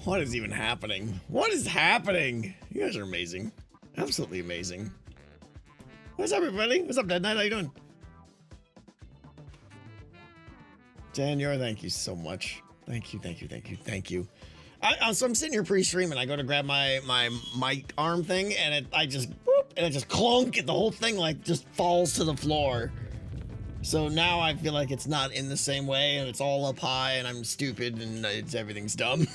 What is even happening? What is happening? You guys are amazing. Absolutely amazing. What's up, everybody? What's up, Dead Knight? How you doing? Daniel, thank you so much. Thank you, thank you, thank you, thank you. So I'm sitting here pre-streaming. I go to grab my mic arm thing, and I just whoop, and it just clunk, and the whole thing like just falls to the floor. So now I feel like it's not in the same way, and it's all up high, and I'm stupid, and everything's dumb.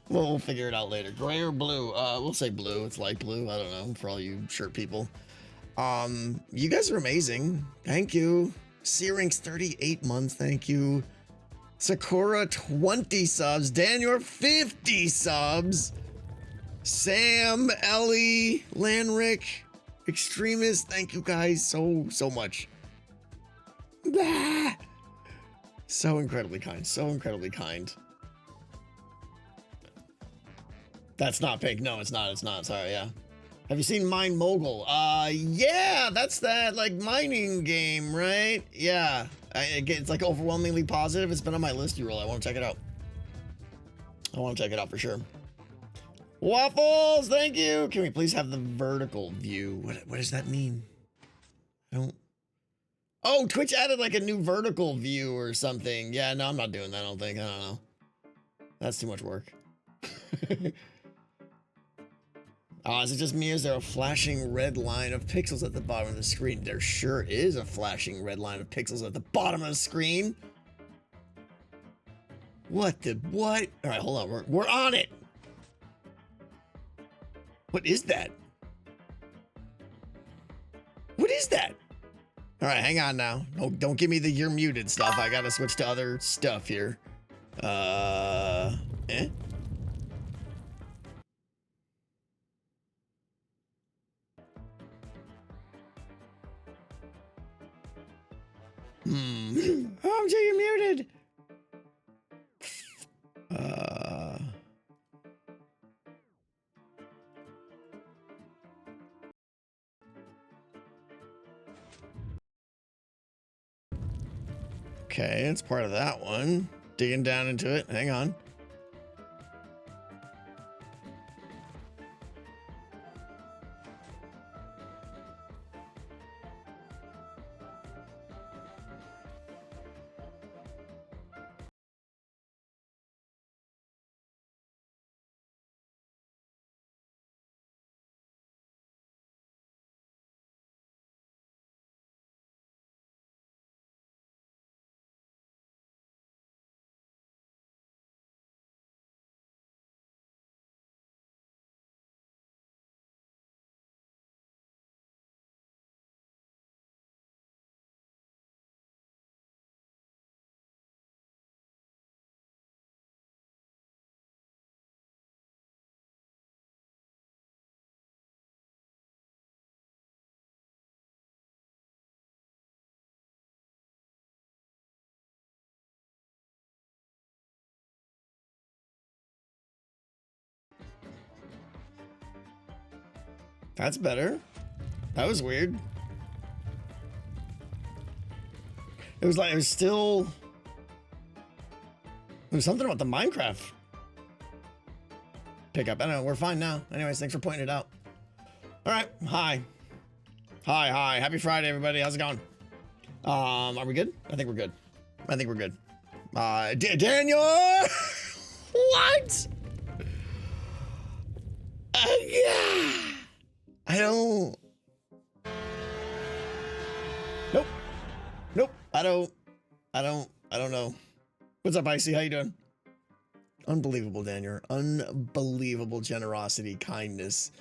We'll figure it out later. Gray or blue? We'll say blue. It's light blue. I don't know, for all you shirt people. You guys are amazing. Thank you. Searinks 38 months. Thank you. Sakura 20 subs. Daniel 50 subs. Sam, Ellie, Lanrick, Extremist. Thank you guys so much. Blah. So incredibly kind. So incredibly kind. That's not pink. No, it's not. It's not. Sorry. Yeah. Have you seen Mine Mogul? Yeah, that's that like mining game, right? Yeah. It's like overwhelmingly positive. It's been on my list, you roll. I want to check it out. I want to check it out for sure. Waffles, thank you. Can we please have the vertical view? What does that mean? I don't. Oh, Twitch added like a new vertical view or something. Yeah, no, I'm not doing that. I don't think. I don't know. That's too much work. Is it just me? Is there a flashing red line of pixels at the bottom of the screen? There sure is a flashing red line of pixels at the bottom of the screen. What? All right, hold on. We're on it. What is that? What is that? All right, hang on now. Don't give me the you're muted stuff. I gotta switch to other stuff here. Oh, Jay, you're muted. Okay, it's part of that one. Digging down into it. Hang on. That's better. That was weird. It was still. There was something about the Minecraft pickup. I don't know. We're fine now. Anyways, thanks for pointing it out. All right. Hi. Happy Friday, everybody. How's it going? Are we good? I think we're good. Daniel! What? Yeah. I don't. Nope. I don't know. What's up, Icy? How you doing? Unbelievable, Daniel. Unbelievable generosity, kindness,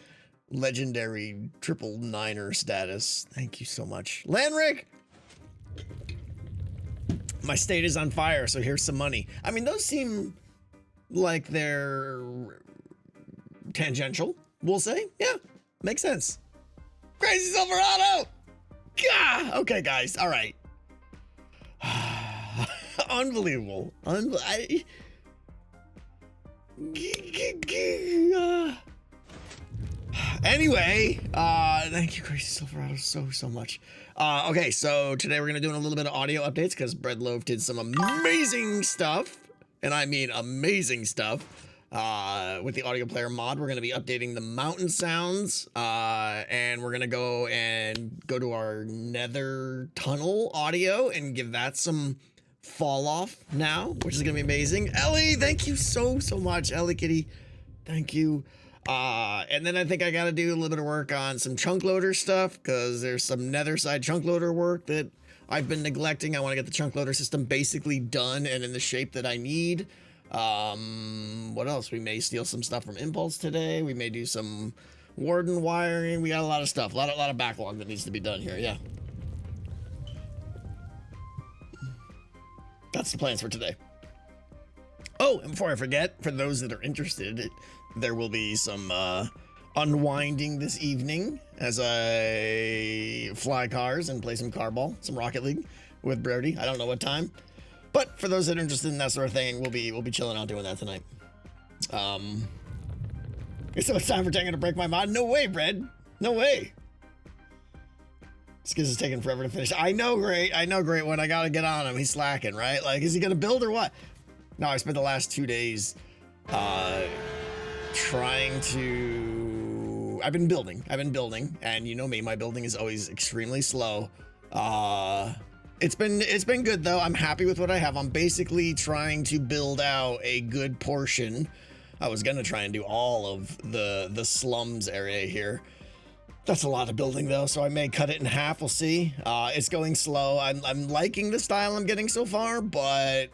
legendary triple niner status. Thank you so much. Lanrick! My state is on fire, so here's some money. I mean, those seem like they're tangential, we'll say. Yeah, makes sense. Crazy Silverado! Gah! Okay, guys, all right. Unbelievable. Anyway, thank you, Crazy Silverado, so much. Okay, so today we're gonna do a little bit of audio updates because Bread Loaf did some amazing stuff. and I mean amazing stuff. With the audio player mod, we're going to be updating the mountain sounds, and we're going to go to our nether tunnel audio and give that some fall off now, which is going to be amazing. Ellie, thank you so much. Ellie Kitty, thank you. And then I think I got to do a little bit of work on some chunk loader stuff, because there's some nether side chunk loader work that I've been neglecting. I want to get the chunk loader system basically done and in the shape that I need. What else? We may steal some stuff from Impulse today. We may do some Warden wiring. We got a lot of stuff, a lot of backlog that needs to be done here. Yeah, that's the plans for today. Oh, and before I forget, for those that are interested, there will be some unwinding this evening as I fly cars and play some carball, some Rocket League with Brody. I don't know what time. But for those that are interested in that sort of thing, we'll be chilling out doing that tonight. So it's time for Tango to break my mod. No way, Brad. No way. This kid is taking forever to finish. I know, great one. I gotta get on him. He's slacking, right? Like, is he gonna build or what? No, I spent the last 2 days trying to. I've been building, and you know me, my building is always extremely slow. It's been good though. I'm happy with what I have. I'm basically trying to build out a good portion. I was gonna try and do all of the slums area here. That's a lot of building though, so I may cut it in half. We'll see. It's going slow. I'm liking the style I'm getting so far, but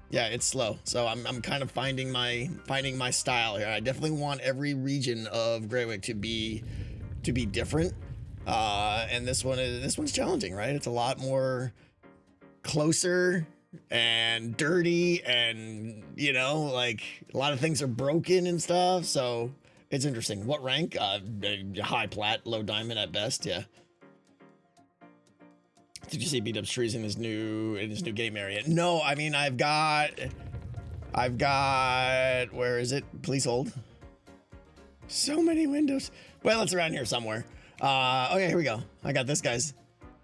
yeah, it's slow. So I'm kind of finding my style here. I definitely want every region of Greywick to be different. And this one's challenging, right? It's a lot more closer and dirty, and you know, like a lot of things are broken and stuff. So it's interesting. What rank? High plat, low diamond at best. Yeah. Did you see B-Dub's trees in his new game area? No, I mean I've got. Where is it? Please hold. So many windows. Well, it's around here somewhere. Okay, here we go. I got this guy's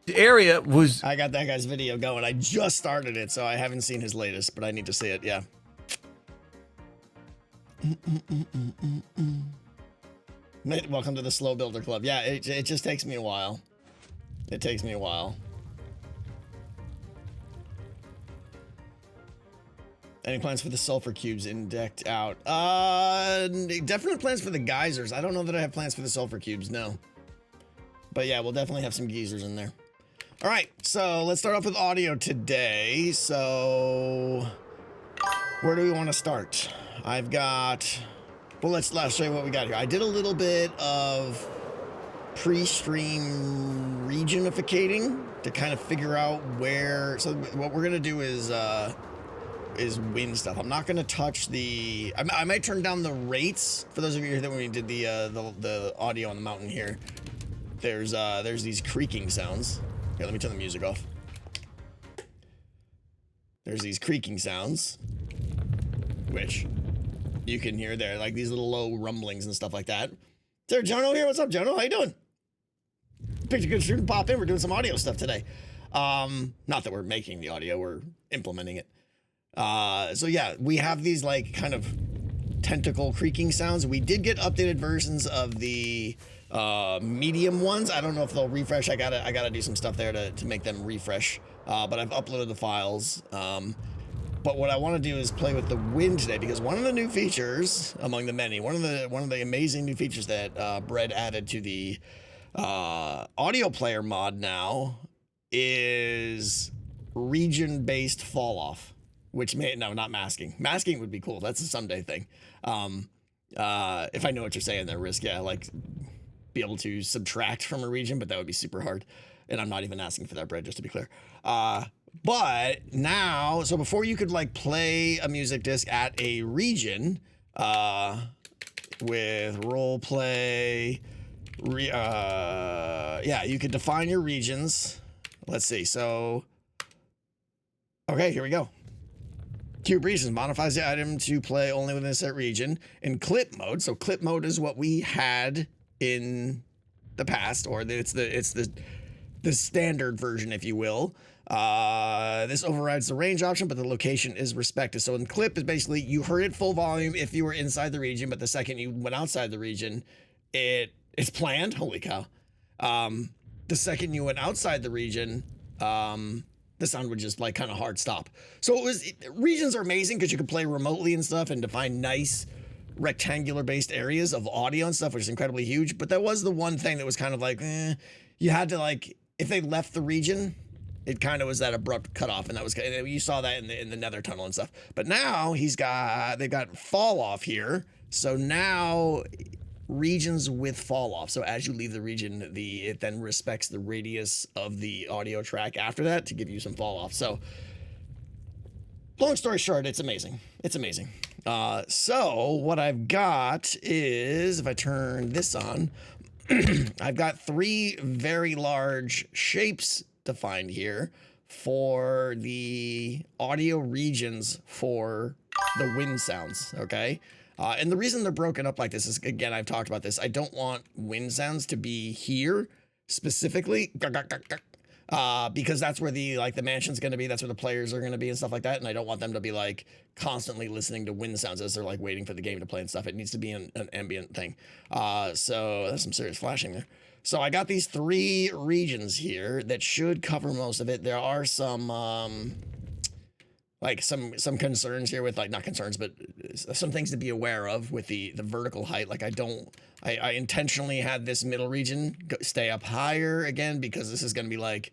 area was. I got that guy's video going. I just started it, so I haven't seen his latest, but I need to see it. Yeah. Welcome to the Slow Builder Club. Yeah, it just takes me a while. It takes me a while. Any plans for the sulfur cubes in decked out? Definite plans for the geysers. I don't know that I have plans for the sulfur cubes, no. But yeah, we'll definitely have some geysers in there. All right, so let's start off with audio today. So where do we want to start? I've got, well, let's show you what we got here. I did a little bit of pre-stream regionificating to kind of figure out where, so what we're going to do is win stuff. I'm not going to touch the, I might turn down the rates for those of you that when we did the audio on the mountain here. There's these creaking sounds. Here, let me turn the music off. There's these creaking sounds, which you can hear there, like these little low rumblings and stuff like that. Is there Jono here? What's up, Jono? How you doing? Picked a good student, pop in. We're doing some audio stuff today. Not that we're making the audio, we're implementing it. So yeah, we have these like kind of tentacle creaking sounds. We did get updated versions of the medium ones. I don't know if they'll refresh. I gotta do some stuff there to make them refresh. But I've uploaded the files. But what I want to do is play with the wind today, because one of the new features among the many, one of the amazing new features that Bread added to the audio player mod now is region-based fall off, which not masking. Masking would be cool. That's a someday thing. If I know what you're saying there, Risk, yeah, like be able to subtract from a region, but that would be super hard. And I'm not even asking for that, Bread, just to be clear. But now, so before you could like play a music disc at a region with role play, yeah, you could define your regions. Let's see. So, okay, here we go. Cube regions modifies the item to play only within a set region in clip mode. So clip mode is what we had in the past, or it's the standard version, if you will. This overrides the range option, but the location is respected. So in clip is basically you heard it full volume if you were inside the region, but the second you went outside the region, it's planned. Holy cow. The second you went outside the region, the sound would just like kind of hard stop. So regions are amazing because you can play remotely and stuff and define nice rectangular based areas of audio and stuff, which is incredibly huge. But that was the one thing that was kind of like, you had to like, if they left the region, it kind of was that abrupt cutoff, and that was, you saw that in the nether tunnel and stuff. But now they've got fall off here. So now regions with fall off. So as you leave the region, it then respects the radius of the audio track after that to give you some fall off. So long story short, it's amazing. It's amazing. So what I've got is, if I turn this on, I've got 3 very large shapes defined here for the audio regions for the wind sounds, okay? And the reason they're broken up like this is, again, I've talked about this. I don't want wind sounds to be here specifically, because that's where the mansion's going to be. That's where the players are going to be and stuff like that. And I don't want them to be like constantly listening to wind sounds as they're like waiting for the game to play and stuff. It needs to be an ambient thing. So there's some serious flashing there. So I got these 3 regions here that should cover most of it. There are some some concerns here with, like, not concerns, but some things to be aware of with the vertical height. Like I intentionally had this middle region stay up higher again, because this is going to be like,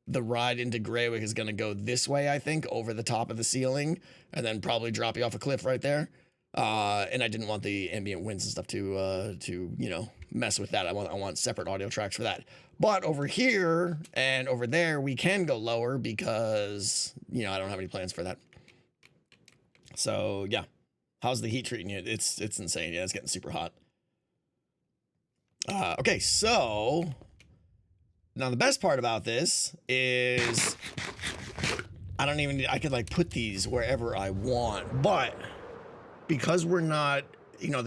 the ride into Greywick is going to go this way, I think, over the top of the ceiling, and then probably drop you off a cliff right there. And I didn't want the ambient winds and stuff to you know, mess with that. I want separate audio tracks for that. But over here and over there, we can go lower because, you know, I don't have any plans for that. So yeah, how's the heat treating you? It's insane. Yeah, it's getting super hot. Okay, so now the best part about this is I could like put these wherever I want, but because we're not, you know,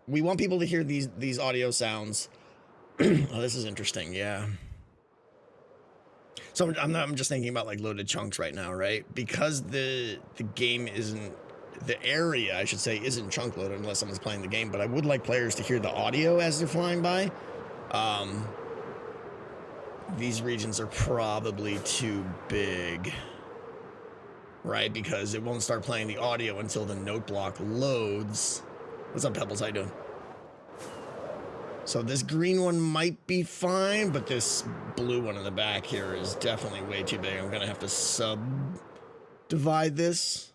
we want people to hear these audio sounds. Oh, this is interesting. Yeah. So I'm just thinking about like loaded chunks right now, right? Because the game isn't, the area, I should say, isn't chunk loaded unless someone's playing the game, but I would like players to hear the audio as they're flying by. These regions are probably too big, right? Because it won't start playing the audio until the note block loads. What's up, Pebbles? How you doing? So this green one might be fine, but this blue one in the back here is definitely way too big. I'm gonna have to subdivide this.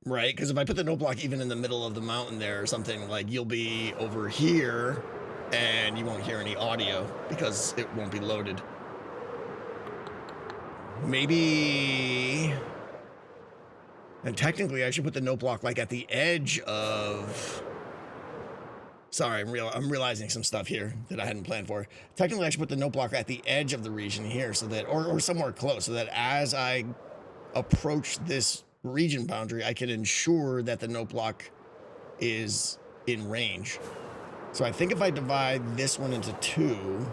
Right, because if I put the note block even in the middle of the mountain there or something, like, you'll be over here and you won't hear any audio because it won't be loaded. Maybe... And technically, I should put the note block like at the edge of... Sorry, I'm realizing some stuff here that I hadn't planned for. Technically, I should put the note block at the edge of the region here, so that, or somewhere close, so that as I approach this region boundary, I can ensure that the note block is in range. So I think if I divide this one into 2,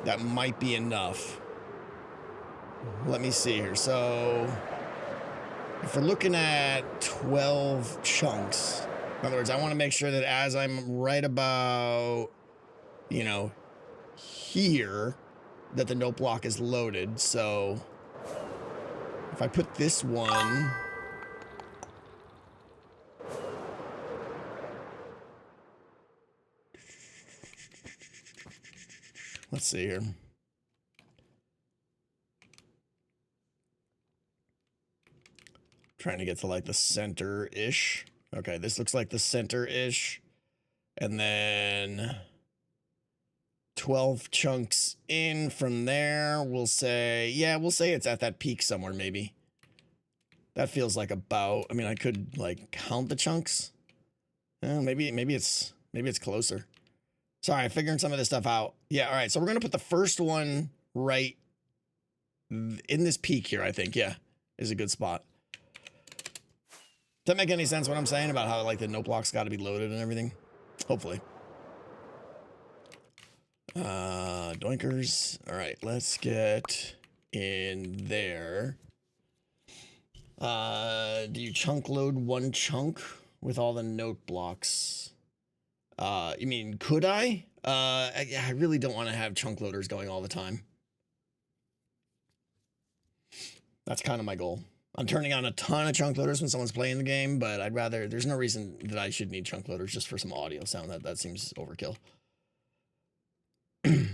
that might be enough. Let me see here. So if we're looking at 12 chunks, in other words, I want to make sure that as I'm right about, you know, here, that the note block is loaded. So if I put this one... Let's see here. Trying to get to like the center-ish. Okay, this looks like the center-ish. And then 12 chunks in from there. We'll say, yeah, we'll say it's at that peak somewhere, maybe. That feels like about, I mean, I could like count the chunks. Maybe it's closer. Sorry, I'm figuring some of this stuff out. Yeah, all right, so we're gonna put the first one right in this peak here, I think. Yeah, is a good spot. Does that make any sense what I'm saying about how like the note block's got to be loaded and everything? Hopefully. Doinkers. All right, let's get in there. Do you chunk load one chunk with all the note blocks? You mean, could I? I really don't want to have chunk loaders going all the time. That's kind of my goal. I'm turning on a ton of chunk loaders when someone's playing the game, but I'd rather, there's no reason that I should need chunk loaders just for some audio sound. That seems overkill. Could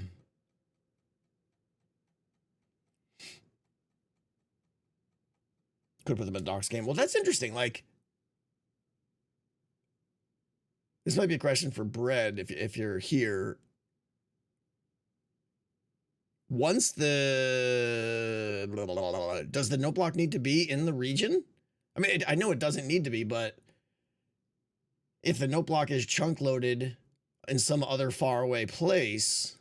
put them in Doc's game. Well, that's interesting. Like, this might be a question for Bread if you're here. Once the does the note block need to be in the region? I mean, I know it doesn't need to be, but if the note block is chunk loaded in some other faraway place,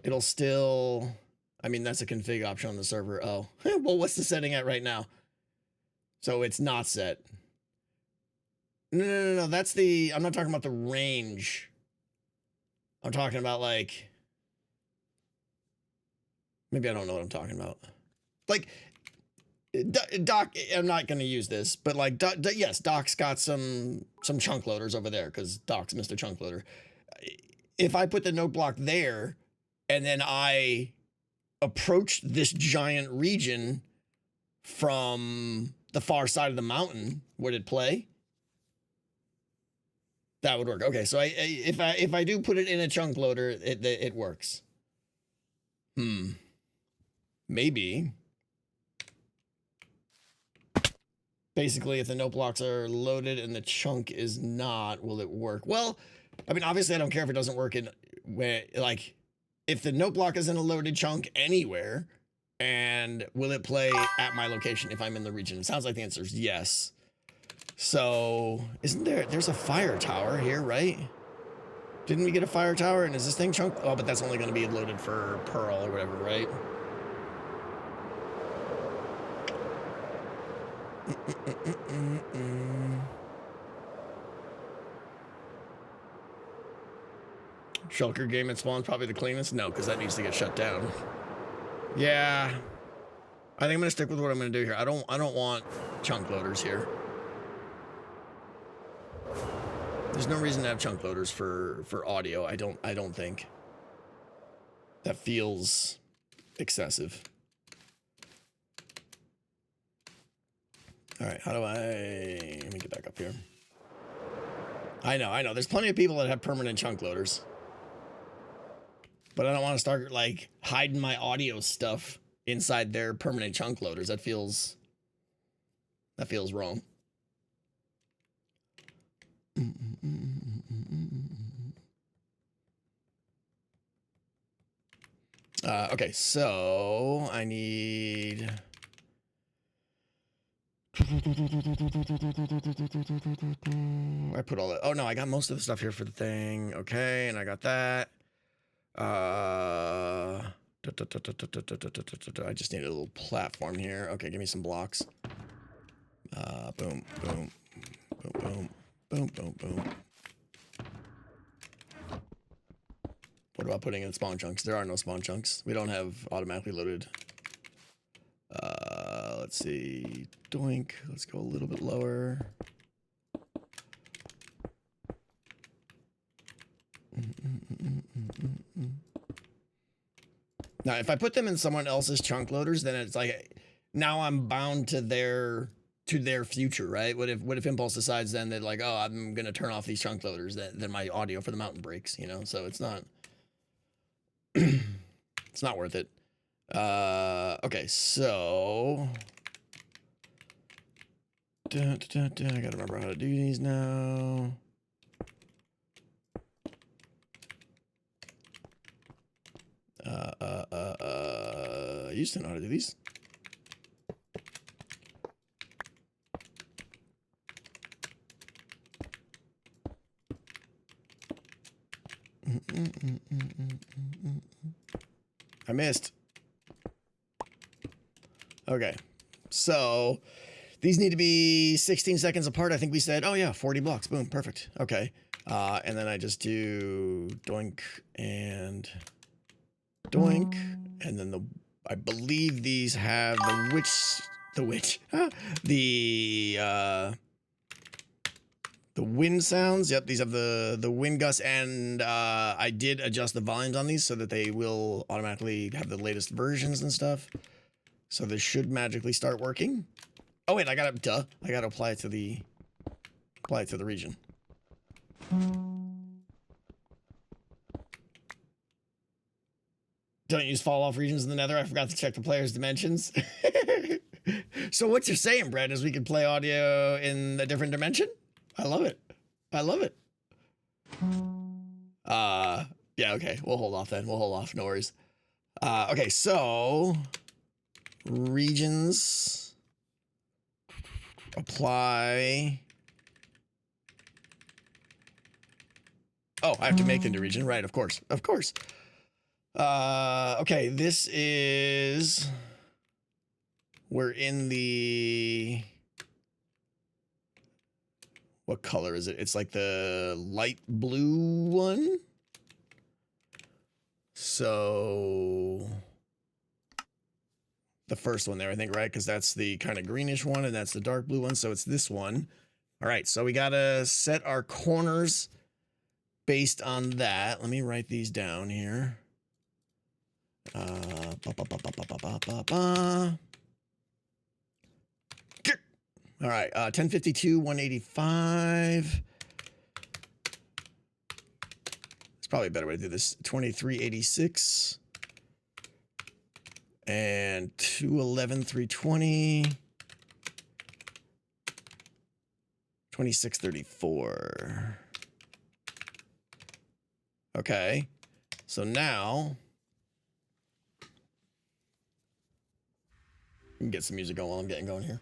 it'll still. I mean, that's a config option on the server. Oh, well, what's the setting at right now? So it's not set. No. That's the. I'm not talking about the range. I'm talking about, like, maybe I don't know what I'm talking about. Like, Doc, I'm not going to use this, but like, yes, Doc's got some chunk loaders over there because Doc's Mr. Chunk Loader. If I put the note block there and then I approach this giant region from the far side of the mountain, would it play? That would work. Okay, so if I do put it in a chunk loader, it works. Maybe. Basically, if the note blocks are loaded and the chunk is not, will it work? Well, I mean, obviously, I don't care if it doesn't work in where, like, if the note block is in a loaded chunk anywhere, and will it play at my location if I'm in the region? It sounds like the answer is yes. So, there's a fire tower here, right? Didn't we get a fire tower? And is this thing chunked? Oh, but that's only going to be loaded for Pearl or whatever, right? Shulker game at spawn's probably the cleanest? No, because that needs to get shut down. Yeah. I think I'm going to stick with what I'm going to do here. I don't want chunk loaders here. There's no reason to have chunk loaders for audio. I don't think. That feels excessive. All right, how do let me get back up here. I know. There's plenty of people that have permanent chunk loaders. But I don't want to start, like, hiding my audio stuff inside their permanent chunk loaders. That feels wrong. Okay, so I need. I put all that. Oh no, I got most of the stuff here for the thing. Okay, and I got that. I just need a little platform here. Okay, give me some blocks. Boom, boom, boom, boom, boom, boom, boom. What about putting in spawn chunks? There are no spawn chunks. We don't have automatically loaded. Let's see. Doink. Let's go a little bit lower. Now, if I put them in someone else's chunk loaders, then it's like now I'm bound to their future, right? What if Impulse decides then that, like, oh, I'm gonna turn off these chunk loaders, then my audio for the mountain breaks, you know? So it's not it's not worth it. Okay, so I gotta remember how to do these now. I used to know how to do these. I missed. Okay, so these need to be 16 seconds apart. I think we said, oh yeah, 40 blocks. Boom, perfect. Okay. And then I just do doink and doink. And then I believe these have the wind sounds. Yep, these have the wind gusts, and I did adjust the volumes on these so that they will automatically have the latest versions and stuff. So this should magically start working. Oh wait, I gotta apply it to the region. Don't use fall off regions in the nether. I forgot to check the player's dimensions. So what you're saying, Brad, is we can play audio in a different dimension? I love it. I love it. Yeah, okay. We'll hold off then. We'll hold off. No worries. Okay, so regions, apply. Oh, I have to make the new region, right? Of course, of course. Okay, this is, we're in the, what color is it? It's like the light blue one. So the first one there, I think, right? Because that's the kind of greenish one, and that's the dark blue one. So it's this one. All right, so we gotta set our corners based on that. Let me write these down here. All right, 1052, 185. It's probably a better way to do this. 2386 and 211, 320. 2634. Okay, so now we can get some music going while I'm getting going here.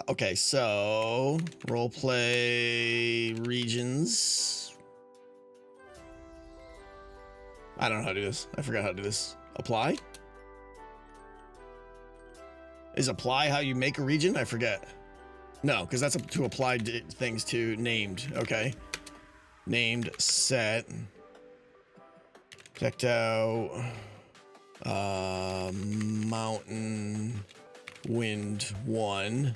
Okay, so roleplay regions. I don't know how to do this. I forgot how to do this. Apply? Is apply how you make a region? I forget. No, because that's to apply things to named. Okay. Named, set. Checked out. Mountain, wind, 1.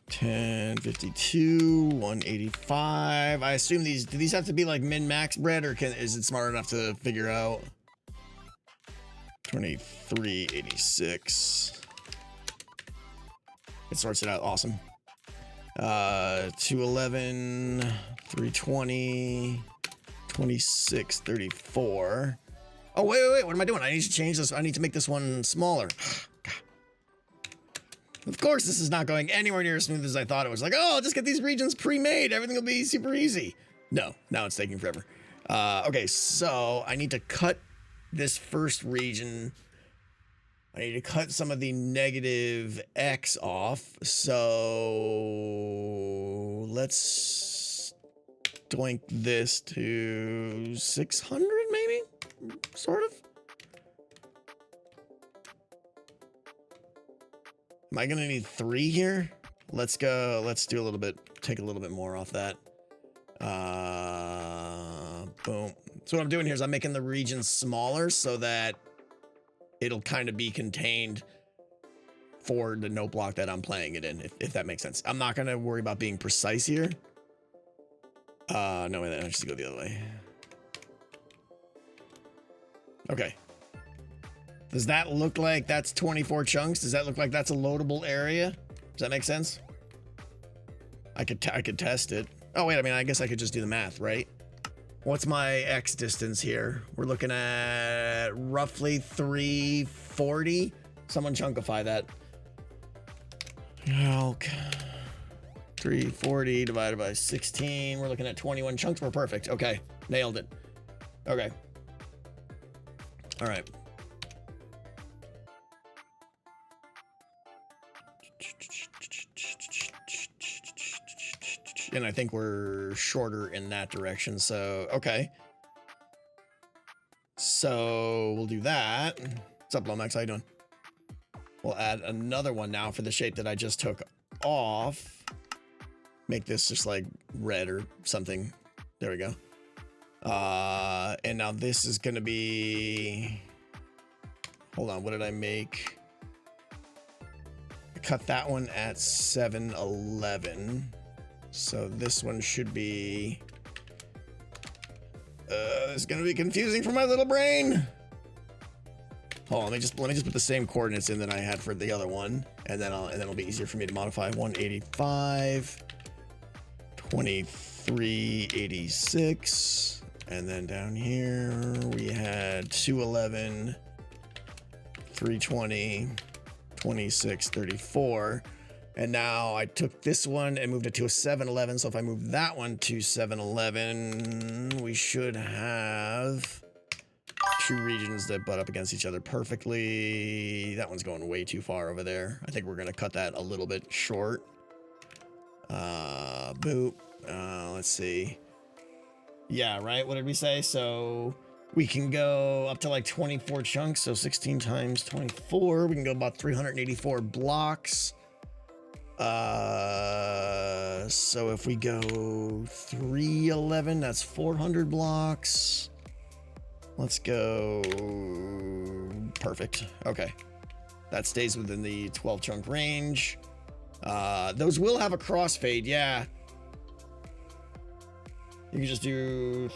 1052, 185. I assume do these have to be like min-max, Brett, or is it smart enough to figure out? 2386. It sorts it out. Awesome. 211, 320, 2634. Oh, wait. What am I doing? I need to change this. I need to make this one smaller. Of course, this is not going anywhere near as smooth as I thought it was. Like, oh, I'll just get these regions pre-made. Everything will be super easy. No, now it's taking forever. Okay, so I need to cut this first region. I need to cut some of the negative X off. So let's doink this to 600, maybe? Sort of. Am I gonna need 3 here? Let's go. Let's do a little bit. Take a little bit more off that. Boom. So what I'm doing here is I'm making the region smaller so that it'll kind of be contained for the note block that I'm playing it in, if that makes sense. I'm not gonna worry about being precise here. No, I just go the other way. Okay. Does that look like that's 24 chunks? Does that look like that's a loadable area? Does that make sense? I could test it. Oh wait, I mean, I guess I could just do the math, right? What's my X distance here? We're looking at roughly 340. Someone chunkify that. Okay. 340 divided by 16. We're looking at 21 chunks. We're perfect. Okay. Nailed it. Okay. All right. And I think we're shorter in that direction. So, okay. So we'll do that. What's up, Lomax? How you doing? We'll add another one now for the shape that I just took off. Make this just like red or something. There we go. And now this is gonna be, hold on, what did I make? I cut that one at 711. So this one should be, it's gonna be confusing for my little brain. Hold on, let me just put the same coordinates in that I had for the other one, and then it'll be easier for me to modify. 185, 2386, and then down here we had 211, 320, 2634. And now I took this one and moved it to a 711. So if I move that one to 711, we should have two regions that butt up against each other perfectly. That one's going way too far over there. I think we're going to cut that a little bit short. Boop. Let's see. Yeah, right? What did we say? So we can go up to like 24 chunks. So 16 times 24. We can go about 384 blocks. So if we go 311, that's 400 blocks. Let's go. Perfect. Okay. That stays within the 12 chunk range. Those will have a crossfade. Yeah. You can just do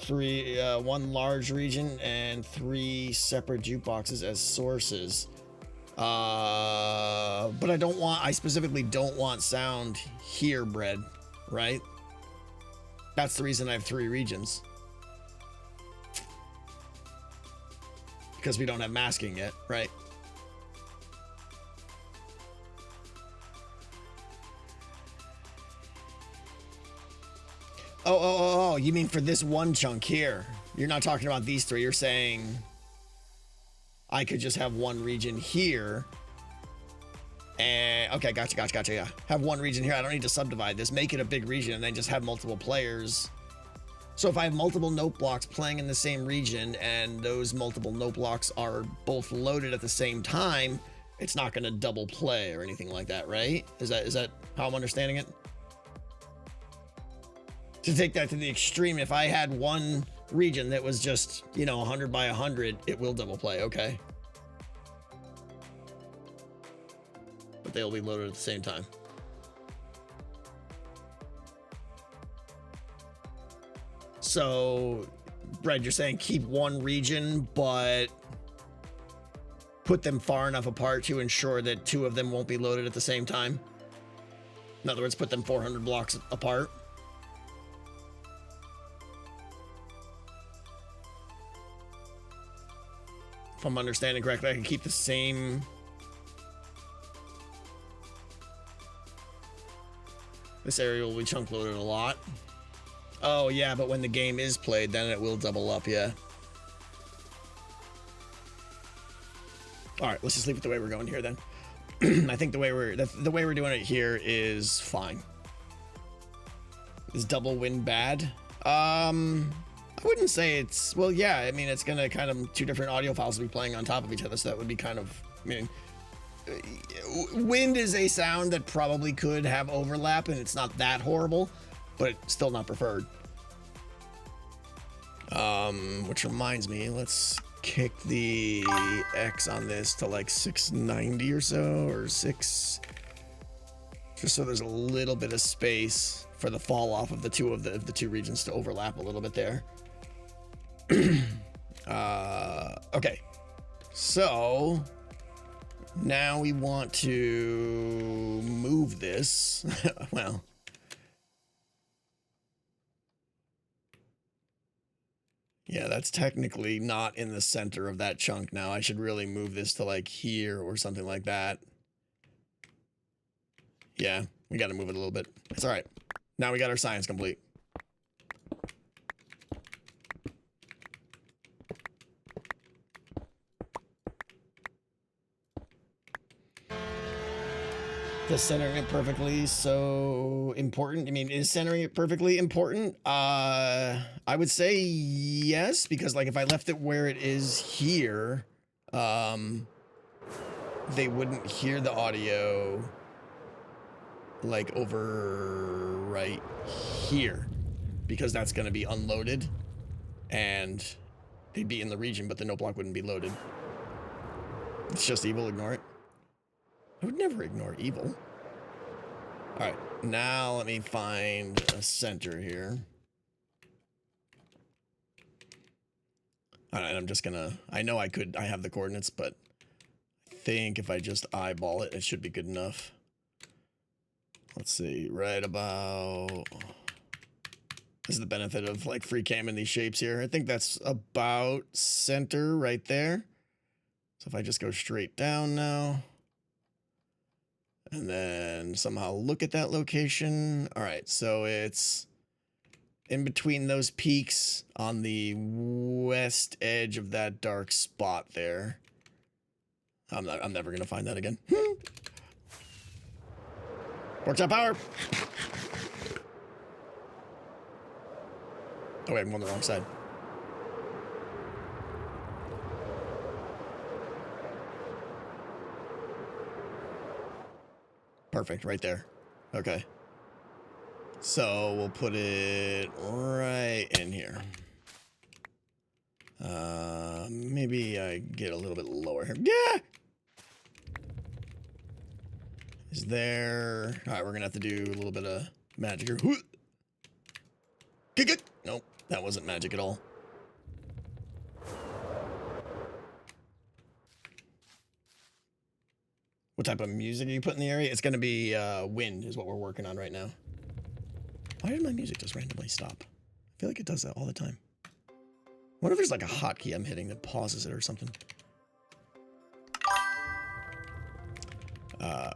one large region and 3 separate jukeboxes as sources. But I specifically don't want sound here bred, right? That's the reason I have 3 regions. Because we don't have masking yet, right? Oh, you mean for this one chunk here? You're not talking about these 3. You're saying I could just have one region here. And okay, gotcha. Yeah. Have one region here. I don't need to subdivide this. Make it a big region and then just have multiple players. So if I have multiple note blocks playing in the same region and those multiple note blocks are both loaded at the same time, it's not going to double play or anything like that, right? Is that how I'm understanding it? To take that to the extreme, if I had one region that was just, 100 by 100, it will double play. Okay. But they'll be loaded at the same time. So, Brad, you're saying keep one region, but put them far enough apart to ensure that 2 of them won't be loaded at the same time? In other words, put them 400 blocks apart? If I'm understanding correctly, I can keep the same. This area will be chunk loaded a lot. Oh, yeah, but when the game is played, then it will double up, yeah. All right, let's just leave it the way we're going here then. I think the way we're doing it here is fine. Is double win bad? I wouldn't say it's, well, yeah, I mean, it's gonna kind of 2 different audio files will be playing on top of each other, so that would be kind of, I mean, wind is a sound that probably could have overlap, and it's not that horrible, but still not preferred. Which reminds me, let's kick the X on this to like 690 or so, or 6, just so there's a little bit of space for the fall off of the two regions to overlap a little bit there. Okay, so now we want to move this. Well, yeah, that's technically not in the center of that chunk now. I should really move this to like here or something like that. Yeah, we got to move it a little bit. It's all right. Now we got our science complete. Does centering it perfectly so important? I mean, is centering it perfectly important? I would say yes, because like if I left it where it is here, they wouldn't hear the audio like over right here, because that's going to be unloaded and they'd be in the region, but the note block wouldn't be loaded. It's just evil. Ignore it. I would never ignore evil. All right, now let me find a center here. All right, I'm just gonna, I know I have the coordinates, but I think if I just eyeball it, it should be good enough. Let's see, right about, this is the benefit of like free cam in these shapes here. I think that's about center right there. So if I just go straight down now, and then somehow look at that location. All right, so it's in between those peaks on the west edge of that dark spot there. I'm never gonna find that again. Workshop power. Oh wait, I'm on the wrong side. Perfect, right there. Okay. So we'll put it right in here. Maybe I get a little bit lower here. Yeah! Is there... All right, we're gonna have to do a little bit of magic here. Good. Nope, that wasn't magic at all. What type of music are you put in the area? It's gonna be wind is what we're working on right now. Why did my music just randomly stop? I feel like it does that all the time. What if there's like a hotkey I'm hitting that pauses it or something?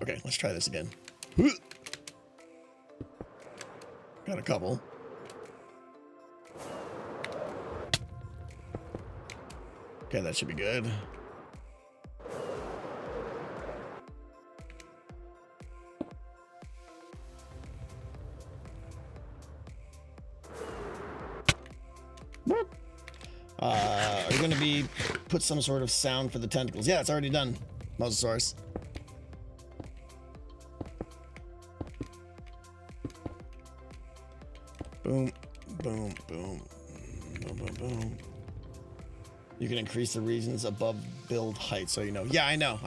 Okay, let's try this again. Got a couple. Okay, that should be good. Are you going to be put some sort of sound for the tentacles? Yeah, it's already done, Mosasaurus. Boom, boom, boom, boom, boom, boom. You can increase the regions above build height, so you know. Yeah, I know.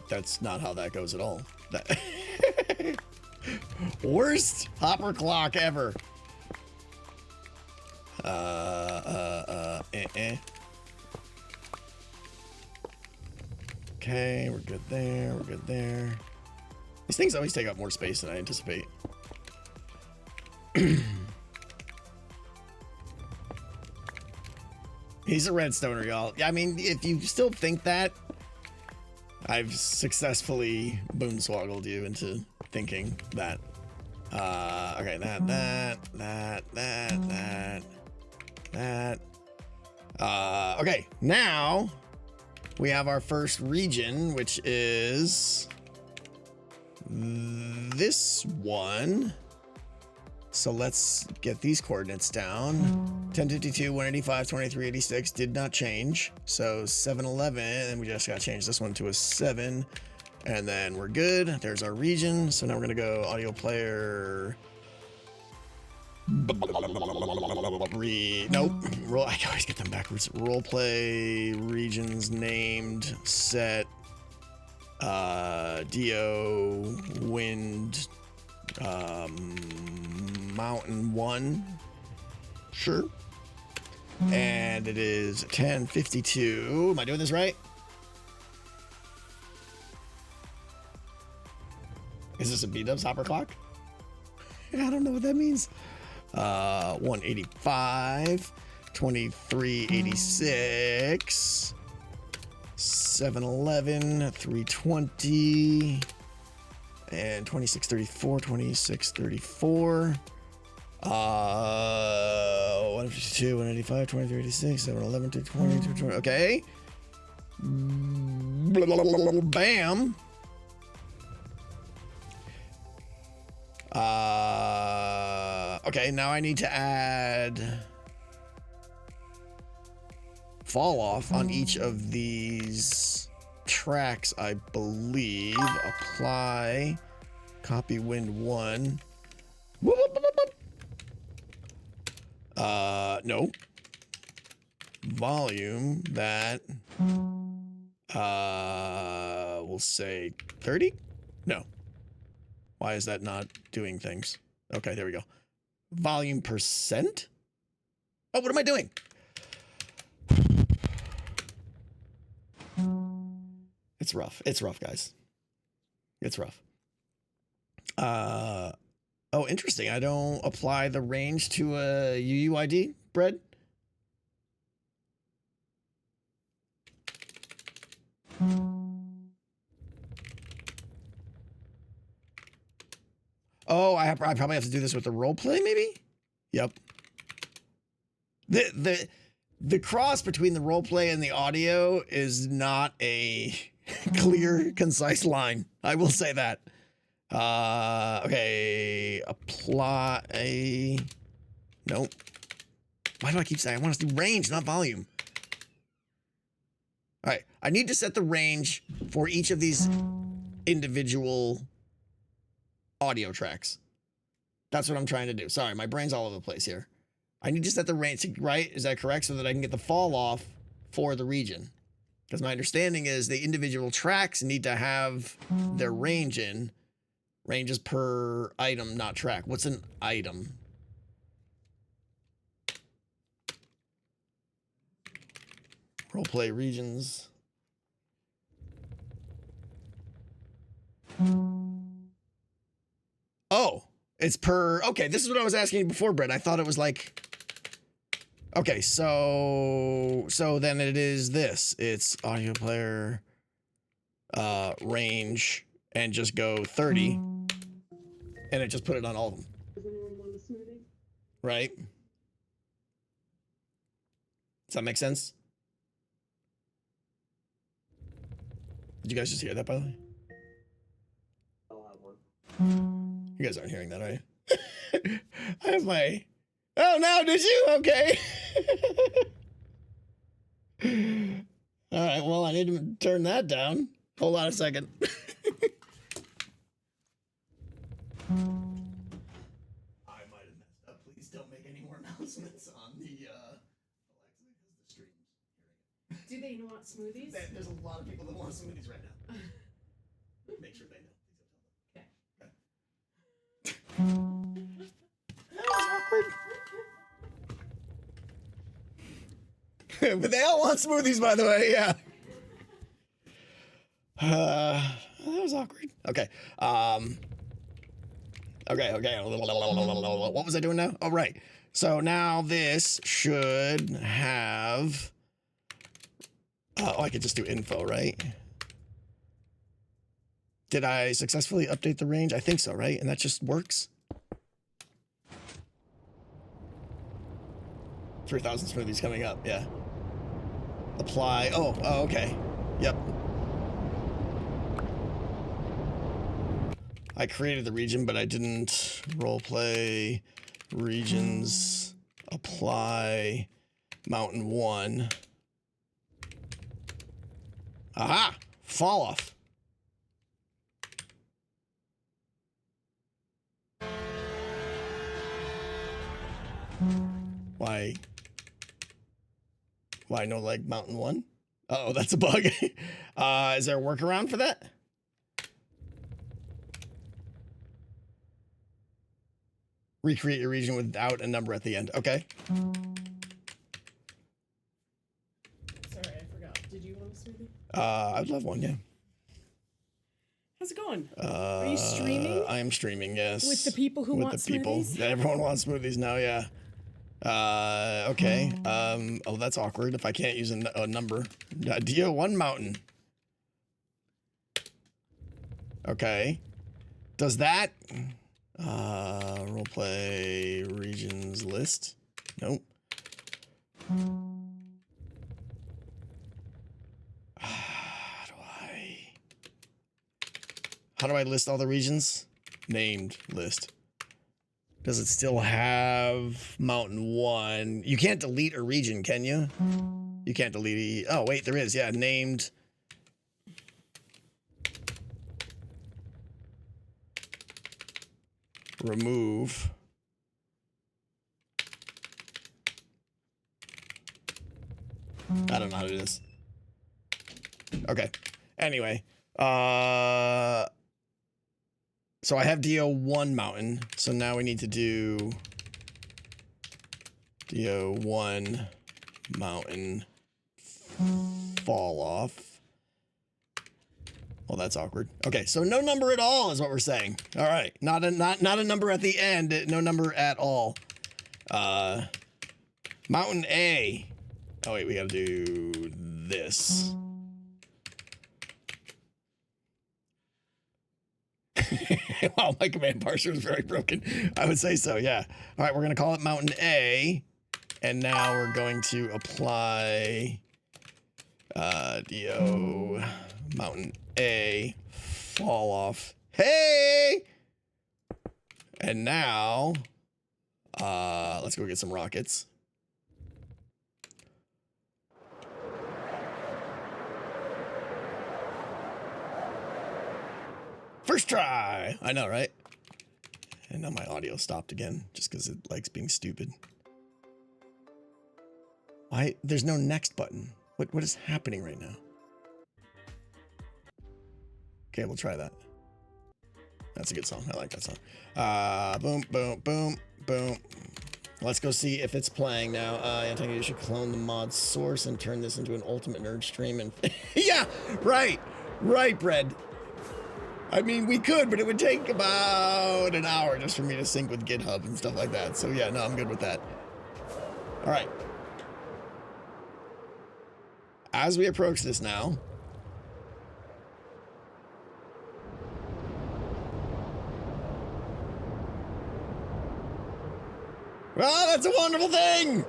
That's not how that goes at all. That worst hopper clock ever. Okay, we're good there. We're good there. These things always take up more space than I anticipate. He's a redstoner, y'all. I mean, if you still think that, I've successfully boonswoggled you into thinking that. Okay, that. Okay, now we have our first region, which is this one. So let's get these coordinates down. 1052, 185, 2386 did not change. So 711, and we just got to change this one to a 7. And then we're good. There's our region. So now we're going to go audio player. Nope. I always get them backwards. Role play regions named set. Do wind. Mountain 1. Sure. And it is 1052. Am I doing this right? Is this a B-dubs hopper clock? I don't know what that means. 185, 2386, 711, 320, and 2634, 2634. 152, 185, 2386, 711, 220, 220. Okay. Bam. Okay, now I need to add fall off on each of these tracks, I believe. Apply, copy wind 1. Whoop, whoop, whoop, whoop. No. Volume that, we'll say 30? No. Why is that not doing things? Okay, there we go. Volume percent? Oh, what am I doing? It's rough. It's rough, guys. It's rough. Oh, interesting. I don't apply the range to a UUID, Bread? Oh, I probably have to do this with the role play, maybe? Yep. The cross between the role play and the audio is not a clear, concise line. I will say that. Okay. Apply. Nope. Why do I keep saying I want to do range, not volume? All right. I need to set the range for each of these individual audio tracks. That's what I'm trying to do. Sorry, my brain's all over the place here. I need to set the range, right? Is that correct? So that I can get the fall off for the region. Because my understanding is the individual tracks need to have their range in. Ranges per item, not track. What's an item? Roleplay regions. Oh, it's per, okay, this is what I was asking you before, Brett. I thought it was like, okay, so then it is this. It's audio player, range, and just go 30, and it just put it on all of them. Does anyone want a smoothie? Right? Does that make sense? Did you guys just hear that, by the way? I'll have one. You guys aren't hearing that, are you? I have my... Oh, no, did you? Okay. All right, well, I need to turn that down. Hold on a second. I might have messed up. Please don't make any more announcements on the Alexa, because the stream's hearing it. Do they want smoothies? There's a lot of people that want smoothies right now. Make sure they know. Okay. That was awkward. But they all want smoothies, by the way. Yeah. That was awkward. Okay. Okay. What was I doing now? Oh, right. So now this should have. Oh, I could just do info, right? Did I successfully update the range? I think so, right? And that just works. 3,000 smoothies coming up, yeah. Apply. Oh, okay. Yep. I created the region, but I didn't roleplay regions. Apply mountain 1. Aha! Fall off. Why? Why no like mountain 1? Uh-oh, that's a bug. Is there a workaround for that? Recreate your region without a number at the end. Okay. Sorry, I forgot. Did you want a smoothie? I'd love one, yeah. How's it going? Are you streaming? I am streaming, yes. With the people who want smoothies? Everyone wants smoothies now, yeah. Okay. Oh, that's awkward if I can't use a number. Idea 1 mountain. Okay. Does that... roleplay regions list? Nope. How do I list all the regions? Named list. Does it still have Mountain 1? You can't delete a region, can you? You can't delete... Oh, wait, there is. Yeah, named... Remove. I don't know how to do this. Okay. Anyway. So I have DO1 mountain. So now we need to do DO1 mountain fall off. Well, that's awkward. Okay, so no number at all is what we're saying. All right, not a number at the end. No number at all. Mountain A. Oh wait, we gotta do this. Wow, my command parser is very broken. I would say so, yeah. All right, we're going to call it Mountain A. And now we're going to apply DO Mountain A fall off. Hey! And now, let's go get some rockets. First try! I know, right? And now my audio stopped again, just because it likes being stupid. Why? There's no next button. What is happening right now? Okay, we'll try that. That's a good song. I like that song. Boom, boom, boom, boom. Let's go see if it's playing now. I think you should clone the mod source and turn this into an ultimate nerd stream. And yeah, right, Bread. I mean, we could, but it would take about an hour just for me to sync with GitHub and stuff like that. So yeah, no, I'm good with that. All right. As we approach this now. Well, that's a wonderful thing.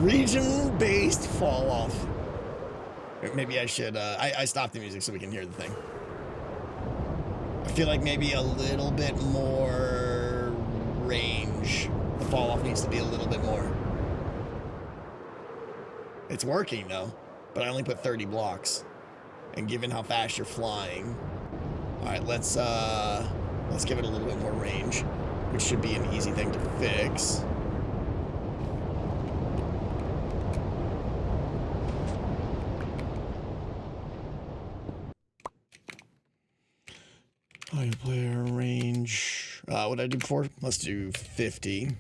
Region-based fall off. Maybe I should, I stopped the music so we can hear the thing. I feel like maybe a little bit more range. The fall off needs to be a little bit more. It's working though, but I only put 30 blocks. And given how fast you're flying. All right, let's give it a little bit more range, which should be an easy thing to fix. Audio player range. What did I do before? Let's do 50.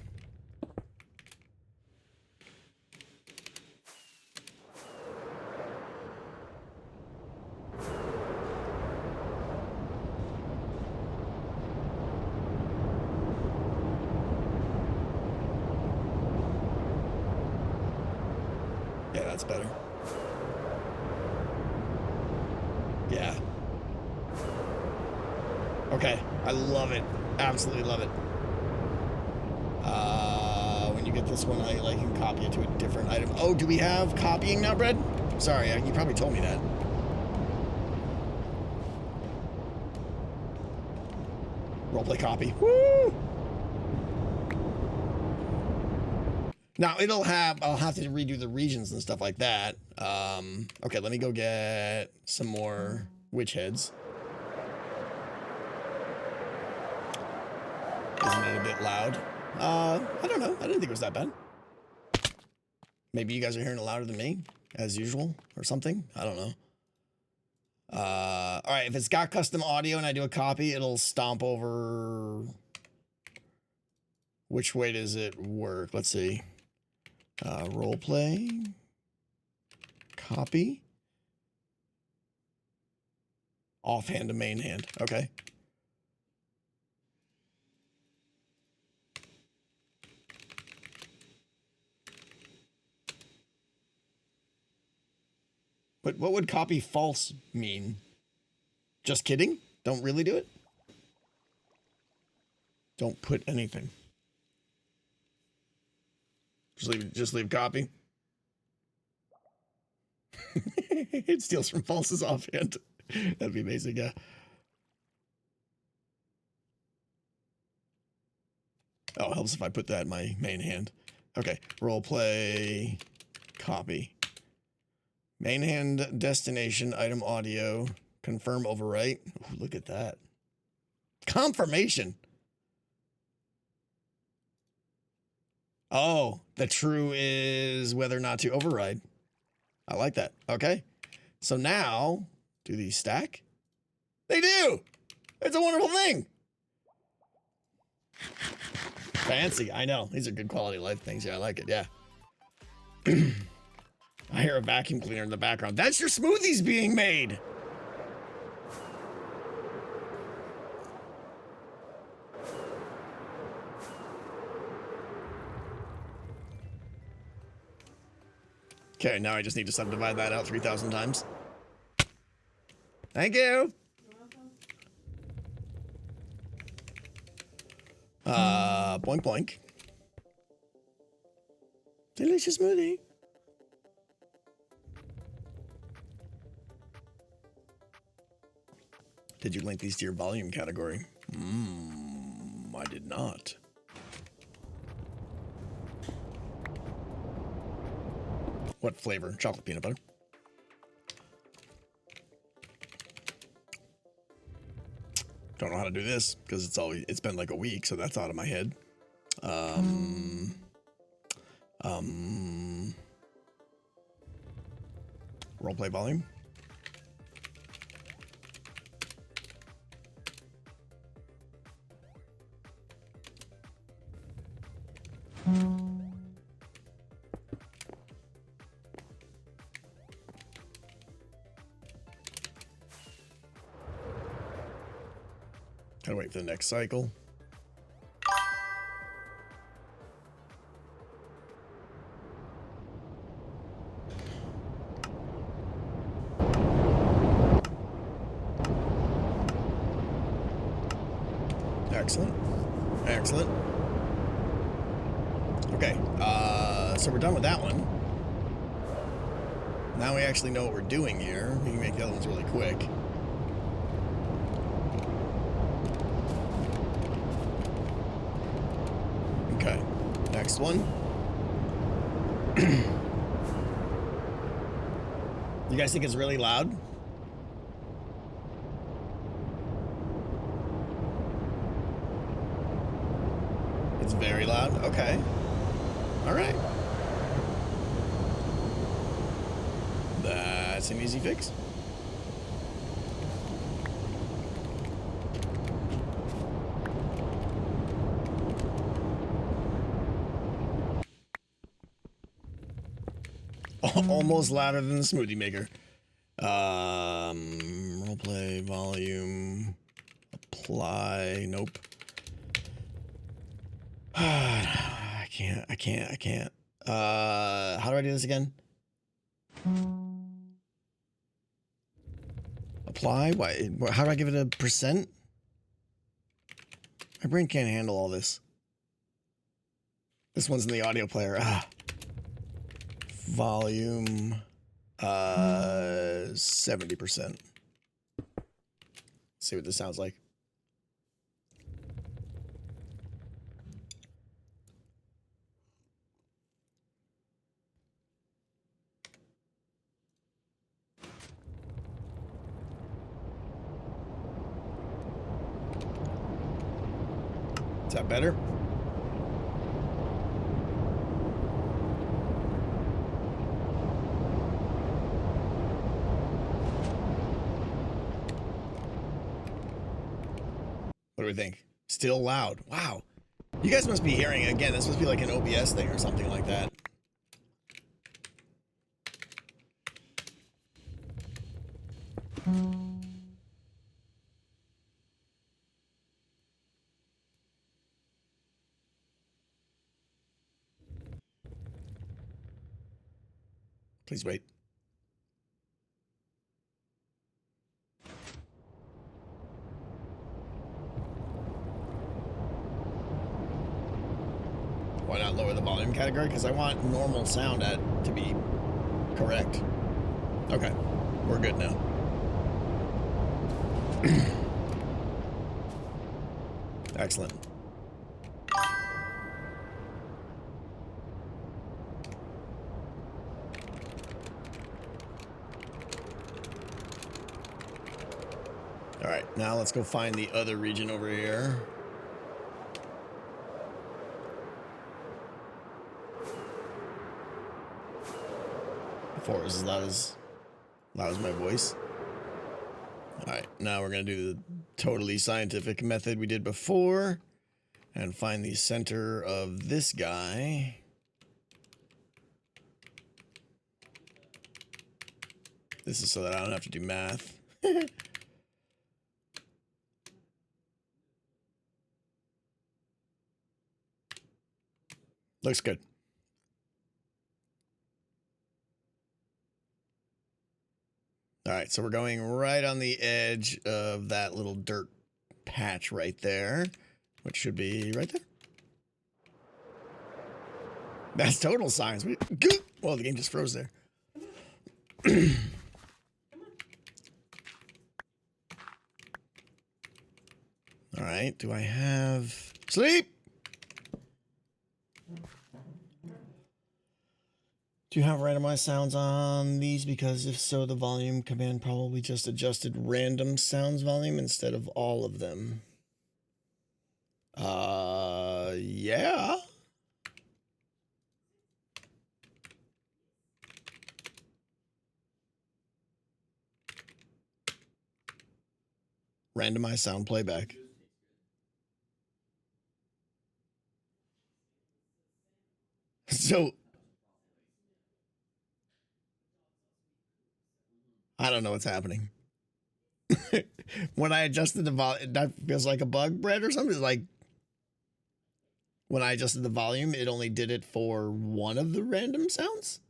Yeah, that's better. Yeah. Okay, I love it. Absolutely love it. When you get this one, I can copy it to a different item. Oh, do we have copying now, Brad? Sorry, you probably told me that. Roleplay copy. Woo! Now I'll have to redo the regions and stuff like that. Okay, let me go get some more witch heads. Isn't it a bit loud? I don't know. I didn't think it was that bad. Maybe you guys are hearing it louder than me, as usual, or something. I don't know. All right, if it's got custom audio and I do a copy, it'll stomp over. Which way does it work? Let's see. Roleplay. Copy. Offhand to main hand. Okay. But what would copy false mean? Just kidding? Don't really do it? Don't put anything. Just leave copy. It steals from Pulse's offhand. That'd be amazing, yeah. Oh, it helps if I put that in my main hand. Okay, role play, copy. Main hand, destination, item audio, confirm overwrite. Ooh, look at that. Confirmation. Oh, the true is whether or not to override. I like that. Okay. So now, do these stack? They do! It's a wonderful thing! Fancy, I know. These are good quality of life things. Yeah, I like it, yeah. I hear a vacuum cleaner in the background. That's your smoothies being made! Okay, now I just need to subdivide that out 3,000 times. Thank you! Boink boink. Delicious smoothie. Did you link these to your volume category? I did not. What flavor? Chocolate peanut butter. Don't know how to do this because it's been like a week, so that's out of my head. Roleplay volume. Gotta wait for the next cycle. Excellent. Excellent. Okay, so we're done with that one. Now we actually know what we're doing here. We can make the other ones really quick. Okay, next one. You guys think it's really loud? It's very loud? Okay. All right. That's an easy fix. Almost louder than the smoothie maker. Roleplay, volume, apply, nope. I can't. How do I do this again? Apply? Why? How do I give it a percent? My brain can't handle all this. This one's in the audio player. Volume, 70%. See what this sounds like. Is that better? What do we think? Still loud. Wow. You guys must be hearing, again, this must be like an OBS thing or something like that. Please wait. Why not lower the volume category? Because I want normal sound to be correct. Okay, we're good now. Excellent. All right, now let's go find the other region over here. Before it was as loud as my voice. All right, now we're gonna do the totally scientific method we did before and find the center of this guy. This is so that I don't have to do math. Looks good. All right, so we're going right on the edge of that little dirt patch right there, which should be right there. That's total science. Well, the game just froze there. All right, do I have sleep? Do you have randomized sounds on these? Because if so, the volume command probably just adjusted random sounds volume instead of all of them. Yeah. Randomized sound playback. So I don't know what's happening. When I adjusted the volume, that feels like a bug, Brad, or something. It's like when I adjusted the volume, it only did it for one of the random sounds.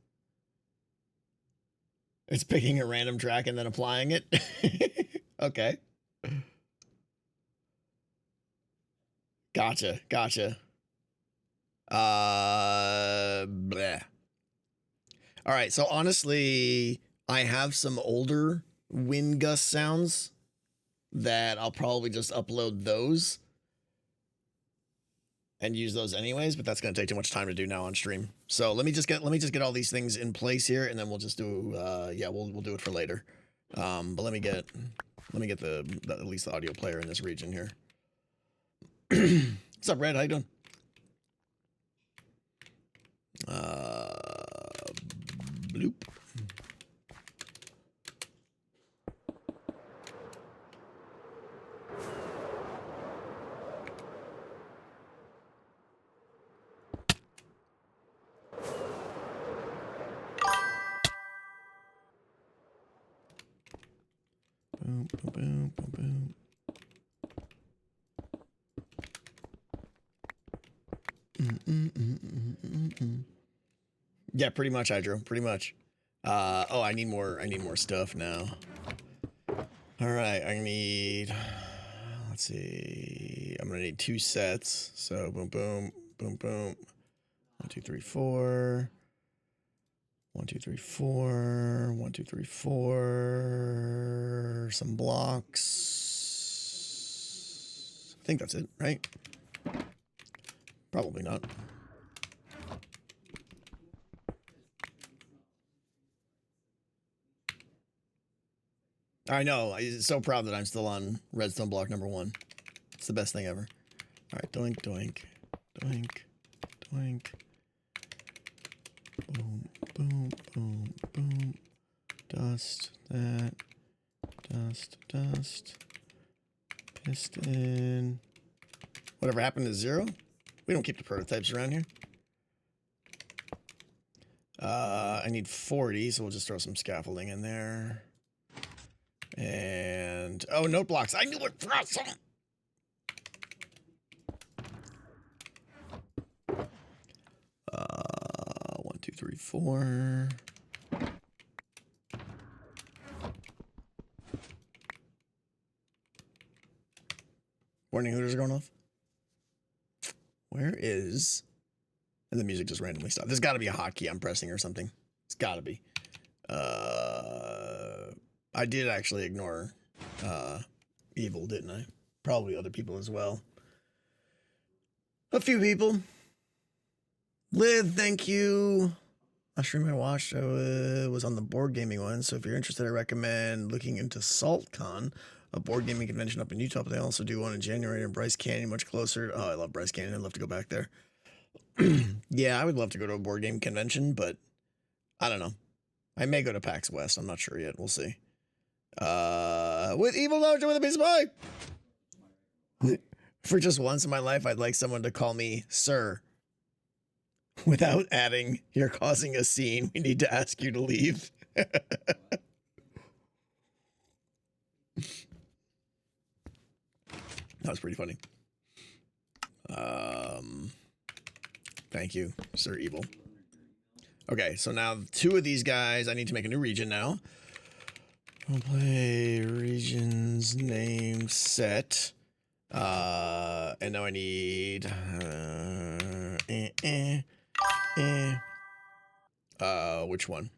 It's picking a random track and then applying it. Okay. Gotcha. Bleh. All right. So honestly, I have some older wind gust sounds that I'll probably just upload those and use those anyways, but that's going to take too much time to do now on stream. So let me just get all these things in place here, and then we'll just do we'll do it for later. But let me get the at least the audio player in this region here. What's up, Red? How you doing? Bloop. Boom, boom, boom, boom, boom. Yeah, pretty much, Hydro. Pretty much. Oh, I need more stuff now. All right, I need. Let's see. I'm gonna need 2 sets. So boom, boom, boom, boom. 1, 2, 3, 4. 1, 2, 3, 4. 1, 2, 3, 4. Some blocks. I think that's it, right? Probably not. I know. I'm so proud that I'm still on redstone block number 1. It's the best thing ever. All right, doink, doink, doink, doink. Boom, boom, boom, boom. Dust that. Dust, dust. Piston. Whatever happened to 0? We don't keep the prototypes around here. I need 40, so we'll just throw some scaffolding in there. And oh, note blocks. I knew it for some. 1, 2, 3, 4. Warning hooters are going off. Where is? And the music just randomly stopped. There's got to be a hotkey I'm pressing or something. It's got to be. I did actually ignore evil, didn't I? Probably other people as well. A few people. Liv, thank you. Last stream I watched was on the board gaming one, so if you're interested, I recommend looking into SaltCon, a board gaming convention up in Utah, but they also do one in January in Bryce Canyon, much closer. Oh, I love Bryce Canyon. I'd love to go back there. Yeah, I would love to go to a board game convention, but I don't know. I may go to PAX West. I'm not sure yet. We'll see. With Evil Dojo with a piece of pie. For just once in my life, I'd like someone to call me sir. Without adding, you're causing a scene. We need to ask you to leave. That was pretty funny. Thank you, Sir Evil. Okay, so now 2 of these guys, I need to make a new region now. I'll play regions name set. And now I need which one?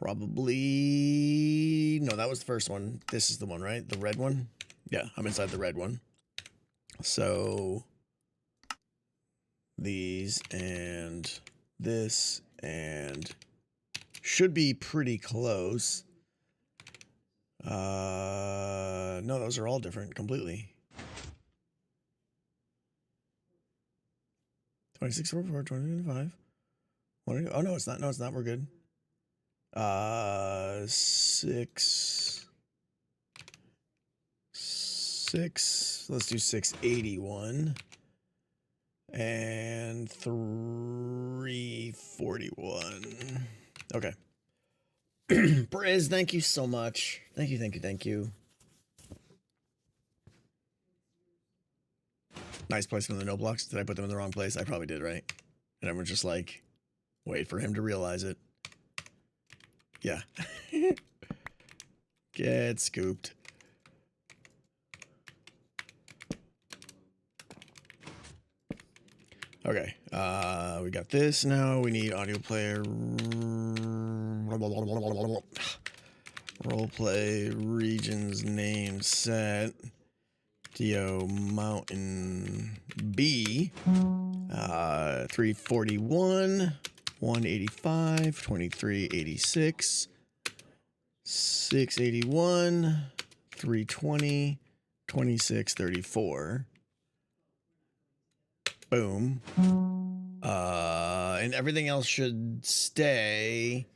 Probably no, that was the first one. This is the one, right? The red one? Yeah, I'm inside the red one. So these and this and should be pretty close. No, those are all different completely. 26, 44, 25. Oh, no, it's not. No, it's not. We're good. 6. Let's do 681. And 341. Okay. Briz, thank you so much. Thank you, thank you, thank you. Nice placement of the no blocks. Did I put them in the wrong place? I probably did, right? And everyone's just like, wait for him to realize it. Yeah. Get scooped. Okay. We got this now. We need audio player. Roleplay regions name set. Do Mountain B. 341, 185, 2386, 681, 320, 2634. Boom. And everything else should stay.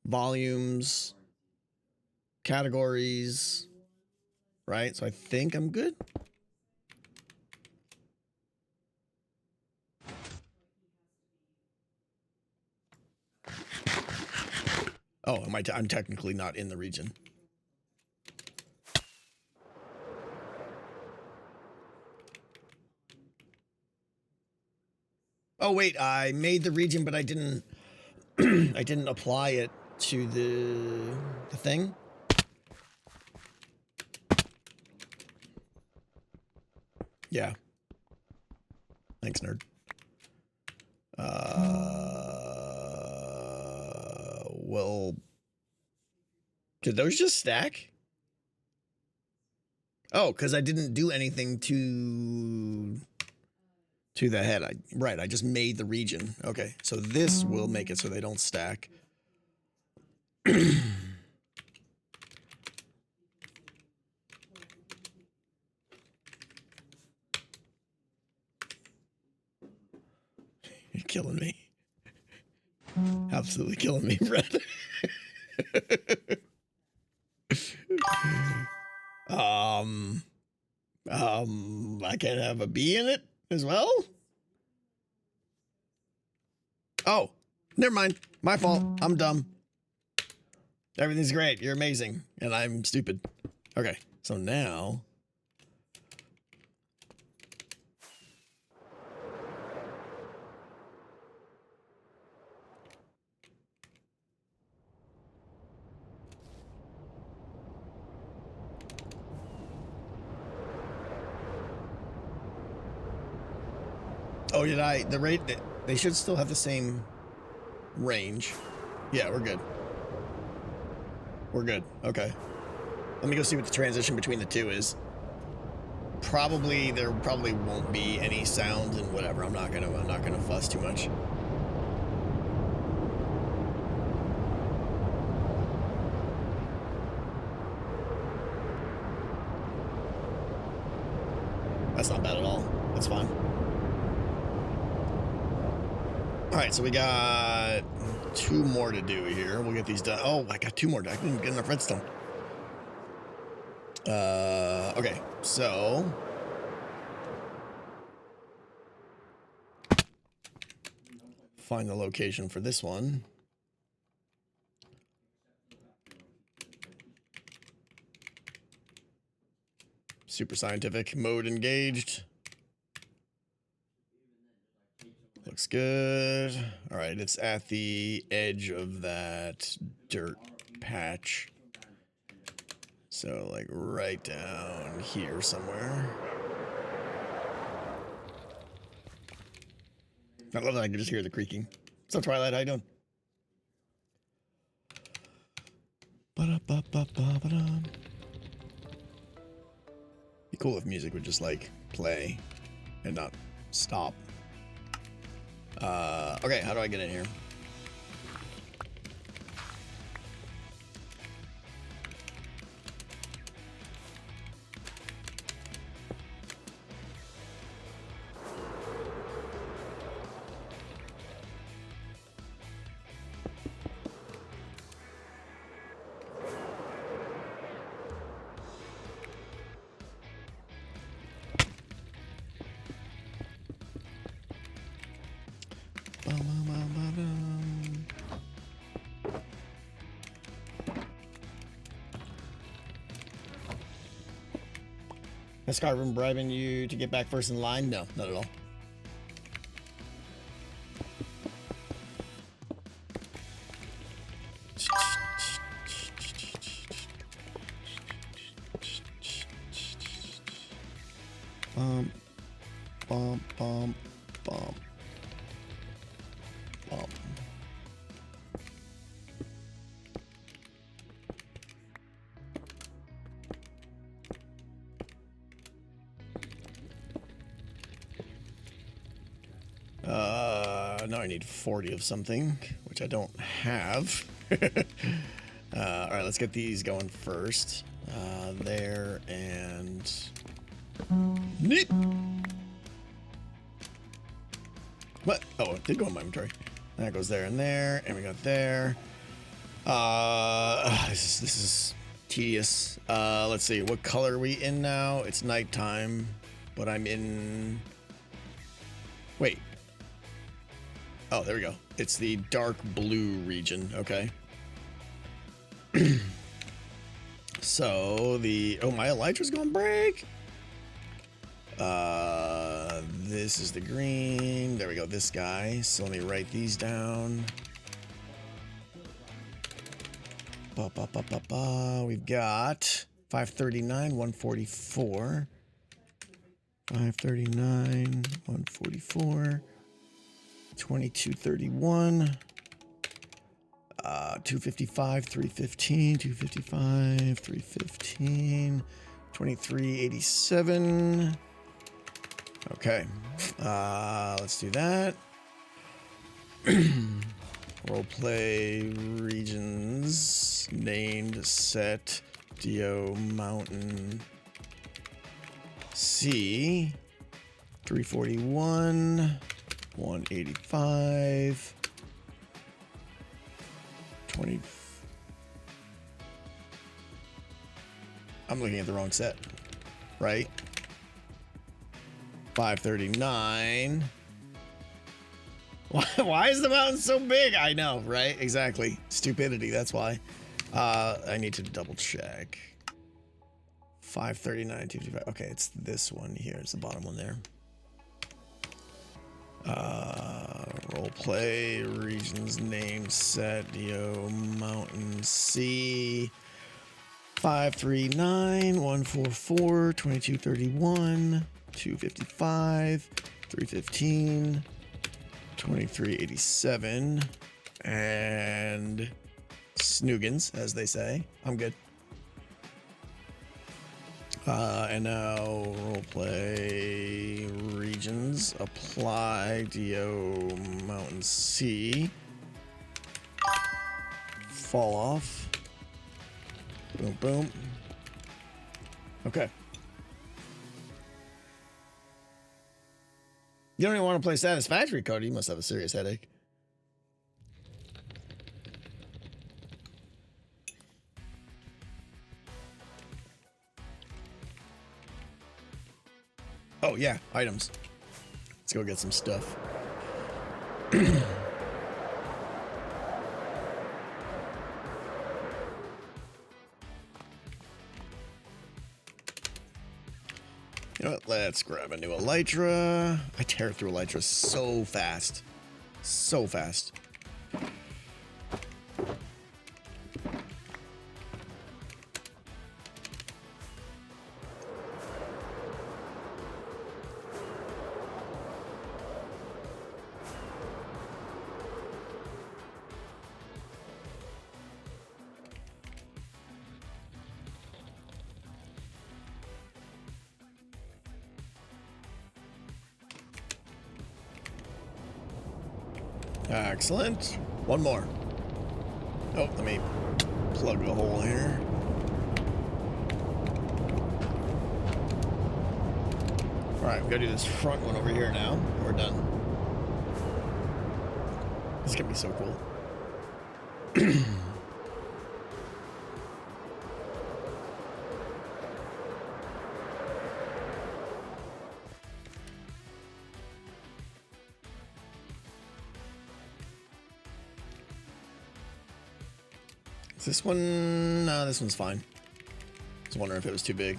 Volumes, categories, right? So I think I'm good. Oh, I'm technically not in the region. Oh wait, I made the region, but I didn't I didn't apply it to the thing. Yeah. Thanks, nerd. Well, did those just stack? Oh, because I didn't do anything to the head. I just made the region. Okay, so this will make it so they don't stack. You're killing me. Absolutely killing me, Brett. I can't have a bee in it as well? Oh, never mind. My fault. I'm dumb. Everything's great. You're amazing. And I'm stupid. Okay, so now... Oh, did the rate, they should still have the same range. Yeah, we're good. We're good. Okay. Let me go see what the transition between the two is. There probably won't be any sounds and whatever. I'm not gonna fuss too much. That's not bad at all. That's fine. All right, so we got 2 more to do here. We'll get these done. Oh, I got 2 more. I didn't get enough redstone. Okay, so find the location for this one. Super scientific mode engaged. Looks good. All right, it's at the edge of that dirt patch. So, like, right down here somewhere. I love that I can just hear the creaking. What's up, Twilight? How you doing? Ba-da-ba-ba-ba-ba-dum. Be cool if music would just, like, play and not stop. Okay, how do I get in here? Has Skyrim bribing you to get back first in line? No, not at all. Bump, bump, bump, bump, bump. Now I need 40 of something, which I don't have. All right, let's get these going first. There and... Neat! What? Oh, it did go in my inventory. That goes there and there, and we got there. This is tedious. Let's see, what color are we in now? It's nighttime, but I'm in... Wait. Oh, there we go. It's the dark blue region. Okay. So the... Oh, my elytra's gonna break. This is the green. There we go. This guy. So let me write these down. We've got 539, 144. 539, 144. 2231. 255, 315, 255, 315, 2387. Okay. Let's do that. Roleplay regions named set Dio Mountain C 341 185 20. I'm looking at the wrong set, right? 539. Why is the mountain so big? I know, right? Exactly. Stupidity, that's why. I need to double check. 539, 255. Okay, it's this one here. It's the bottom one there. Roleplay regions name set Dio Mountain C 539 144 2231 255 315 2387 and Snoogans, as they say. I'm good. And now roleplay regions. Apply DO Mountain C. Fall off. Boom, boom. Okay. You don't even want to play Satisfactory, Cody. You must have a serious headache. Oh, yeah. Items. Let's go get some stuff. You know what? Let's grab a new elytra. I tear through elytra so fast. So fast. Excellent. One more. Oh, let me plug the hole here. All right, we gotta do this front one over here now. We're done. This is gonna be so cool. Is this one? No, this one's fine. I was wondering if it was too big.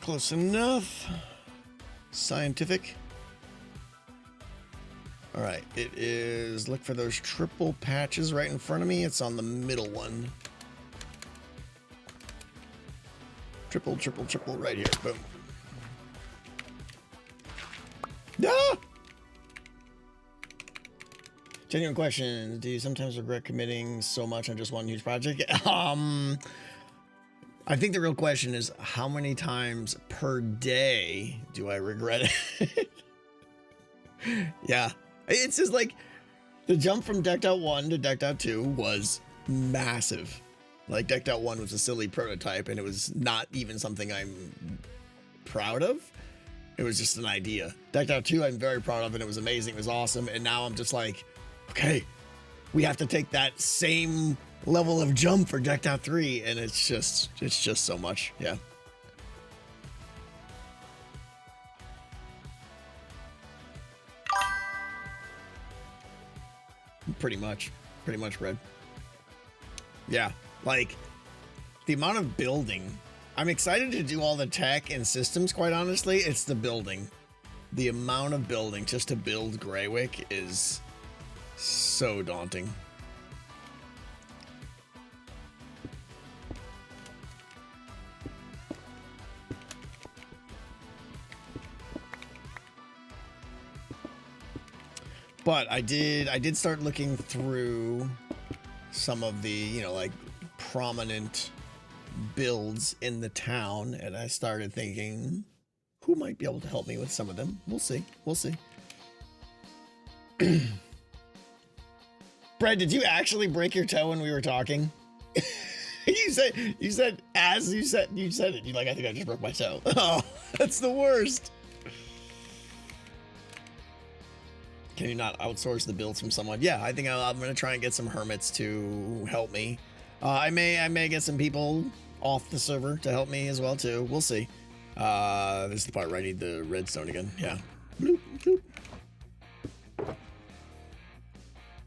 Close enough. Scientific. All right, it is. Look for those triple patches right in front of me. It's on the middle one. Triple, triple, triple right here. Boom. Ah! Genuine question. Do you sometimes regret committing so much on just one huge project? I think the real question is how many times per day do I regret it? Yeah. It's just like the jump from Decked Out 1 to Decked Out 2 was massive. Like Decked Out 1 was a silly prototype and it was not even something I'm proud of. It was just an idea. Decked Out 2 I'm very proud of and it was amazing. It was awesome. And now I'm just like, okay, we have to take that same level of jump for Decked Out 3, and it's just so much, yeah. Pretty much, Red. Yeah, like the amount of building. I'm excited to do all the tech and systems. Quite honestly, it's the building. The amount of building just to build Greywick is so daunting. But I did start looking through some of the, you know, like prominent builds in the town, and I started thinking, who might be able to help me with some of them? We'll see. We'll see. Brad, did you actually break your toe when we were talking? you said it. You're like, I think I just broke my toe. Oh, that's the worst. Can you not outsource the builds from someone? Yeah, I think I'm gonna try and get some hermits to help me. I may get some people off the server to help me as well too. We'll see. This is the part where I need the redstone again. Yeah. Bloop, bloop.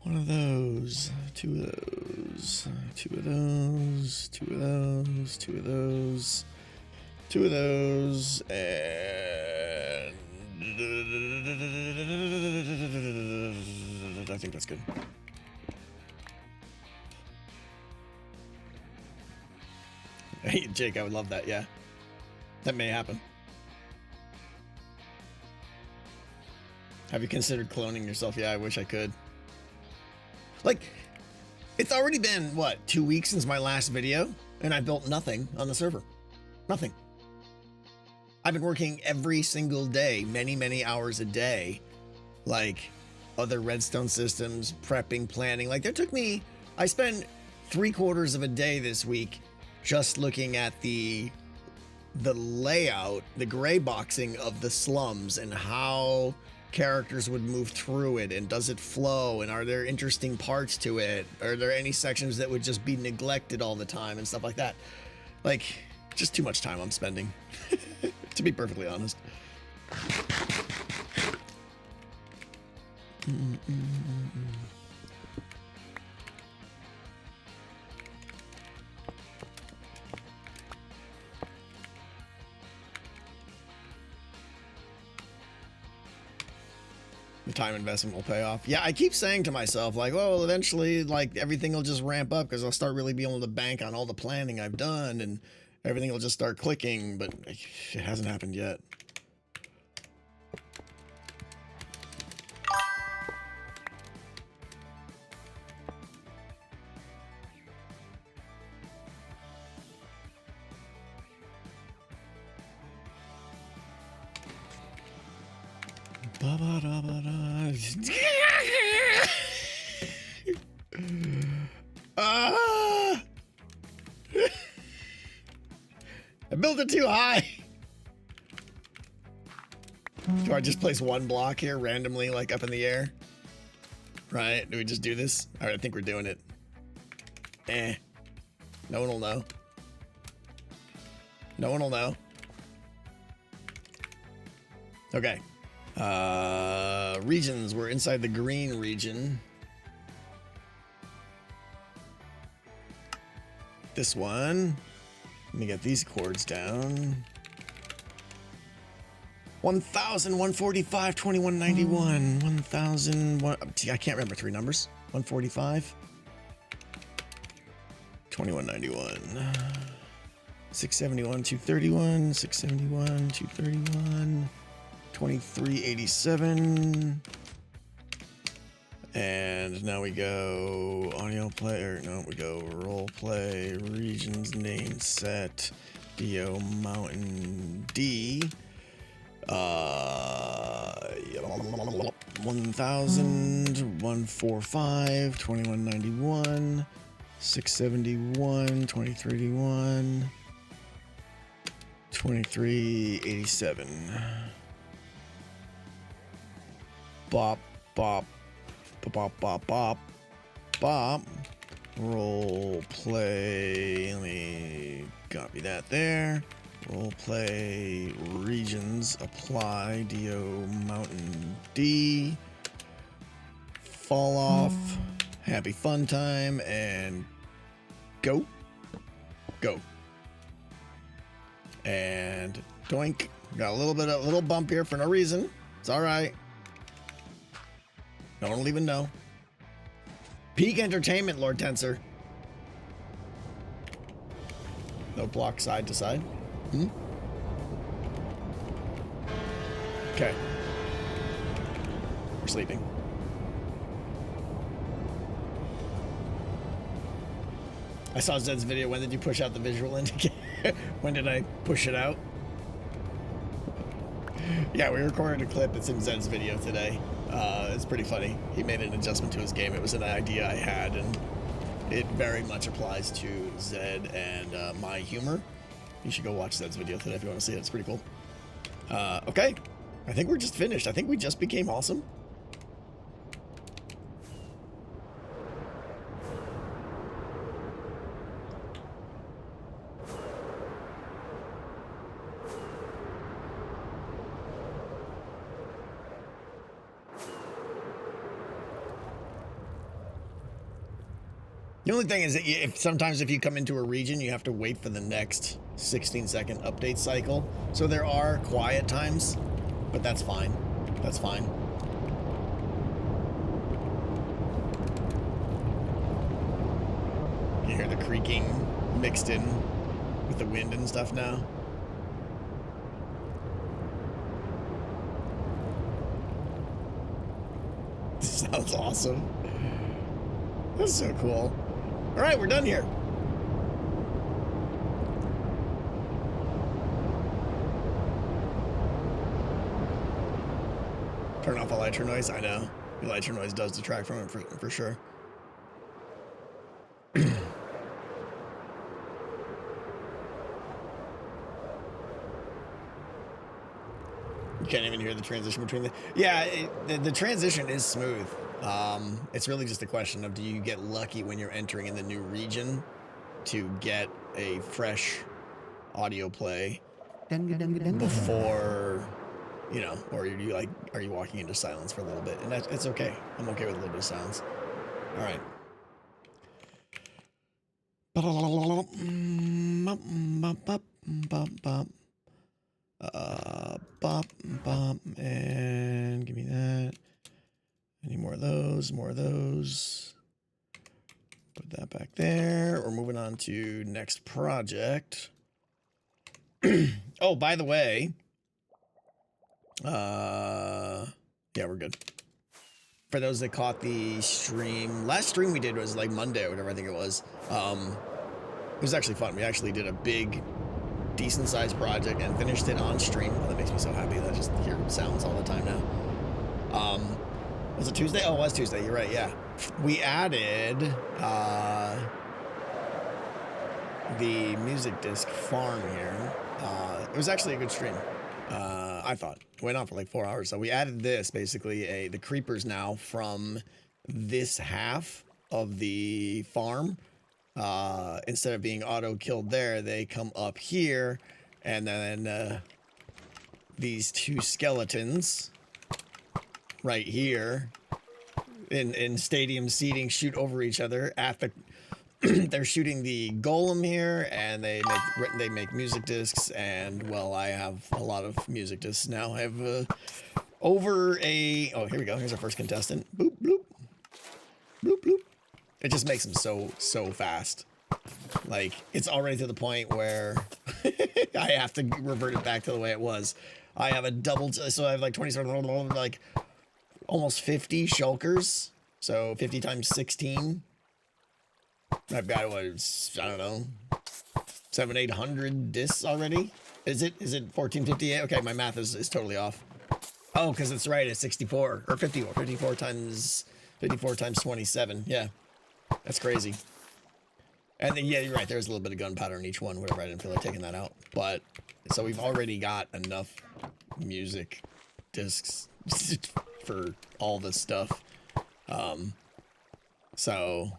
One of those, two of those, two of those, two of those, two of those, two of those, and I think that's good. Hey, Jake, I would love that. Yeah, that may happen. Have you considered cloning yourself? Yeah, I wish I could. Like, it's already been, what, 2 weeks since my last video, and I built nothing on the server. Nothing. I've been working every single day, many, many hours a day, like other redstone systems, prepping, planning. Like, I spent 3/4 of a day this week just looking at the layout, the gray boxing of the slums and how characters would move through it, and does it flow, and are there interesting parts to it? Are there any sections that would just be neglected all the time and stuff like that? Like, just too much time I'm spending, to be perfectly honest. The time investment will pay off. Yeah, I keep saying to myself, like, well, eventually, like, everything will just ramp up because I'll start really being able to bank on all the planning I've done, and everything will just start clicking, but it hasn't happened yet. I built it too high. Do I just place one block here randomly, like up in the air? Right? Do we just do this? All right, I think we're doing it. No one will know. No one will know. Okay. Regions. We're inside the green region. This one. Let me get these chords down. 1,145, 2191. 1,000. I can't remember 3 numbers. 145. 2191. 671, 231. 671, 231. 2387. And now we go audio player. No, we go role play, regions, name set, DO Mountain D. 1,000, 145, 2191, 671, 2381, 2387. Bop, bop, bop, bop, bop, bop. Role play. Let me copy that there. Role play regions. Apply. DO Mountain D. Fall off. Happy fun time. And go. Go. And doink. Got a little bump here for no reason. It's all right. No one will even know. Peak entertainment, Lord Tensor. No block side to side. Okay. We're sleeping. I saw Zed's video. When did you push out the visual indicator? When did I push it out? Yeah, we recorded a clip. It's in Zed's video today. It's pretty funny. He made an adjustment to his game. It was an idea I had, and it very much applies to Zed and my humor. You should go watch Zed's video today if you want to see it. It's pretty cool. Okay. I think we're just finished. I think we just became awesome. The only thing is that sometimes if you come into a region, you have to wait for the next 16-second update cycle. So there are quiet times, but that's fine. That's fine. You hear the creaking mixed in with the wind and stuff now. This sounds awesome. That's so cool. All right, we're done here. Turn off elytra noise. I know. Elytra noise does detract from it for sure. You can't even hear the transition between the... Yeah, the transition is smooth. It's really just a question of, do you get lucky when you're entering in the new region to get a fresh audio play before, you know, or are you walking into silence for a little bit? And it's okay. I'm okay with a little bit of silence. All right. And give me that. Any more of those, more of those. Put that back there. We're moving on to next project. Oh, by the way, yeah, we're good. For those that caught the stream, last stream we did was like Monday or whatever I think it was. It was actually fun. We actually did a big, decent sized project and finished it on stream. Oh, that makes me so happy that I just hear sounds all the time now. Was it Tuesday? Oh, it was Tuesday. You're right. Yeah. We added the music disc farm here. It was actually a good stream. I thought it went on for like 4 hours. So we added this basically the creepers now from this half of the farm. Instead of being auto killed there, they come up here, and then these two skeletons right here in stadium seating shoot over each other at the they're shooting the golem here, and they make music discs, and well, I have a lot of music discs now. I have oh, here we go. Here's our first contestant. Boop bloop bloop bloop. It just makes them so fast. Like, it's already to the point where I have to revert it back to the way it was. I have a double, so I have like 27, like almost 50 shulkers. So 50 times 16. I've got, what, I don't know, 700-800 discs already. Is it 1458? Okay, my math is totally off. Oh, because it's right, it's 64 or 54 times 27. Yeah, that's crazy. And then, yeah, you're right. There's a little bit of gunpowder in each one. Whatever, I didn't feel like taking that out. But so we've already got enough music discs for all this stuff. So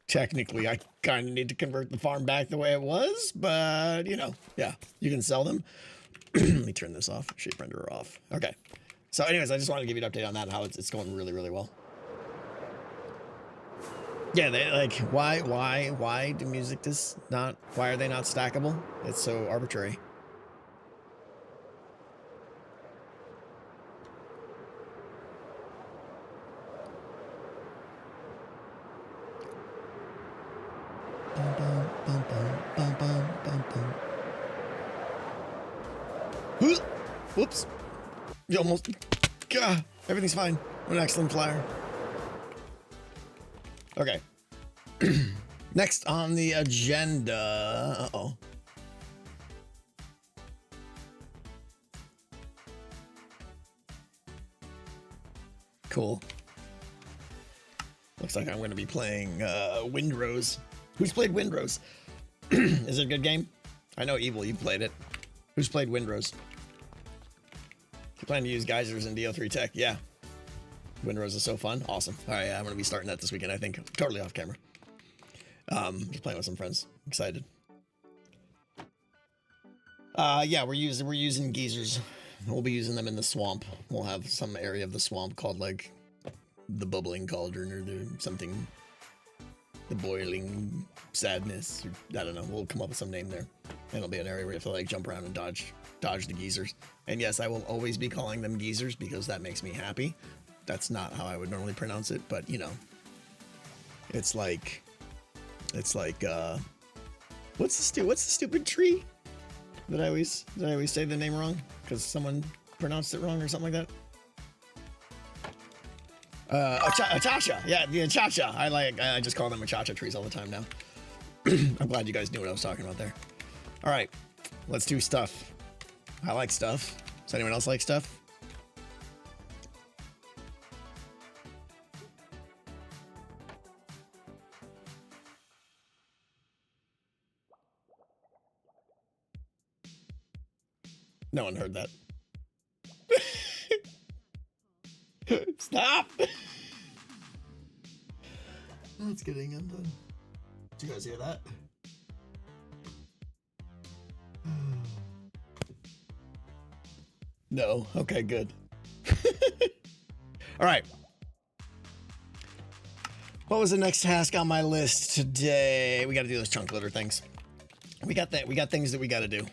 technically, I kind of need to convert the farm back the way it was. But you know, yeah, you can sell them. Let me turn this off. Shape renderer off. Okay. So, anyways, I just wanted to give you an update on that. How it's going really, really well. Yeah, they like why do music discs not? Why are they not stackable? It's so arbitrary. Whoops! You almost. Gah, everything's fine. I'm an excellent flyer. Okay. Next on the agenda. Uh-oh. Cool. Looks like I'm going to be playing Windrose. Who's played Windrose? Is it a good game? I know Evil, you've played it. Who's played Windrose? You plan to use geysers in DO3 Tech? Yeah. Windrose is so fun. Awesome. All right, yeah, I'm going to be starting that this weekend, I think. Totally off camera. Just playing with some friends. Excited. Yeah, we're using geysers. We'll be using them in the swamp. We'll have some area of the swamp called, like, the bubbling cauldron or something. The boiling sadness. Or, I don't know. We'll come up with some name there. And it'll be an area where you have to, like, jump around and dodge the geysers. And yes, I will always be calling them geysers because that makes me happy. That's not how I would normally pronounce it, but, you know. It's like what's the stupid tree that I always say the name wrong because someone pronounced it wrong or something like Achacha. Yeah, the Achacha. I just call them Achacha trees all the time now. I'm glad you guys knew what I was talking about there. All right, let's do stuff. I like stuff. Does anyone else like stuff? No one heard that. Stop! That's getting undone. Did you guys hear that? No. Okay, good. All right. What was the next task on my list today? We got to do those chunk loader things. We got things that we got to do.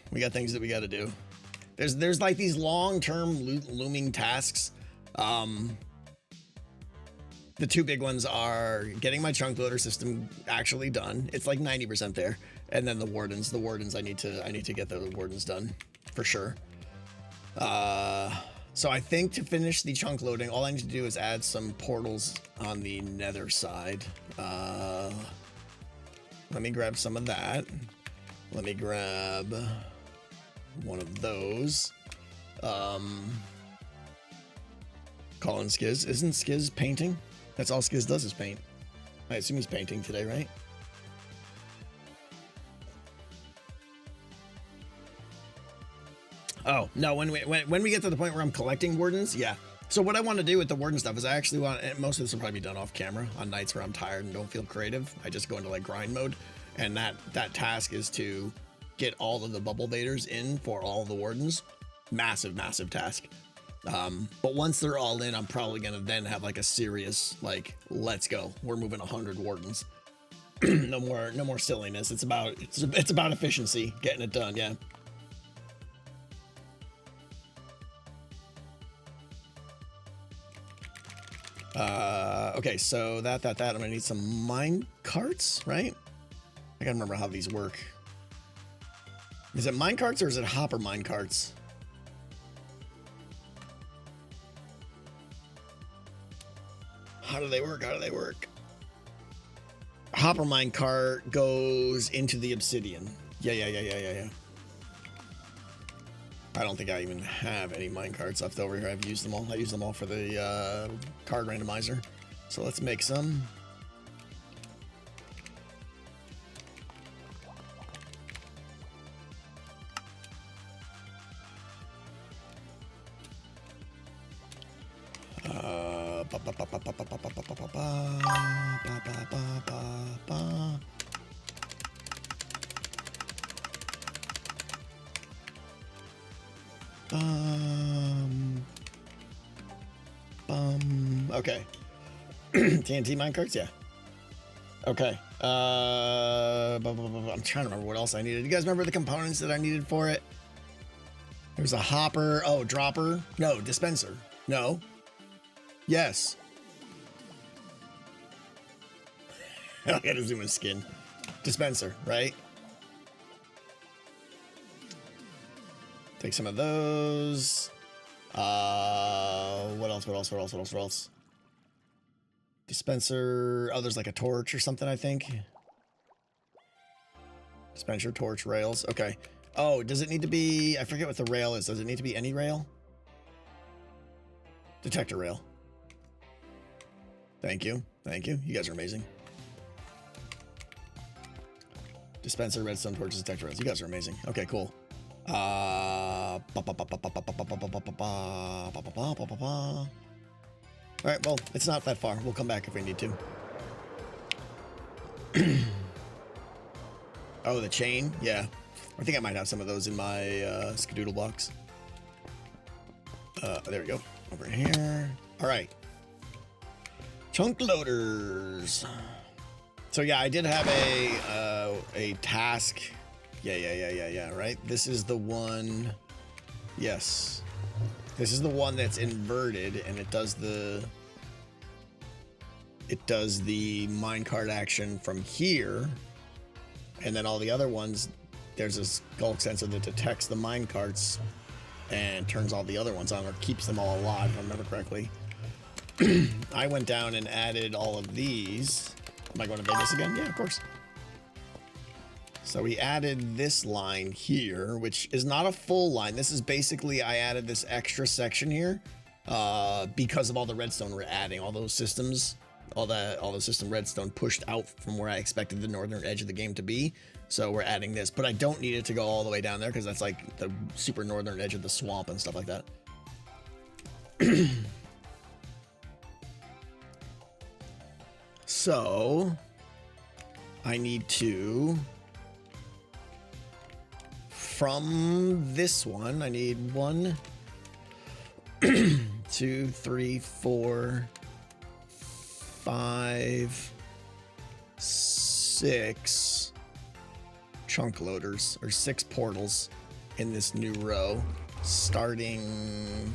There's like these long-term looming tasks. The two big ones are getting my chunk loader system actually done. It's like 90% there. And then the wardens. I need to get the wardens done for sure. So I think to finish the chunk loading, all I need to do is add some portals on the nether side. Let me grab some of that. Let me grab one of those. Calling Skiz. Isn't Skiz painting? That's all Skiz does is paint. I assume he's painting today, right? Oh, no, when we get to the point where I'm collecting wardens, yeah. So what I want to do with the warden stuff is I actually want, and most of this will probably be done off camera on nights where I'm tired and don't feel creative. I just go into like grind mode, and that task is to get all of the bubble baiters in for all of the wardens. Massive task. But once they're all in, I'm probably gonna then have like a serious, like, let's go. We're moving 100 wardens. no more silliness. It's about efficiency, getting it done. Yeah. Okay, so that I'm gonna need some mine carts, right? I gotta remember how these work. Is it mine carts or is it hopper mine carts? How do they work? Hopper mine cart goes into the obsidian. Yeah. I don't think I even have any mine carts left over here. I've used them all. I used them all for the card randomizer. So let's make some. Okay. TNT minecarts, yeah. Okay. I'm trying to remember what else I needed. You guys remember the components that I needed for it? There's a hopper. Oh, dropper. No, dispenser. No. Yes. I gotta zoom in skin. Dispenser, right? Take some of those. What else? Dispenser. Oh, there's like a torch or something, I think. Dispenser, torch, rails. Okay. Oh, does it need to be... I forget what the rail is. Does it need to be any rail? Detector rail. Thank you. You guys are amazing. Dispenser, redstone, torches, detector rails. You guys are amazing. Okay, cool. All right, well, it's not that far. We'll come back if we need to. Oh, the chain? Yeah. I think I might have some of those in my skadoodle blocks. There we go. Over here. All right. Chunk loaders. So yeah, I did have a task. Yeah, right? This is the one. Yes. This is the one that's inverted, and it does the minecart action from here. And then all the other ones, there's a sculk sensor that detects the minecarts and turns all the other ones on, or keeps them all alive, if I remember correctly. I went down and added all of these. Am I going to Vegas again? Yeah, of course. So we added this line here, which is not a full line. This is basically, I added this extra section here because of all the redstone we're adding, all those systems, all the system redstone pushed out from where I expected the northern edge of the game to be. So we're adding this, but I don't need it to go all the way down there because that's like the super northern edge of the swamp and stuff like that. So I need to, from this one, I need 1, 2, 3, 4, 5, 6 chunk loaders or 6 portals in this new row, starting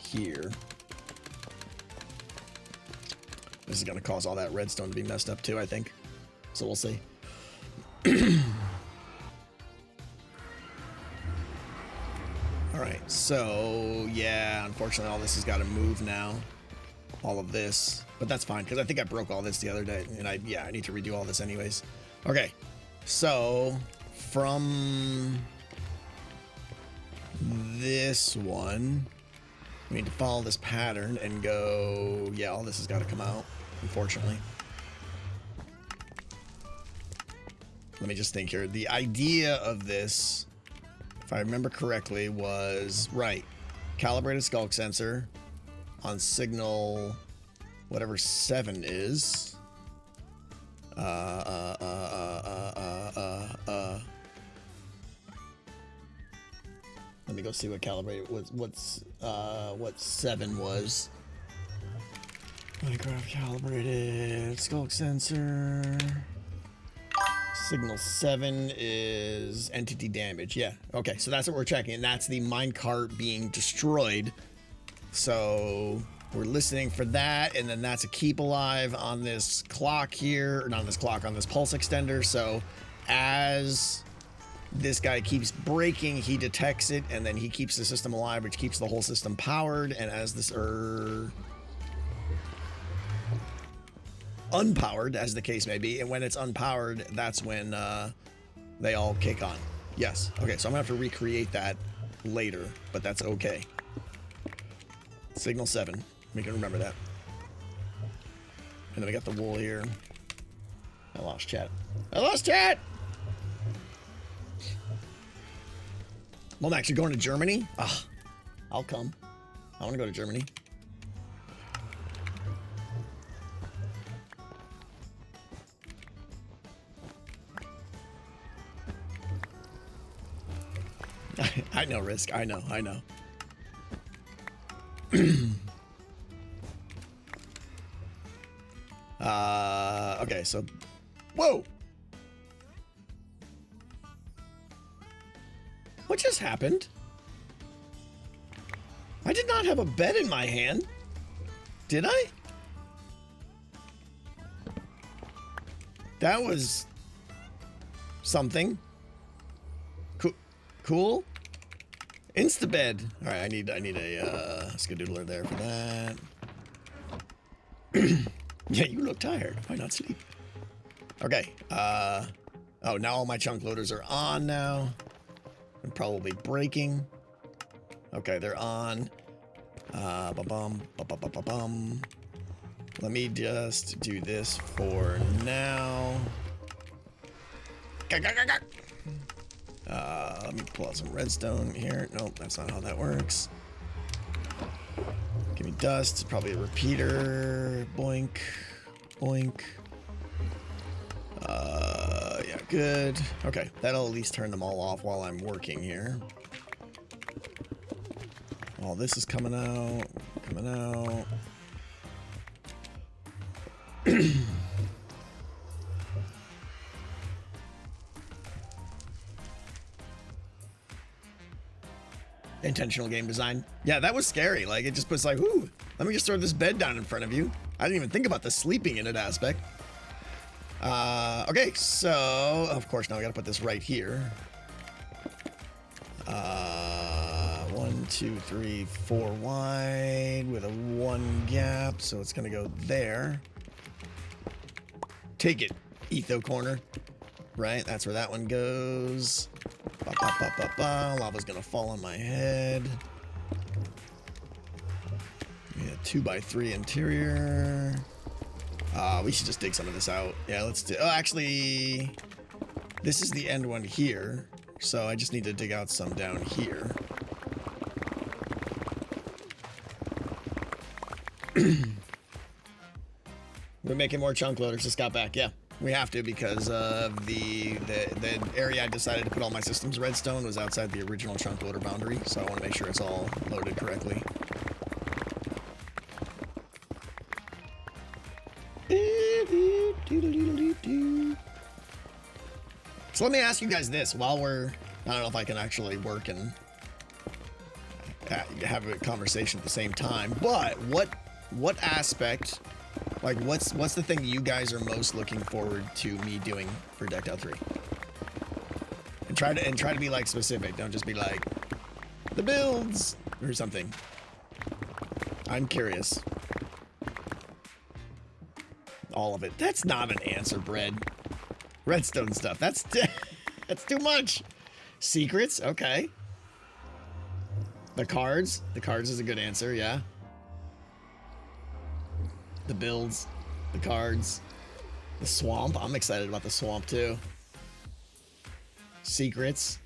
here. This is going to cause all that redstone to be messed up too, I think. So we'll see. All right, so yeah, unfortunately all this has got to move now. All of this, but that's fine because I think I broke all this the other day, and I need to redo all this anyways. Okay, so from this one, we need to follow this pattern and go, yeah, all this has got to come out, unfortunately. Let me just think here. The idea of this, if I remember correctly, was, right, calibrated skulk sensor on signal whatever 7 is. Let me go see what calibrated was. What 7 was. Minecraft calibrated skulk sensor. Signal 7 is entity damage. Yeah. Okay. So that's what we're checking. And that's the minecart being destroyed. So we're listening for that. And then that's a keep alive on this clock here. Or not on this clock, on this pulse extender. So as this guy keeps breaking, he detects it. And then he keeps the system alive, which keeps the whole system powered. And as this unpowered, as the case may be, and when it's unpowered, that's when they all kick on. Yes. Okay, so I'm gonna have to recreate that later, but that's okay. Signal 7. We can remember that. And then we got the wool here. I lost chat. I lost chat! Well, I'm actually going to Germany? Ah, I'll come. I want to go to Germany. I know, Risk. I know. Okay, so... Whoa! What just happened? I did not have a bed in my hand. Did I? That was... something. Cool. Instabed. All right, I need a skadoodler there for that. Yeah, you look tired. Why not sleep? Okay. Oh, now all my chunk loaders are on now. And probably breaking. Okay, they're on. Ba-bum. Let me just do this for now. Let me pull out some redstone here. Nope, that's not how that works. Give me dust. Probably a repeater. Boink. Boink. Yeah, good. Okay, that'll at least turn them all off while I'm working here. All this is coming out. Coming out. Intentional game design. Yeah, that was scary. Like, it just puts like, ooh, let me just throw this bed down in front of you. I didn't even think about the sleeping in it aspect. Okay, so, of course, now I gotta put this right here. 1, 1, 2, 3, 4 wide with a 1 gap, so it's gonna go there. Take it, Etho Corner. Right, that's where that one goes. Ba, ba, ba, ba, ba. Lava's gonna fall on my head. Yeah, 2x3 interior. We should just dig some of this out. Yeah, let's do. Oh, actually, this is the end one here, so I just need to dig out some down here. We're making more chunk loaders. Just got back. Yeah, we have to because the area I decided to put all my systems redstone was outside the original chunk loader boundary, so I want to make sure it's all loaded correctly. So let me ask you guys this while we're, I don't know if I can actually work and have a conversation at the same time, but what aspect, like what's the thing you guys are most looking forward to me doing for Decked Out 3? And try to be like specific. Don't just be like the builds or something. I'm curious. All of it. That's not an answer, Bread. Redstone stuff. That's too much. Secrets. Okay. The cards. The cards is a good answer. Yeah. The builds. The cards. The swamp. I'm excited about the swamp too. Secrets.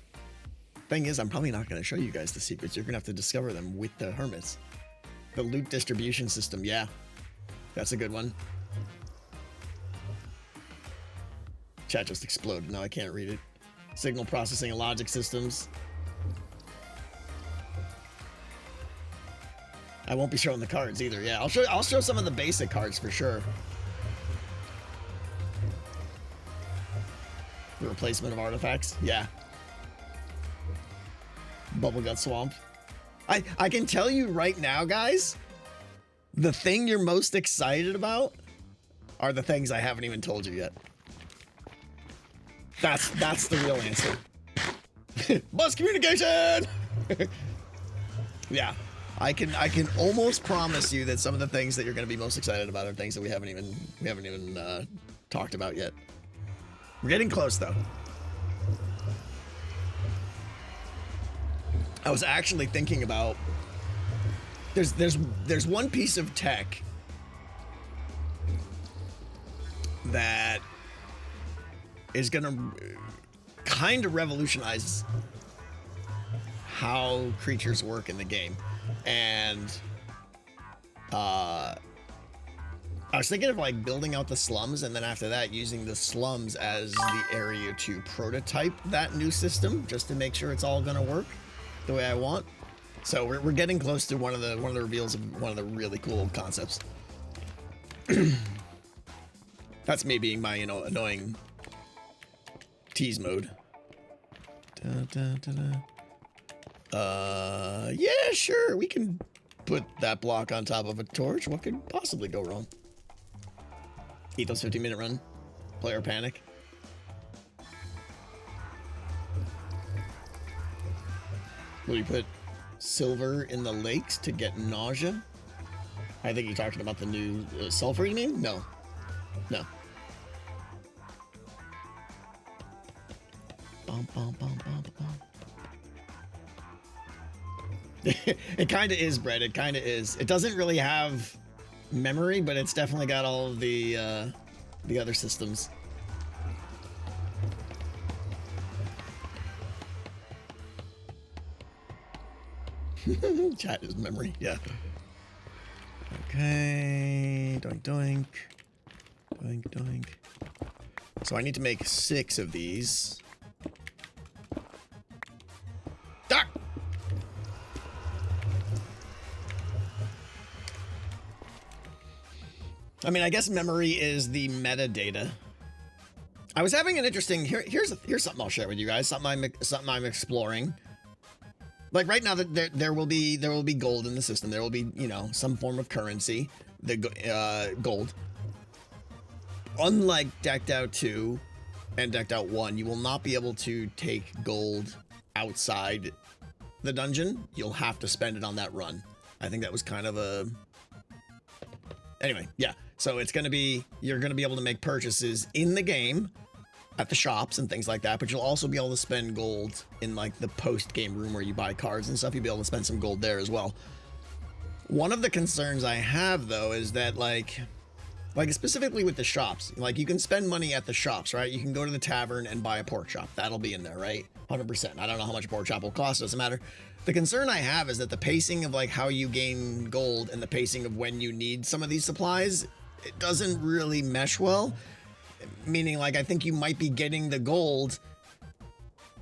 Thing is, I'm probably not going to show you guys the secrets. You're going to have to discover them with the hermits. The loot distribution system. Yeah. That's a good one. Chat just exploded. Now I can't read it. Signal processing and logic systems. I won't be showing the cards either. Yeah, I'll show some of the basic cards for sure. The replacement of artifacts. Yeah. Bubblegut Swamp. I can tell you right now, guys, the thing you're most excited about are the things I haven't even told you yet. That's the real answer. Bus communication. Yeah, I can almost promise you that some of the things that you're going to be most excited about are things that we haven't even talked about yet. We're getting close though. I was actually thinking about there's one piece of tech that is gonna kind of revolutionize how creatures work in the game. And I was thinking of like building out the slums, and then after that using the slums as the area to prototype that new system, just to make sure it's all gonna work the way I want. So we're getting close to one of the reveals of one of the really cool concepts. That's me being my, annoying tease mode. Yeah, sure. We can put that block on top of a torch. What could possibly go wrong? Eat those 15-minute run. Player panic. Will you put silver in the lakes to get nausea? I think you're talking about the new sulfur, you mean? No. No. Bum, bum, bum, bum, bum. It kind of is, Brett. It kind of is. It doesn't really have memory, but it's definitely got all of the other systems. Chat is memory, yeah. Okay, doink, doink. Doink, doink. So I need to make 6 of these. Ah! I mean, I guess memory is the metadata. I was having an interesting here's something I'll share with you guys. Something I'm exploring. Like right now, there will be gold in the system. There will be some form of currency, the gold. Unlike Decked Out 2 and Decked Out 1, you will not be able to take gold outside the dungeon, you'll have to spend it on that run. I think that was kind of a... Anyway, yeah. So it's going to be, you're going to be able to make purchases in the game at the shops and things like that, but you'll also be able to spend gold in like the post-game room where you buy cards and stuff. You'll be able to spend some gold there as well. One of the concerns I have though is that like specifically with the shops, like you can spend money at the shops, right? You can go to the tavern and buy a pork chop. That'll be in there, right? 100%. I don't know how much a pork chop will cost. Doesn't matter. The concern I have is that the pacing of like how you gain gold and the pacing of when you need some of these supplies, it doesn't really mesh well. Meaning like I think you might be getting the gold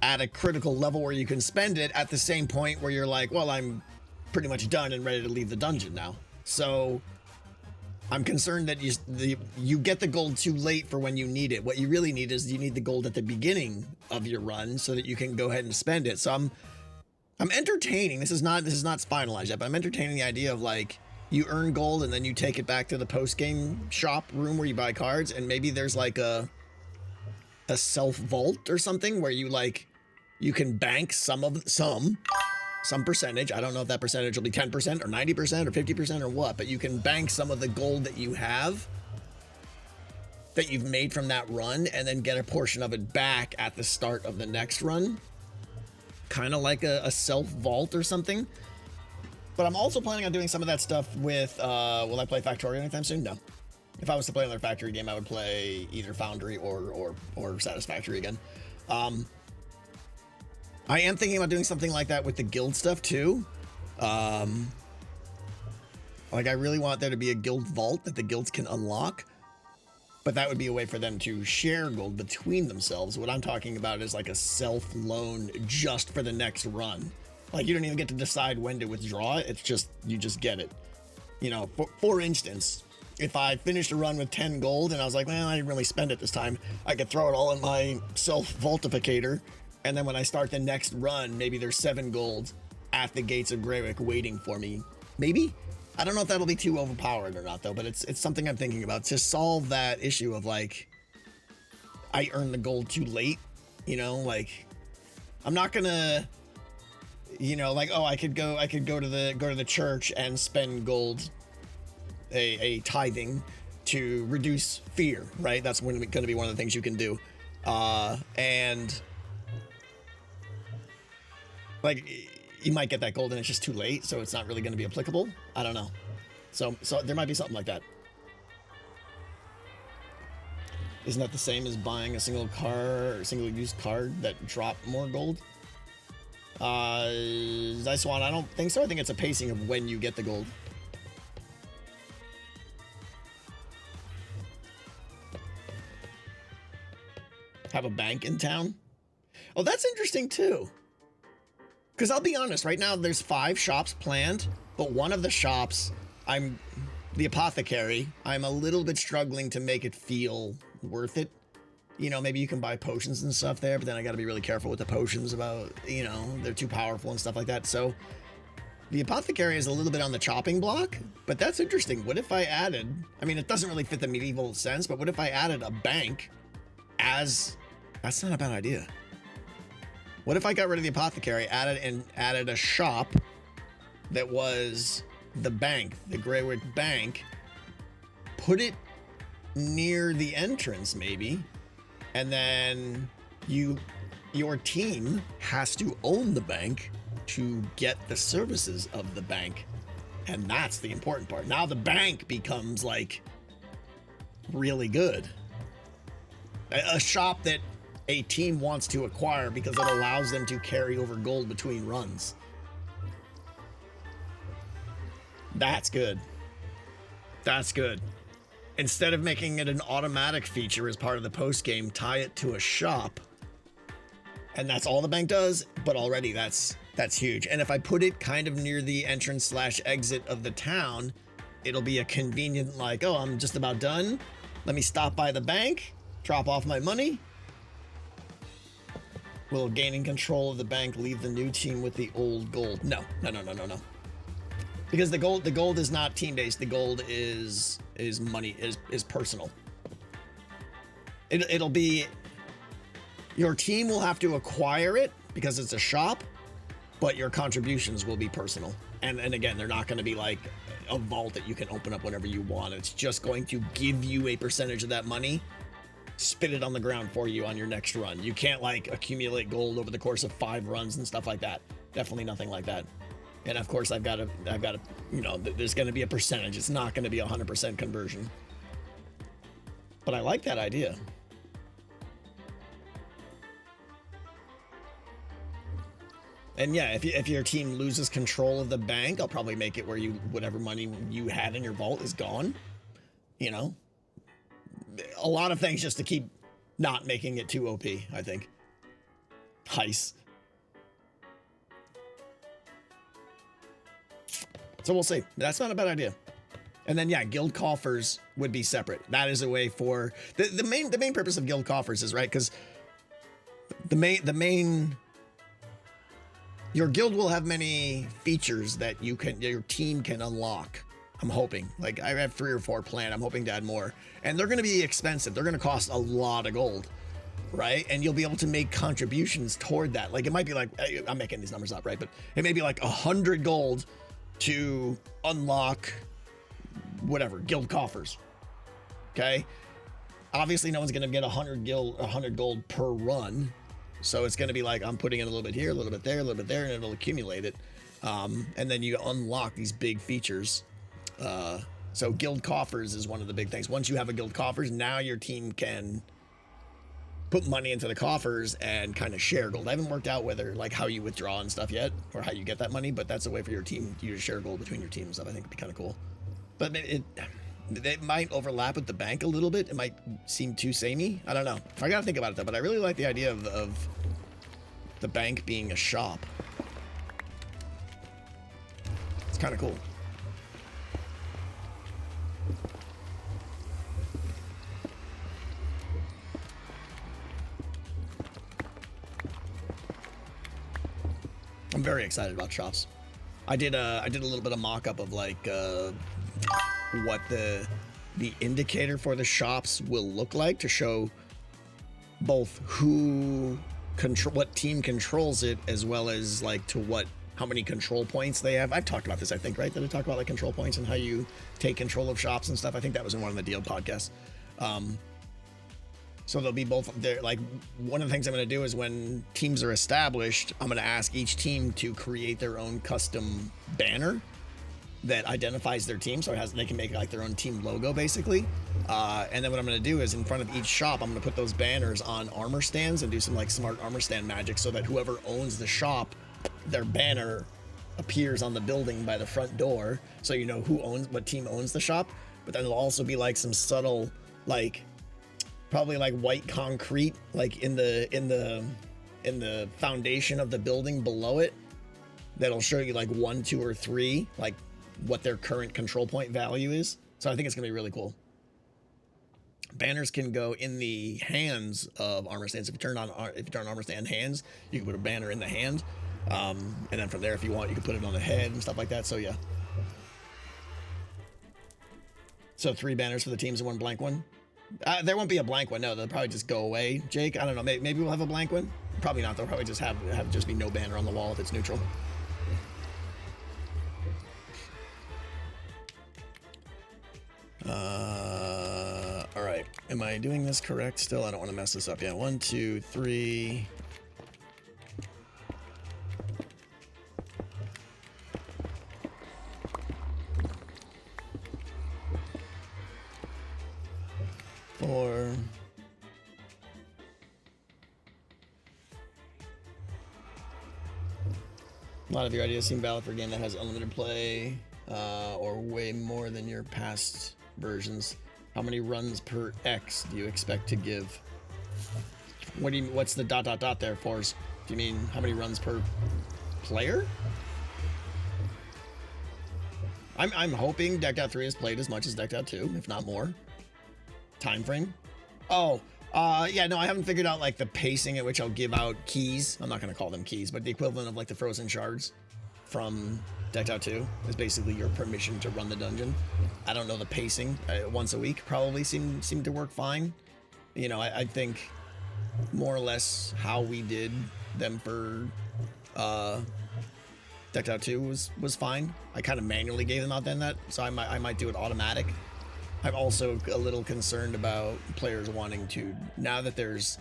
at a critical level where you can spend it at the same point where you're like, well, I'm pretty much done and ready to leave the dungeon now. So I'm concerned that you get the gold too late for when you need it. What you really need is you need the gold at the beginning of your run so that you can go ahead and spend it. So I'm entertaining. This is not finalized yet, but I'm entertaining the idea of like you earn gold and then you take it back to the post-game shop room where you buy cards, and maybe there's like a self vault or something where you like you can bank some percentage. I don't know if that percentage will be 10% or 90% or 50% or what, but you can bank some of the gold that you have that you've made from that run and then get a portion of it back at the start of the next run. Kind of like a self vault or something. But I'm also planning on doing some of that stuff with, will I play Factorio anytime soon? No. If I was to play another Factory game, I would play either Foundry or Satisfactory again. I am thinking about doing something like that with the guild stuff too. Like I really want there to be a guild vault that the guilds can unlock, but that would be a way for them to share gold between themselves. What I'm talking about is like a self loan just for the next run. Like you don't even get to decide when to withdraw it. It's just, you just get it. You know, for instance, if I finished a run with 10 gold and I was like, well, I didn't really spend it this time, I could throw it all in my self vaultificator. And then when I start the next run, maybe there's 7 gold at the gates of Greywick waiting for me. Maybe? I don't know if that'll be too overpowered or not though, but it's something I'm thinking about to solve that issue of like, I earned the gold too late. You know, like I'm not gonna, you know, like, oh, I could go to the church and spend gold, a tithing to reduce fear, right? That's going to be one of the things you can do. And like you might get that gold and it's just too late, so it's not really going to be applicable. I don't know. So there might be something like that. Isn't that the same as buying a single used card that dropped more gold? Zycewan, I don't think so. I think it's a pacing of when you get the gold. Have a bank in town? Oh, that's interesting too. Because I'll be honest, right now there's 5 shops planned, but one of the shops, the apothecary, I'm a little bit struggling to make it feel worth it. You know, maybe you can buy potions and stuff there, but then I got to be really careful with the potions about, you know, they're too powerful and stuff like that. So the apothecary is a little bit on the chopping block, but that's interesting. What if I added, I mean, it doesn't really fit the medieval sense, but what if I added a bank that's not a bad idea. What if I got rid of the apothecary, added a shop that was the bank, the Greywick Bank, put it near the entrance maybe, and then your team has to own the bank to get the services of the bank. And that's the important part. Now the bank becomes like really good. A shop that a team wants to acquire because it allows them to carry over gold between runs. That's good. That's good. Instead of making it an automatic feature as part of the post game, tie it to a shop. And that's all the bank does, but already that's huge. And if I put it kind of near the entrance / exit of the town, it'll be a convenient, like, oh, I'm just about done. Let me stop by the bank, drop off my money. Will gaining control of the bank leave the new team with the old gold? No. Because the gold is not team-based. The gold is money, is personal. It'll be, your team will have to acquire it because it's a shop, but your contributions will be personal. And again, they're not going to be like a vault that you can open up whenever you want. It's just going to give you a percentage of that money, spit it on the ground for you on your next run. You can't like accumulate gold over the course of 5 runs and stuff like that. Definitely nothing like that. And of course, I've got to, you know, there's going to be a percentage. It's not going to be 100% conversion. But I like that idea. And yeah, if your team loses control of the bank, I'll probably make it where you, whatever money you had in your vault is gone. You know, a lot of things just to keep not making it too OP, I think. Heist. So we'll see. That's not a bad idea. And then yeah, guild coffers would be separate. That is a way for the main purpose of guild coffers is right because the main your guild will have many features that your team can unlock. I'm hoping. Like I have 3 or 4 planned. I'm hoping to add more, and they're going to be expensive. They're going to cost a lot of gold, right? And you'll be able to make contributions toward that. Like it might be like I'm making these numbers up, right? But it may be like 100 gold to unlock whatever guild coffers. Okay, obviously no one's going to get 100 gold per run. So it's going to be like, I'm putting in a little bit here, a little bit there, a little bit there, and it'll accumulate it. And then you unlock these big features. So guild coffers is one of the big things. Once you have a guild coffers, now your team can put money into the coffers and kind of share gold. I haven't worked out whether like how you withdraw and stuff yet, or how you get that money, but that's a way for your team you to share gold between your team and stuff. I think it'd be kind of cool. But it might overlap with the bank a little bit. It might seem too samey. I don't know. I gotta think about it though, but I really like the idea of the bank being a shop. It's kind of cool. I'm very excited about shops. I did a little bit of mock-up of like what the indicator for the shops will look like to show both what team controls it, as well as like how many control points they have. I've talked about this, I think, right? Did I talk about like control points and how you take control of shops and stuff? I think that was in one of the deal podcasts. So they'll be both there. Like one of the things I'm going to do is when teams are established, I'm going to ask each team to create their own custom banner that identifies their team, so they can make like their own team logo basically. And then what I'm going to do is in front of each shop, I'm going to put those banners on armor stands and do some like smart armor stand magic so that whoever owns the shop, their banner appears on the building by the front door, so you know what team owns the shop. But then there'll also be like some subtle like probably like white concrete like in the foundation of the building below it that'll show you like 1, 2, or 3 like what their current control point value is. So I think it's gonna be really cool. Banners can go in the hands of armor stands. If you turn armor stand hands, you can put a banner in the hand, and then from there, if you want, you can put it on the head and stuff like that. So yeah. So 3 banners for the teams and 1 blank one. There won't be a blank one. No, they'll probably just go away. Jake, I don't know. Maybe we'll have a blank one. Probably not. They'll probably just have just be no banner on the wall if it's neutral. All right. Am I doing this correct still? I don't want to mess this up. Yeah. 1, 2, 3. Or a lot of your ideas seem valid for a game that has unlimited play, or way more than your past versions. How many runs per X do you expect to give? What's the ... there for? Do you mean how many runs per player? I'm hoping Decked Out 3 is played as much as Decked Out 2, if not more. Time frame? Oh, yeah, no, I haven't figured out like the pacing at which I'll give out keys. I'm not going to call them keys, but the equivalent of like the frozen shards from Decked Out 2 is basically your permission to run the dungeon. I don't know the pacing. Once a week probably seemed to work fine. You know, I think more or less how we did them for Decked Out 2 was fine. I kind of manually gave them out then that, so I might do it automatic. I'm also a little concerned about players wanting to, now that there's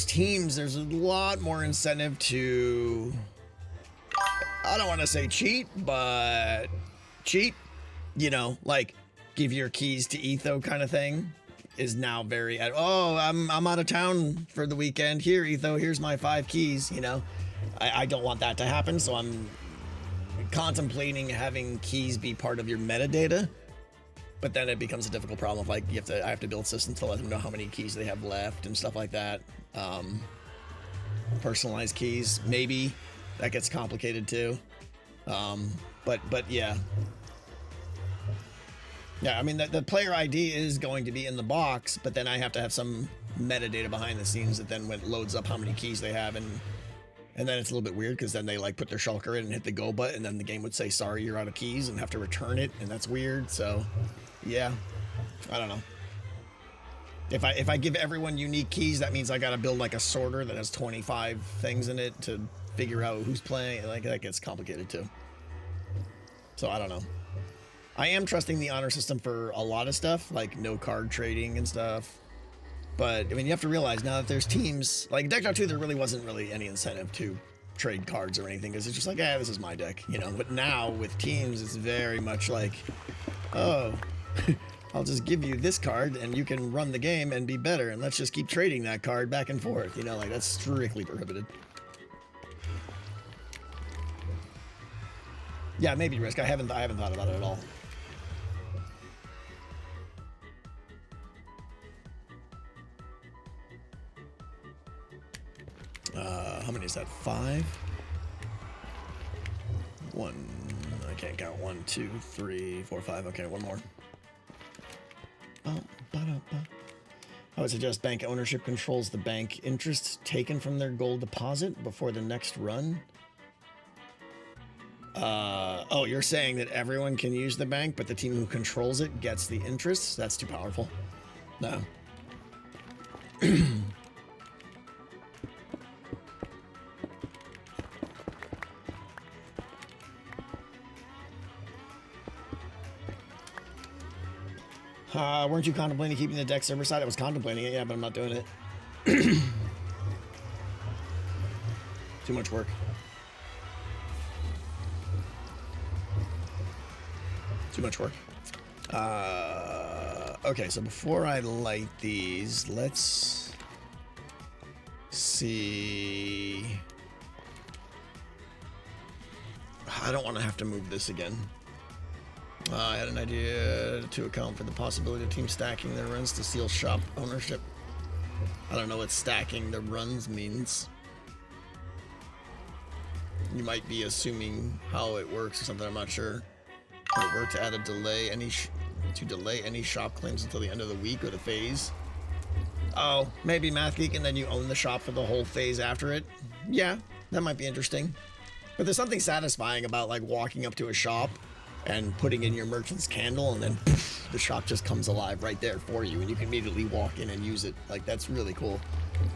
teams, there's a lot more incentive to, I don't want to say cheat, but cheat, you know, like give your keys to Etho kind of thing is now very, oh, I'm out of town for the weekend. Here, Etho, here's my 5 keys, you know. I don't want that to happen, so I'm contemplating having keys be part of your metadata. But then it becomes a difficult problem of like I have to build systems to let them know how many keys they have left and stuff like that. Personalized keys, maybe that gets complicated too. But yeah. Yeah, I mean the player ID is going to be in the box, but then I have to have some metadata behind the scenes that then when it loads up how many keys they have, and then it's a little bit weird because then they like put their shulker in and hit the go button, and then the game would say sorry, you're out of keys, and have to return it, and that's weird. So yeah, I don't know. If I give everyone unique keys, that means I gotta build like a sorter that has 25 things in it to figure out who's playing. Like that gets complicated too. So I don't know. I am trusting the honor system for a lot of stuff, like no card trading and stuff. But I mean, you have to realize now that there's teams like Decked Out 2, there really wasn't really any incentive to trade cards or anything because it's just like, this is my deck, you know. But now with teams, it's very much like, oh, I'll just give you this card and you can run the game and be better, and let's just keep trading that card back and forth, you know, like that's strictly prohibited. Yeah, maybe Risk. I haven't thought about it at all. How many is that? 5? 1. I can't count. 1, 2, 3, 4, 5. Okay, one more. I would suggest bank ownership controls the bank interest taken from their gold deposit before the next run. Oh, you're saying that everyone can use the bank, but the team who controls it gets the interest? That's too powerful. No. Weren't you contemplating keeping the deck server side? I was contemplating it, yeah, but I'm not doing it. Too much work. Too much work. Okay, so before I light these, let's see. I don't want to have to move this again. I had an idea to account for the possibility of teams stacking their runs to seal shop ownership. I don't know what stacking the runs means. You might be assuming how it works or something, I'm not sure. Would it work to add a delay, delay any shop claims until the end of the week or the phase? Oh, maybe Math Geek, and then you own the shop for the whole phase after it? Yeah, that might be interesting. But there's something satisfying about like walking up to a shop and putting in your merchant's candle, and then poof, the shop just comes alive right there for you, and you can immediately walk in and use it. Like, that's really cool.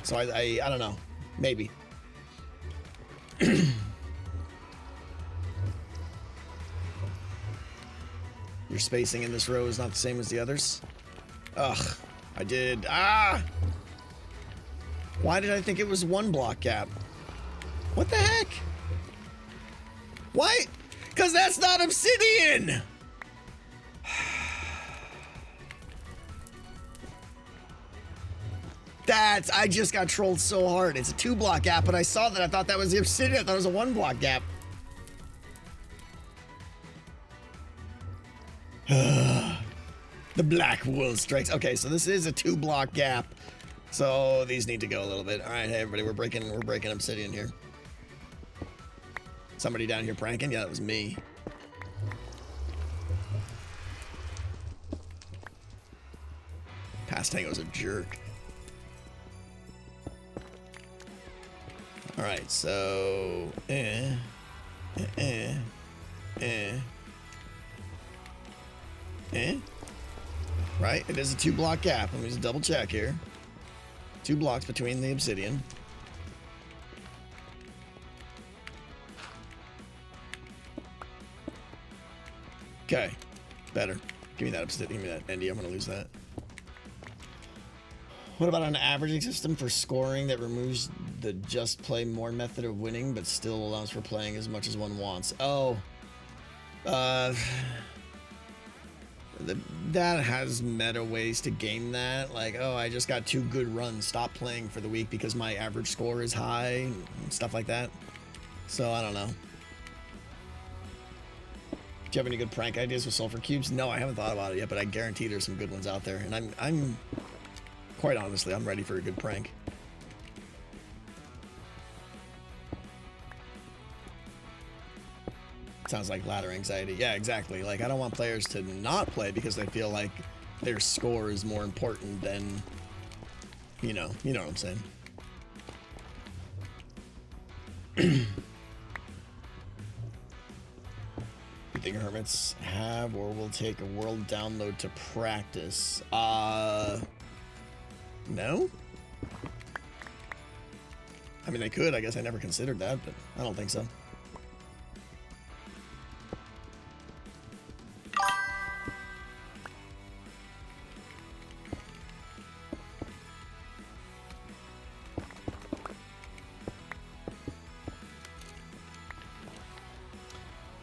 So I don't know. Maybe. Your spacing in this row is not the same as the others? Ugh. I did. Why did I think it was 1 block gap? What the heck? Why? Because that's not obsidian! I just got trolled so hard. It's a 2 block gap, but I saw that. I thought that was the obsidian. I thought it was a 1 block gap. The black wool strikes. Okay, so this is a 2 block gap. So these need to go a little bit. All right, hey everybody, we're breaking obsidian here. Somebody down here pranking? Yeah, that was me. Pastango's a jerk. All right, so right, it is a 2 block gap. Let me just double check here. 2 blocks between the obsidian. Okay. Better. Give me that obsidian. Give me that Endy. I'm gonna lose that. What about an averaging system for scoring that removes the just play more method of winning, but still allows for playing as much as one wants? Oh. That has meta ways to game that. Like, oh, I just got 2 good runs. Stop playing for the week because my average score is high. And stuff like that. So, I don't know. Do you have any good prank ideas with sulfur cubes? No, I haven't thought about it yet, but I guarantee there's some good ones out there. And I'm quite honestly, I'm ready for a good prank. Sounds like ladder anxiety. Yeah, exactly. Like, I don't want players to not play because they feel like their score is more important than, you know what I'm saying. You think hermits have or will take a world download to practice? No? I mean, they could. I guess I never considered that, but I don't think so.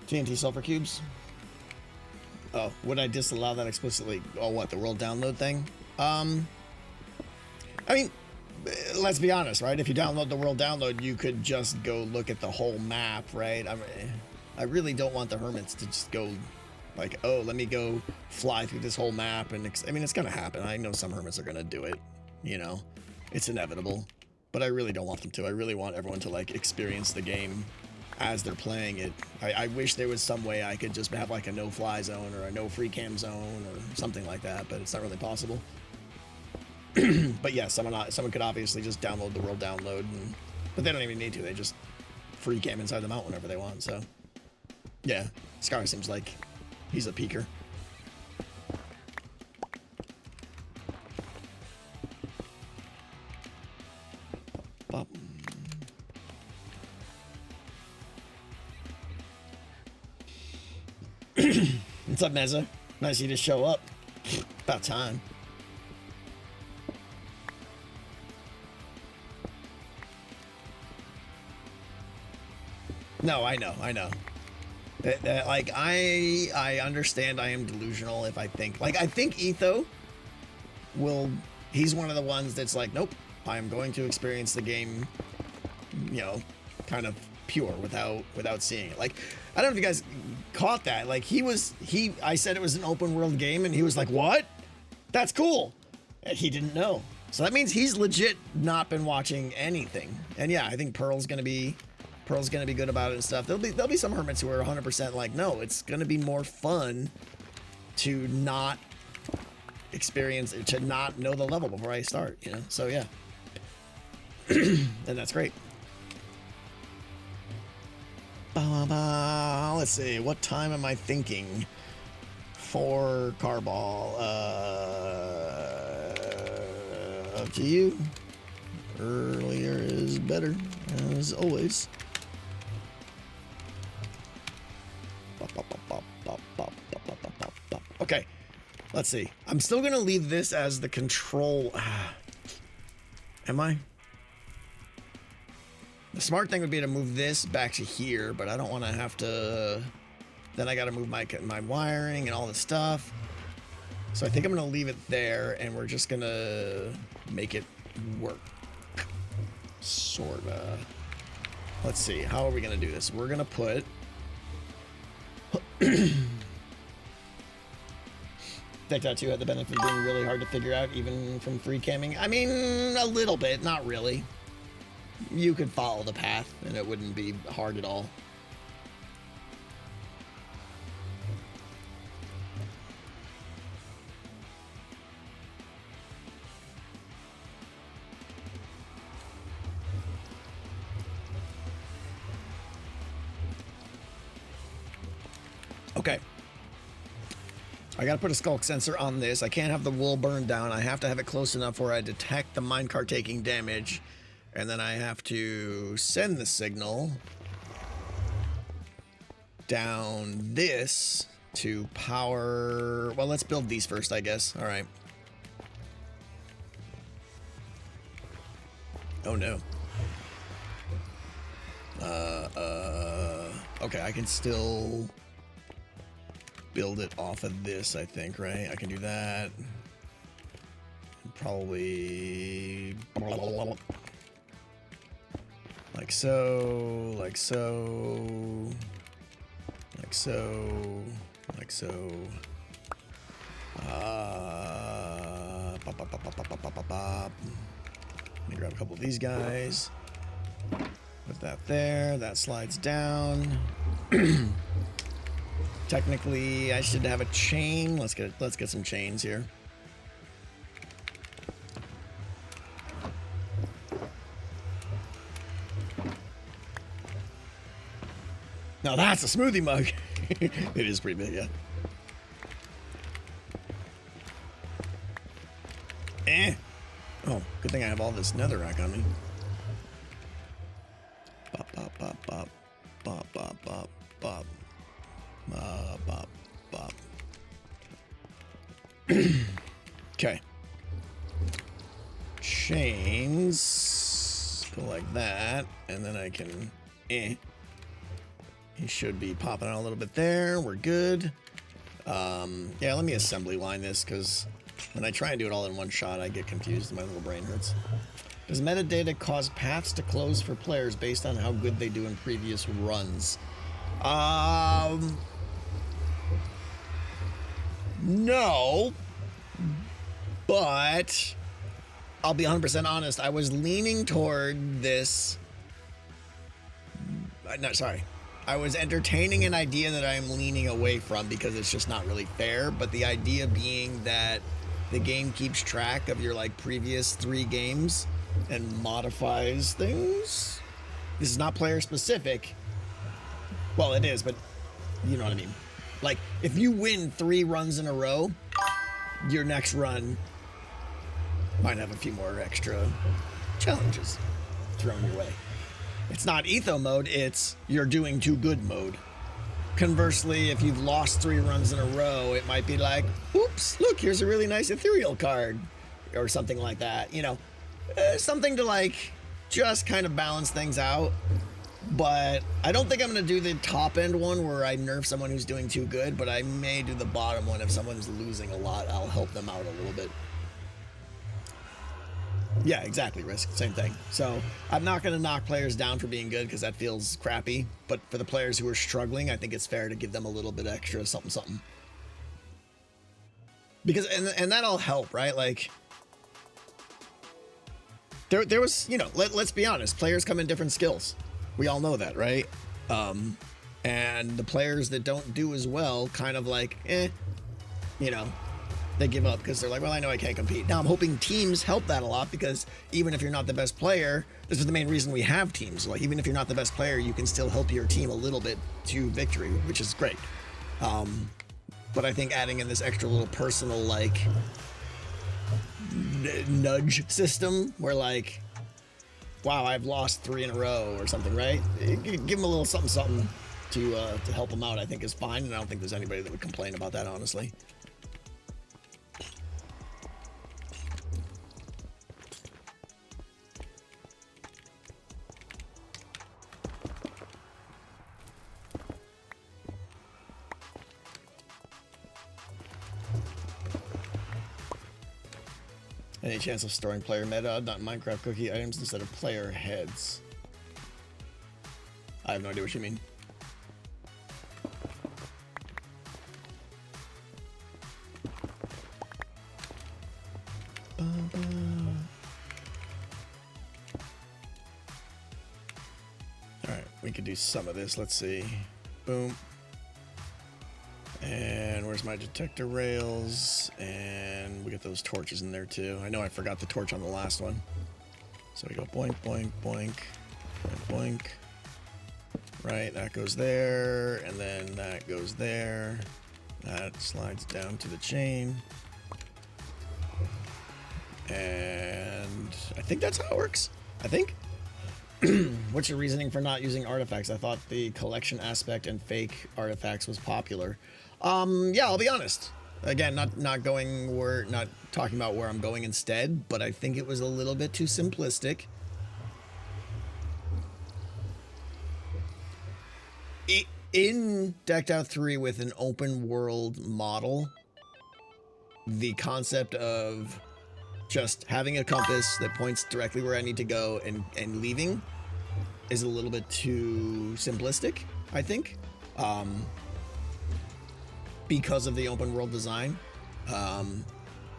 TNT sulfur cubes. Oh, would I disallow that explicitly? Oh, what, the world download thing? I mean, let's be honest, right? If you download the world download, you could just go look at the whole map, right? I really don't want the hermits to just go like, oh, let me go fly through this whole map. And I mean, it's going to happen. I know some hermits are going to do it, you know, it's inevitable, but I really don't want them to. I really want everyone to like experience the game as they're playing it. I wish there was some way I could just have like a no-fly zone or a no-free cam zone or something like that, but it's not really possible. But yeah, someone could obviously just download the world download, but they don't even need to. They just free cam inside the mount whenever they want. So yeah, Scar seems like he's a peeker. Bop. What's up, Meza? Nice of you to show up. About time. No, I know. Like, I understand I am delusional if I think... Like, I think Etho he's one of the ones that's like, nope, I am going to experience the game, you know, kind of pure without seeing it. Like, I don't know if you guys caught that. Like, I said it was an open world game, and he was like, what? That's cool. And he didn't know. So that means he's legit not been watching anything. And yeah, I think Pearl's gonna be good about it and stuff. There'll be some hermits who are 100% like, no, it's gonna be more fun to not experience it, to not know the level before I start, you know? So yeah. And that's great. Let's see, what time am I thinking for Carball? Up to you. Earlier is better, as always. Okay, let's see. I'm still gonna leave this as the control. Am I? The smart thing would be to move this back to here, but I don't want to have to. Then I got to move my wiring and all this stuff. So I think I'm gonna leave it there, and we're just gonna make it work. Sorta. Let's see. How are we gonna do this? We're gonna put. Deck Tattoo had the benefit of being really hard to figure out, even from free camming. I mean, a little bit, not really. You could follow the path, and it wouldn't be hard at all. Okay. I gotta put a skulk sensor on this. I can't have the wool burned down. I have to have it close enough where I detect the minecart taking damage. And then I have to send the signal down this to power. Well, let's build these first, I guess. All right. Oh no. Okay, I can still build it off of this, I think, right? I can do that. Probably like so, like so, like so, like so. Bop, bop, bop, bop, bop, bop, bop, bop. Let me grab a couple of these guys. Put that there. That slides down. Technically, I should have a chain. Let's get some chains here. Now that's a smoothie mug. It is pretty big, yeah. Oh, good thing I have all this netherrack on me. Bop, bop, bop, bop. Bop, bop, bop, bop. Bop, bop. Okay. Chains. Go like that. And then I can... He should be popping out a little bit there. We're good. Yeah, let me assembly line this, because when I try and do it all in one shot, I get confused and my little brain hurts. Does metadata cause paths to close for players based on how good they do in previous runs? No. But I'll be 100% honest. I was leaning toward this. No, sorry. I was entertaining an idea that I'm leaning away from because it's just not really fair. But the idea being that the game keeps track of your like previous 3 games and modifies things. This is not player specific. Well, it is, but you know what I mean. Like if you win 3 runs in a row, your next run might have a few more extra challenges thrown your way. It's not etho mode, it's you're doing too good mode. Conversely, if you've lost 3 runs in a row, it might be like, oops, look, here's a really nice ethereal card or something like that. You know, something to like just kind of balance things out. But I don't think I'm going to do the top end one where I nerf someone who's doing too good, but I may do the bottom one. If someone's losing a lot, I'll help them out a little bit. Yeah, exactly, Risk. Same thing. So I'm not going to knock players down for being good because that feels crappy. But for the players who are struggling, I think it's fair to give them a little bit extra something. Because, and that'll help, right? Like, there was, you know, let's be honest, players come in different skills. We all know that, right? And the players that don't do as well kind of like, you know, they give up because they're like, well, I know I can't compete. Now, I'm hoping teams help that a lot because even if you're not the best player, this is the main reason we have teams. Like, even if you're not the best player, you can still help your team a little bit to victory, which is great. But I think adding in this extra little personal, like, nudge system where, like, wow, I've lost 3 in a row or something, right? Give them a little something to help them out, I think is fine. And I don't think there's anybody that would complain about that, honestly. Any chance of storing player meta, not Minecraft cookie items instead of player heads? I have no idea what you mean. Alright, we could do some of this. Let's see. Boom. And where's my detector rails? And we got those torches in there too. I know I forgot the torch on the last one. So we go boink, boink, boink, boink, boink. Right, that goes there, and then that goes there. That slides down to the chain. And I think that's how it works. I think. What's your reasoning for not using artifacts? I thought the collection aspect and fake artifacts was popular. Yeah, I'll be honest. Again, not talking about where I'm going instead, but I think it was a little bit too simplistic. In Decked Out 3 with an open world model, the concept of just having a compass that points directly where I need to go and leaving is a little bit too simplistic, I think, because of the open world design.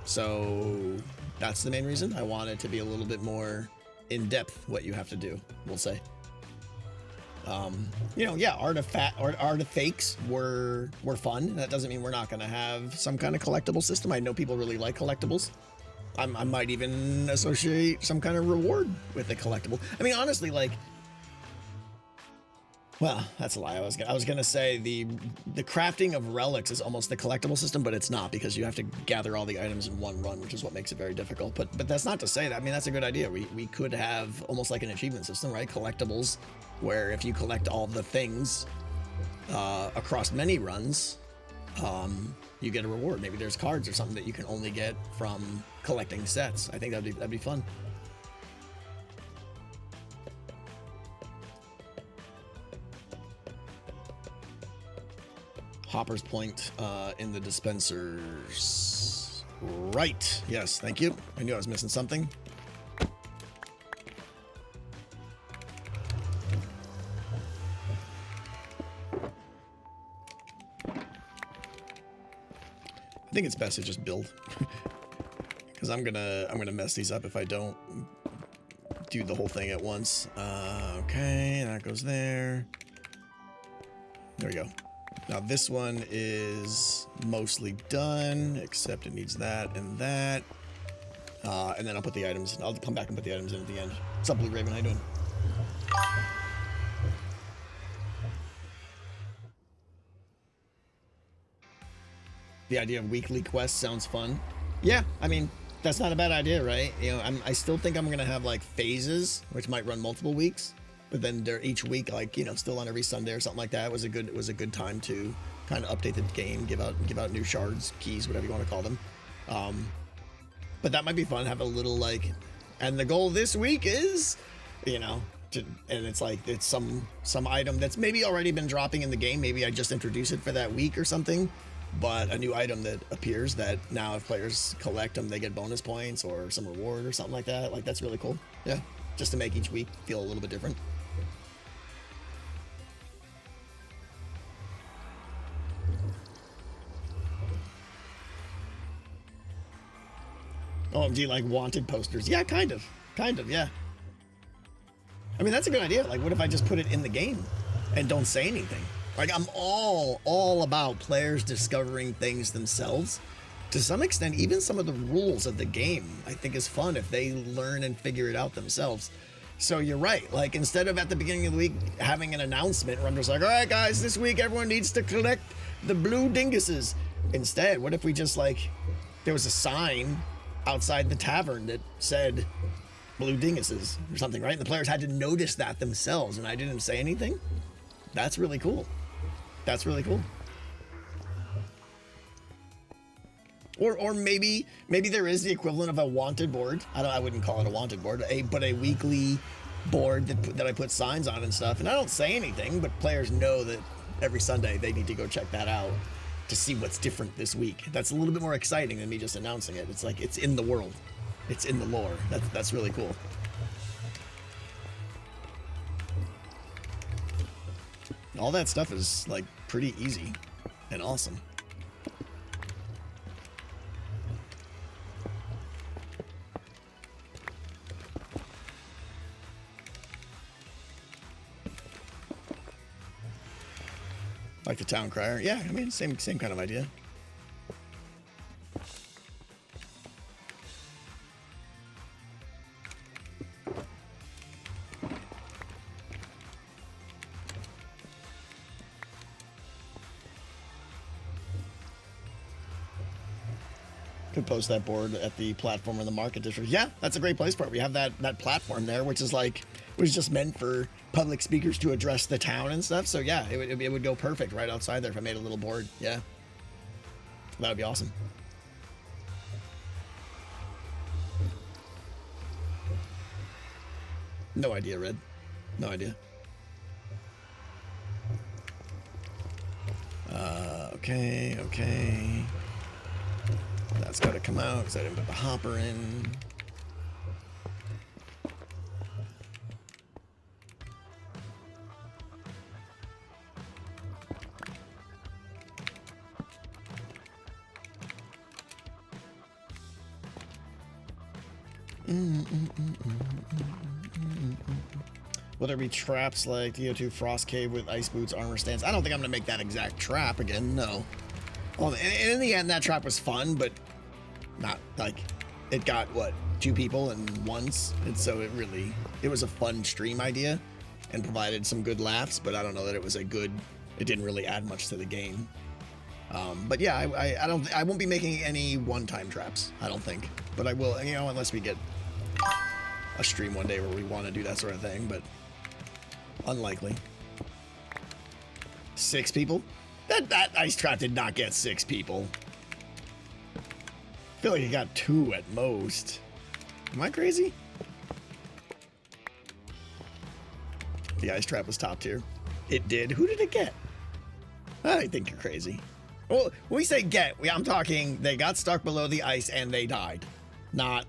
So that's the main reason. I want it to be a little bit more in depth what you have to do, we'll say. You know, yeah, artifacts were fun. That doesn't mean we're not going to have some kind of collectible system. I know people really like collectibles. I might even associate some kind of reward with a collectible. I mean, honestly, like, well, that's a lie. I was gonna say the crafting of relics is almost the collectible system, but it's not, because you have to gather all the items in one run, which is what makes it very difficult. But that's not to say that. I mean, that's a good idea. We could have almost like an achievement system, right? Collectibles, where if you collect all the things across many runs, you get a reward. Maybe there's cards or something that you can only get from collecting sets. I think that'd be fun. Hopper's Point in the dispensers. Right. Yes, thank you. I knew I was missing something. I think it's best to just build, because I'm gonna mess these up if I don't do the whole thing at once. Okay, that goes there. There we go. Now this one is mostly done, except it needs that and that. And then I'll put the items. I'll come back and put the items in at the end. What's up, Blue Raven? How you doing? The idea of weekly quests sounds fun. Yeah, I mean, that's not a bad idea, right? You know, I still think I'm gonna have like phases, which might run multiple weeks, but then they're each week, like, you know, still on every Sunday or something like that. It was a good time to kind of update the game, give out new shards, keys, whatever you want to call them. But that might be fun. Have a little like, and the goal this week is, you know, and it's like it's some item that's maybe already been dropping in the game. Maybe I just introduce it for that week or something. But a new item that appears that now if players collect them, they get bonus points or some reward or something like that. Like, that's really cool. Yeah, just to make each week feel a little bit different. OMG, like wanted posters. Yeah, kind of, yeah. I mean, that's a good idea. Like, what if I just put it in the game and don't say anything? Like, I'm all about players discovering things themselves. To some extent, even some of the rules of the game, I think, is fun if they learn and figure it out themselves. So you're right. Like, instead of at the beginning of the week having an announcement where I'm just like, all right, guys, this week everyone needs to collect the blue dinguses. Instead, what if we just, like, there was a sign outside the tavern that said blue dinguses or something, right? And the players had to notice that themselves, and I didn't say anything. That's really cool. That's really cool. Or maybe there is the equivalent of a wanted board. I wouldn't call it a wanted board, but a weekly board that I put signs on and stuff. And I don't say anything, but players know that every Sunday they need to go check that out to see what's different this week. That's a little bit more exciting than me just announcing it. It's like it's in the world. It's in the lore. That's really cool. All that stuff is like pretty easy and awesome. Like the town crier. Yeah, I mean, same kind of idea. Could post that board at the platform in the market district. Yeah, that's a great place for it. We have that platform there, which is just meant for public speakers to address the town and stuff. So yeah, it would go perfect right outside there if I made a little board. Yeah. That would be awesome. No idea, Red. No idea. Okay, okay. That's got to come out because I didn't put the hopper in. Will there be traps like DO2 Frost Cave with ice boots, armor stands? I don't think I'm going to make that exact trap again, no. Well, and in the end, that trap was fun, but not, like, it got, what, 2 people and once? And so it was a fun stream idea and provided some good laughs, but I don't know that it was it didn't really add much to the game. But yeah, I won't be making any one-time traps, I don't think. But I will, you know, unless we get a stream one day where we want to do that sort of thing, but unlikely. 6 people? That ice trap did not get 6 people. I feel like it got 2 at most. Am I crazy? The ice trap was top tier. It did. Who did it get? I think you're crazy. Well, when we say get, I'm talking they got stuck below the ice and they died. Not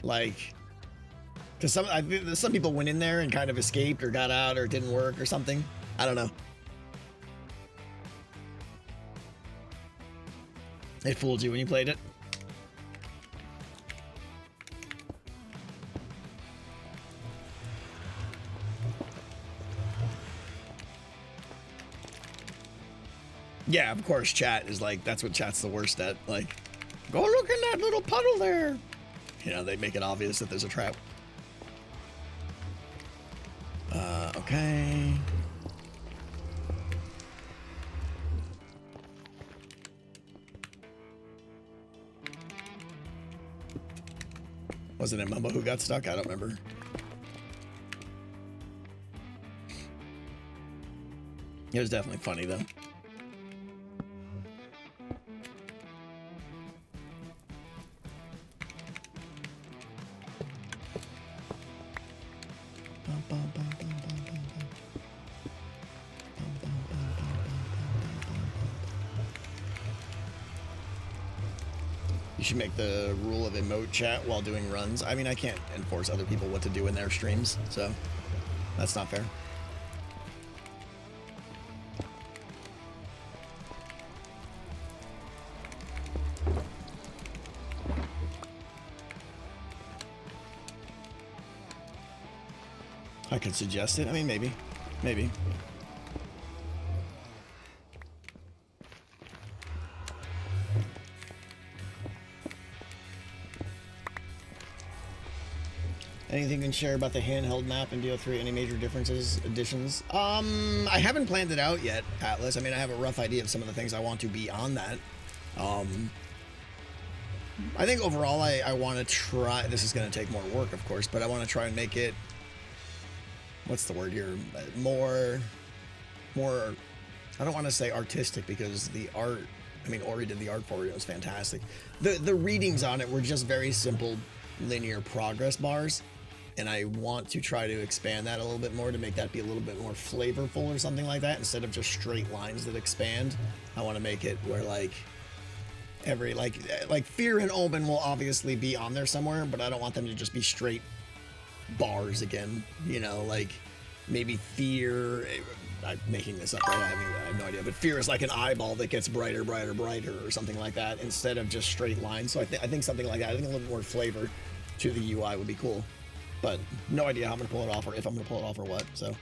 like, because some people went in there and kind of escaped or got out or it didn't work or something. I don't know. It fooled you when you played it. Yeah, of course, chat is like, that's what chat's the worst at. Like, go look in that little puddle there. You know, they make it obvious that there's a trap. Okay. Wasn't it Mumbo who got stuck? I don't remember. It was definitely funny, though. You should make the rule of emote chat while doing runs. I mean, I can't enforce other people what to do in their streams, so that's not fair. I could suggest it. I mean, maybe. Maybe. Anything you can share about the handheld map in DO3? Any major differences, additions? I haven't planned it out yet, Atlas. I mean, I have a rough idea of some of the things I want to be on that. I think overall, I want to try. This is going to take more work, of course, but I want to try and make it. What's the word here? More. I don't want to say artistic because the art. I mean, Ori did the art for it. It was fantastic. The readings on it were just very simple, linear progress bars. And I want to try to expand that a little bit more to make that be a little bit more flavorful or something like that. Instead of just straight lines that expand, I want to make it where like every like Fear and Omen will obviously be on there somewhere, but I don't want them to just be straight bars again. You know, like maybe Fear. I'm making this up, right? I have no idea. But Fear is like an eyeball that gets brighter, brighter, brighter, or something like that, instead of just straight lines. So I think something like that. I think a little more flavor to the UI would be cool. But no idea how I'm going to pull it off or if I'm going to pull it off or what, so.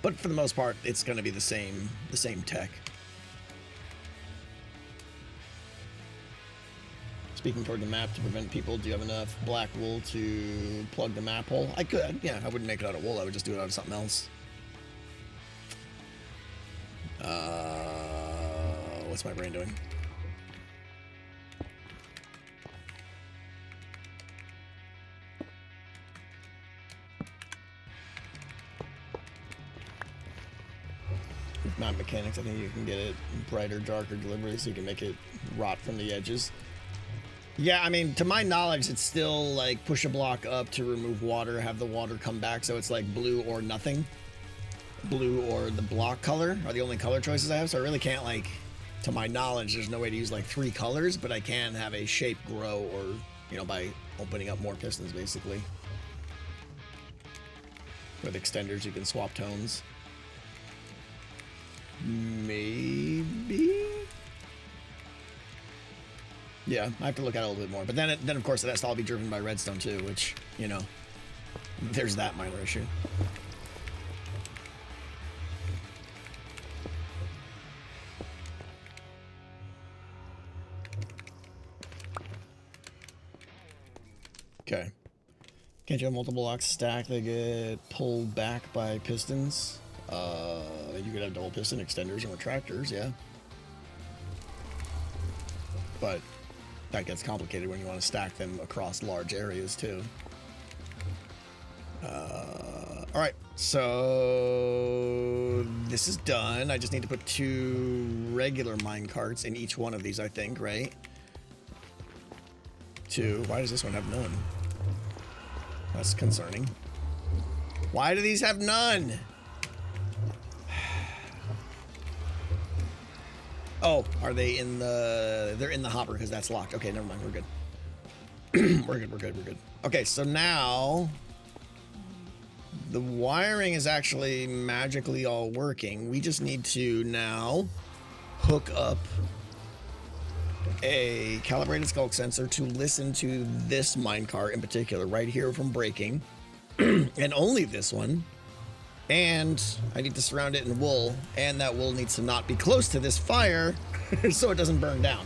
But for the most part, it's going to be the same tech. Speaking toward the map to prevent people, do you have enough black wool to plug the map hole? I could, yeah. I wouldn't make it out of wool. I would just do it out of something else. What's my brain doing? If not mechanics, I think you can get it brighter, darker delivery so you can make it rot from the edges. Yeah, I mean, to my knowledge, it's still like push a block up to remove water, have the water come back, so it's like blue or nothing. Blue or the block color are the only color choices I have, so I really can't, like, to my knowledge, there's no way to use like 3 colors, but I can have a shape grow or, you know, by opening up more pistons, basically. With extenders, you can swap tones. Maybe? Yeah, I have to look at it a little bit more. But then of course, it has to all be driven by redstone too, which, you know, there's that minor issue. Okay. Can't you have multiple blocks stacked that get pulled back by pistons? You could have double piston extenders and retractors, yeah. But that gets complicated when you want to stack them across large areas too. All right, so this is done. I just need to put 2 regular mine carts in each one of these, I think, right? 2. Why does this one have none? That's concerning. Why do these have none? Oh, are they in the... They're in the hopper because that's locked. Okay, never mind. We're good. We're good. Okay, so now... The wiring is actually magically all working. We just need to now hook up a calibrated skulk sensor to listen to this minecart in particular, right here from breaking, and only this one. And I need to surround it in wool, and that wool needs to not be close to this fire so it doesn't burn down.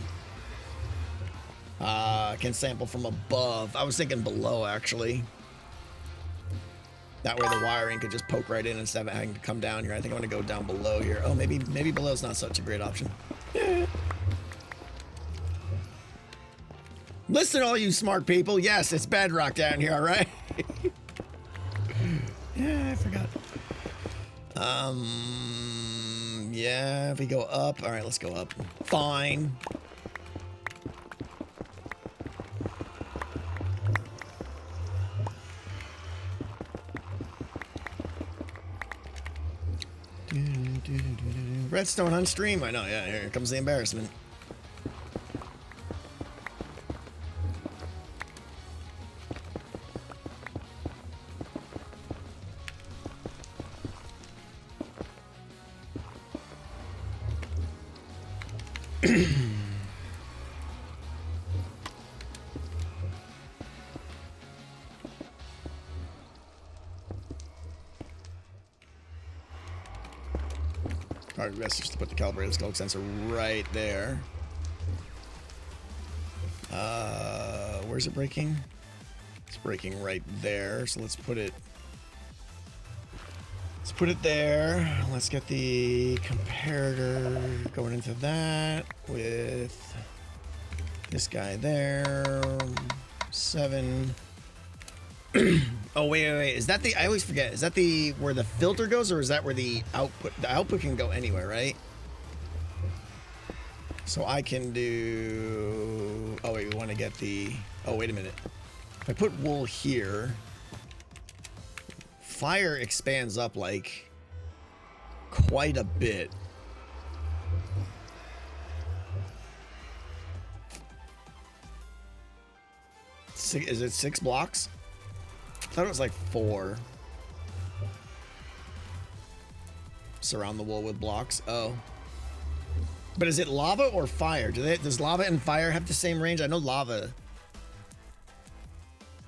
Can sample from above. I was thinking below, actually. That way the wiring could just poke right in instead of having to come down here. I think I'm gonna go down below here. Oh, maybe below is not such a great option. Listen, all you smart people. Yes, it's bedrock down here, all right? Yeah, I forgot. Yeah, if we go up. All right, let's go up. Fine. Redstone on stream. I know, yeah, here comes the embarrassment. Alright, best just to put the calibrated skulk sensor right there. Where's it breaking? It's breaking right there, so let's put it there. Let's get the comparator going into that with this guy there. 7. Oh, wait. Is that the... I always forget. Is that the... where the filter goes, or is that where the output... The output can go anywhere, right? So I can do... Oh, wait. We want to get the... Oh, wait a minute. If I put wool here... Fire expands up, like... quite a bit. Is it 6 blocks? I thought it was like 4. Surround the wool with blocks. Oh. But is it lava or fire? Does lava and fire have the same range? I know lava.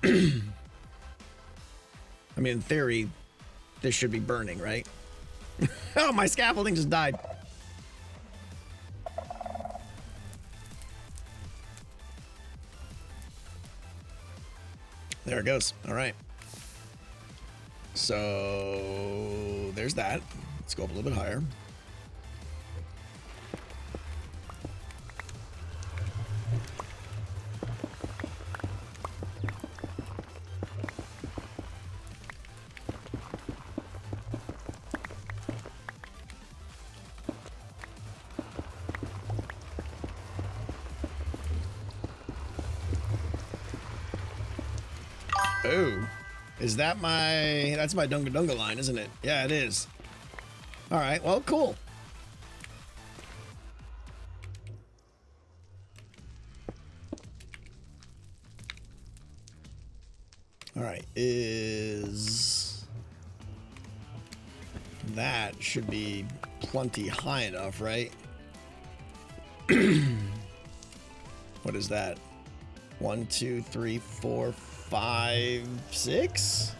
I mean, in theory, this should be burning, right? Oh, my scaffolding just died. There it goes. All right. So there's that. Let's go up a little bit higher. Oh, is that that's my Dunga Dunga line, isn't it? Yeah, it is. All right, well, cool. All right, that should be plenty high enough, right? What is that? 1, 2, 3, 4, 5, 6?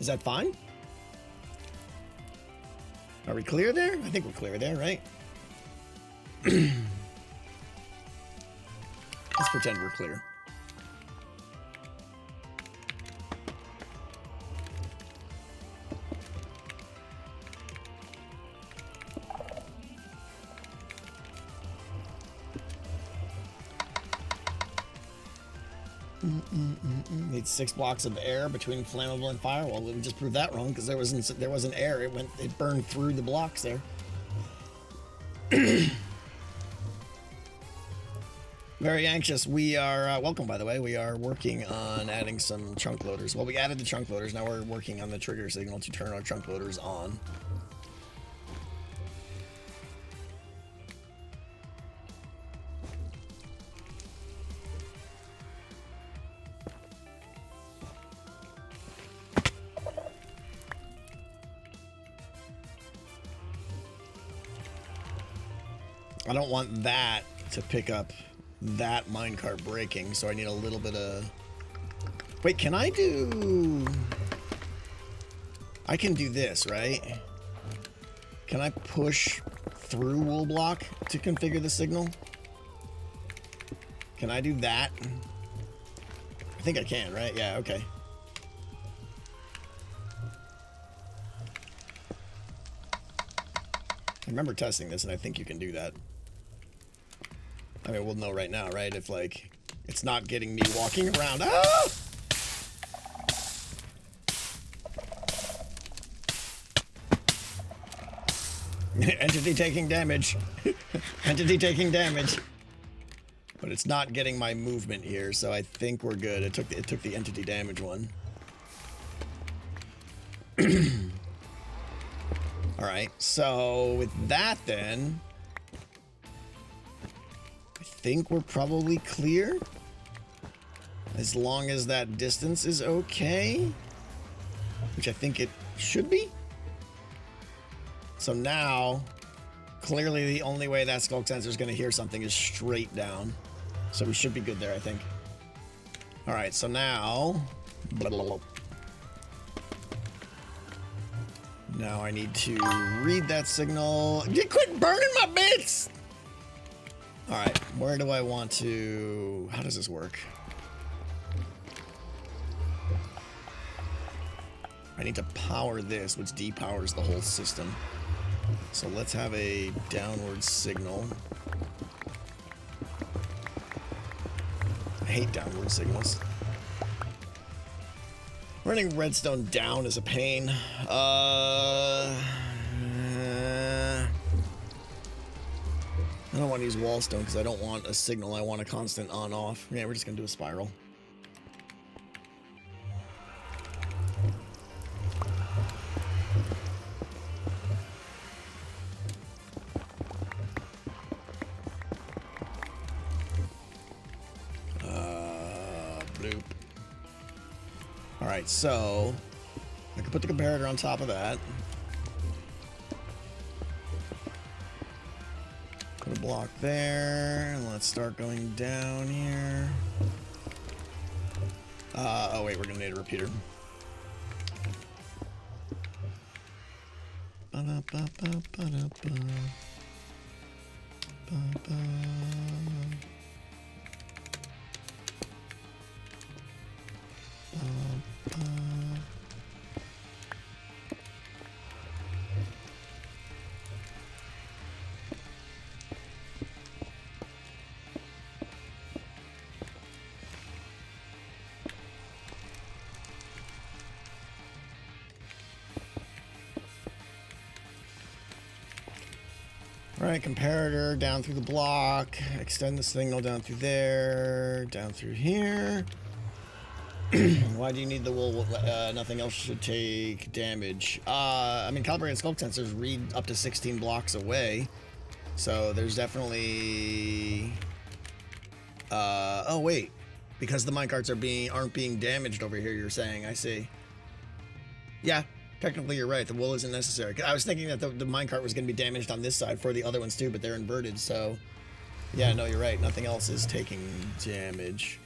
Is that fine? Are we clear there? I think we're clear there, right? Let's pretend we're clear. Needs 6 blocks of air between flammable and fire. Well, we just proved that wrong because there wasn't air. It burned through the blocks there. Very anxious. We are welcome, by the way. We are working on adding some chunk loaders. Well, we added the chunk loaders. Now we're working on the trigger signal to turn our chunk loaders on. I don't want that to pick up that minecart breaking, so I need a little bit of... Wait, can I do... I can do this, right? Can I push through wool block to configure the signal? Can I do that? I think I can, right? Yeah, okay. I remember testing this, and I think you can do that. I mean, we'll know right now, right? If, like, it's not getting me walking around. Ah! Entity taking damage. Entity taking damage. But it's not getting my movement here, so I think we're good. It took the entity damage one. Alright, so with that then... I think we're probably clear. As long as that distance is okay. Which I think it should be. So now, clearly the only way that skulk sensor is going to hear something is straight down. So we should be good there, I think. Alright, so now... Blah, blah, blah. Now I need to read that signal. You quit burning my bits! Alright, where do I want to... How does this work? I need to power this, which depowers the whole system. So let's have a downward signal. I hate downward signals. Running redstone down is a pain. I don't want to use wallstone because I don't want a signal. I want a constant on-off. Yeah, we're just going to do a spiral. Bloop. Alright, so I can put the comparator on top of that. Put a block there. And let's start going down here. Oh wait, we're gonna need a repeater. Alright, comparator down through the block, extend the signal down through there, down through here. Why do you need the wool? Nothing else should take damage. I mean, calibrated sculpt sensors read up to 16 blocks away. So there's definitely... oh, wait. Because the minecarts aren't being damaged over here, you're saying. I see. Yeah, technically you're right. The wool isn't necessary. I was thinking that the minecart was going to be damaged on this side for the other ones too, but they're inverted, so... Yeah, no, you're right. Nothing else is taking damage.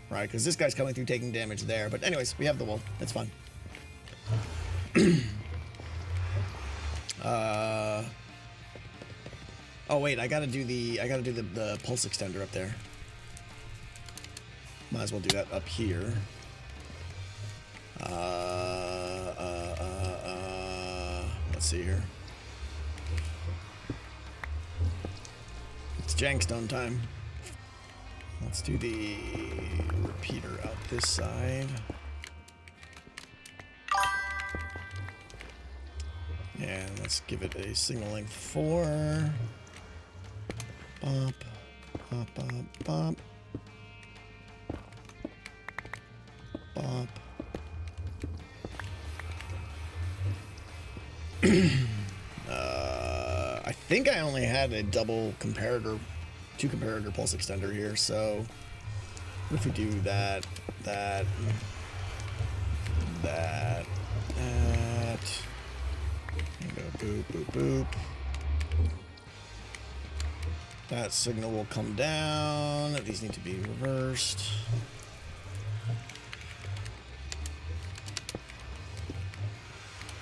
Right, because this guy's coming through taking damage there. But anyways, we have the wool. It's fine. Oh wait, I gotta do the pulse extender up there. Might as well do that up here. Let's see here. It's Jankstone time. Let's do the repeater out this side. And let's give it a signal length 4. Bop, bop, bop, bop. Bop. I think I only had a double comparator, 2 comparator pulse extender here, so what if we do that, and go boop, boop, boop. That signal will come down. These need to be reversed.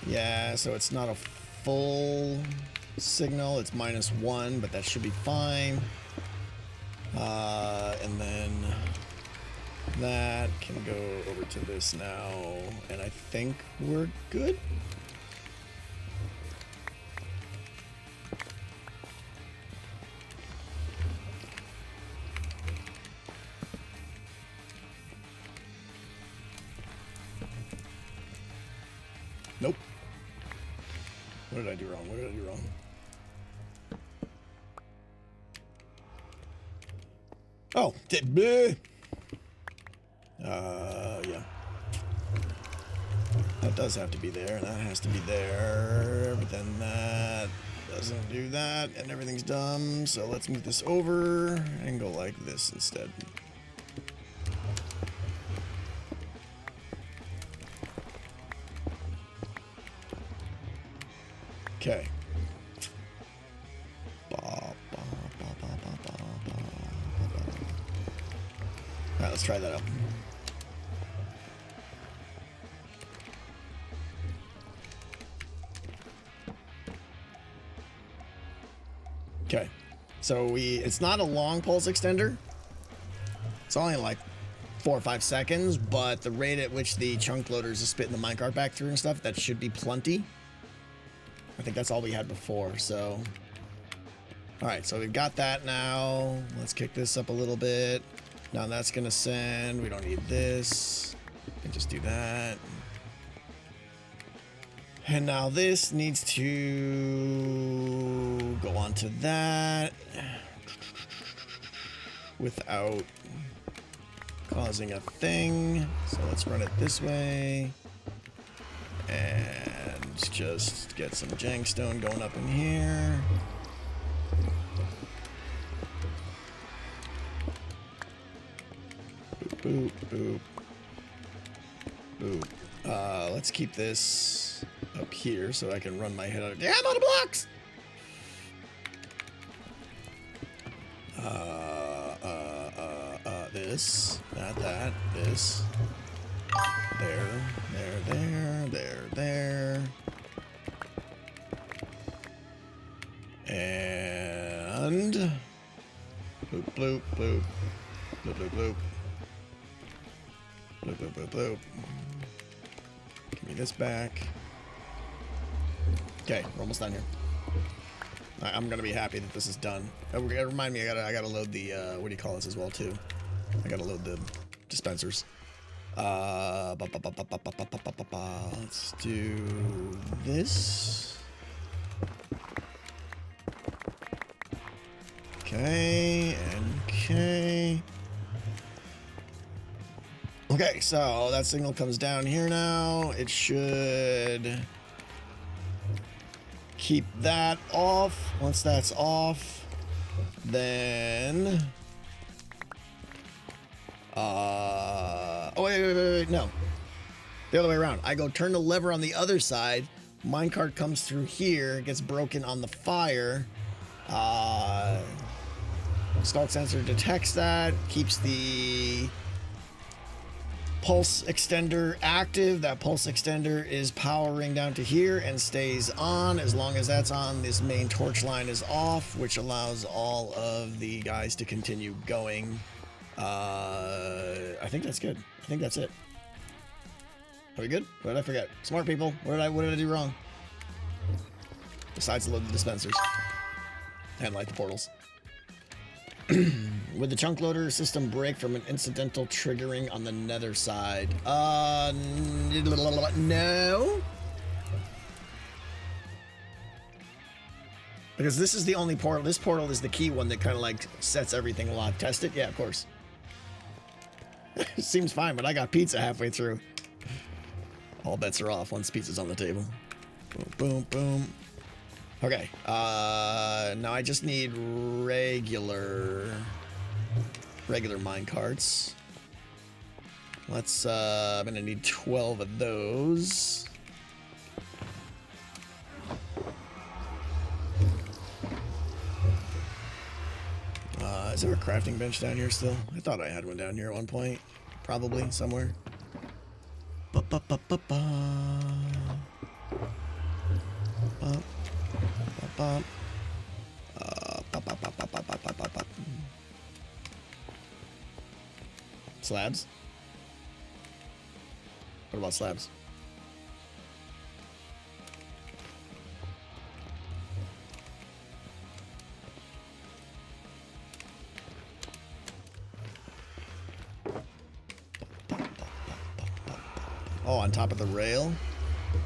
Yeah, so it's not a full signal, it's -1, but that should be fine. And then that can go over to this now, and I think we're good. Nope. What did I do wrong? What did I do wrong? Oh, yeah. That does have to be there. That has to be there. But then that doesn't do that, and everything's dumb. So let's move this over and go like this instead. Okay. Alright, let's try that out. Okay. So it's not a long pulse extender. It's only like 4 or 5 seconds, but the rate at which the chunk loaders is spitting the minecart back through and stuff, that should be plenty. I think that's all we had before, so... Alright, so we've got that now. Let's kick this up a little bit. Now that's gonna send. We don't need this. We can just do that. And now this needs to go onto that without causing a thing. So let's run it this way. And just get some jankstone going up in here. Boop, boop, boop. Let's keep this up here so I can run my head out of damn out of blocks. This, that, this. There. And bloop, bloop, bloop, bloop, bloop, bloop. Bloop, bloop, bloop, bloop. Give me this back. Okay, we're almost done here. I'm gonna be happy that this is done. Remind me, I gotta load the what do you call this as well too? I gotta load the dispensers. Let's do this. Okay, and okay. Oh Okay, so that signal comes down here now. It should keep that off. Once that's off, then... oh, wait, no. The other way around. I go turn the lever on the other side. Minecart comes through here, gets broken on the fire. Stalk sensor detects that, keeps the pulse extender active. That pulse extender is powering down to here and stays on. As long as that's on, this main torch line is off, which allows all of the guys to continue going. I think that's good. I think that's it. Are we good? What did I forget? Smart people. What did I do wrong? Besides load the dispensers and light the portals. Would the chunk loader system break from an incidental triggering on the nether side? No. Because this is the only portal. This portal is the key one that kind of like sets everything alive. Test it? Yeah, of course. Seems fine, but I got pizza halfway through. All bets are off once pizza's on the table. Boom, boom, boom. Okay, now I just need regular mine carts. Let's, I'm gonna need 12 of those. Is there a crafting bench down here still? I thought I had one down here at one point. Probably, somewhere. Slabs? What about slabs? Oh, on top of the rail?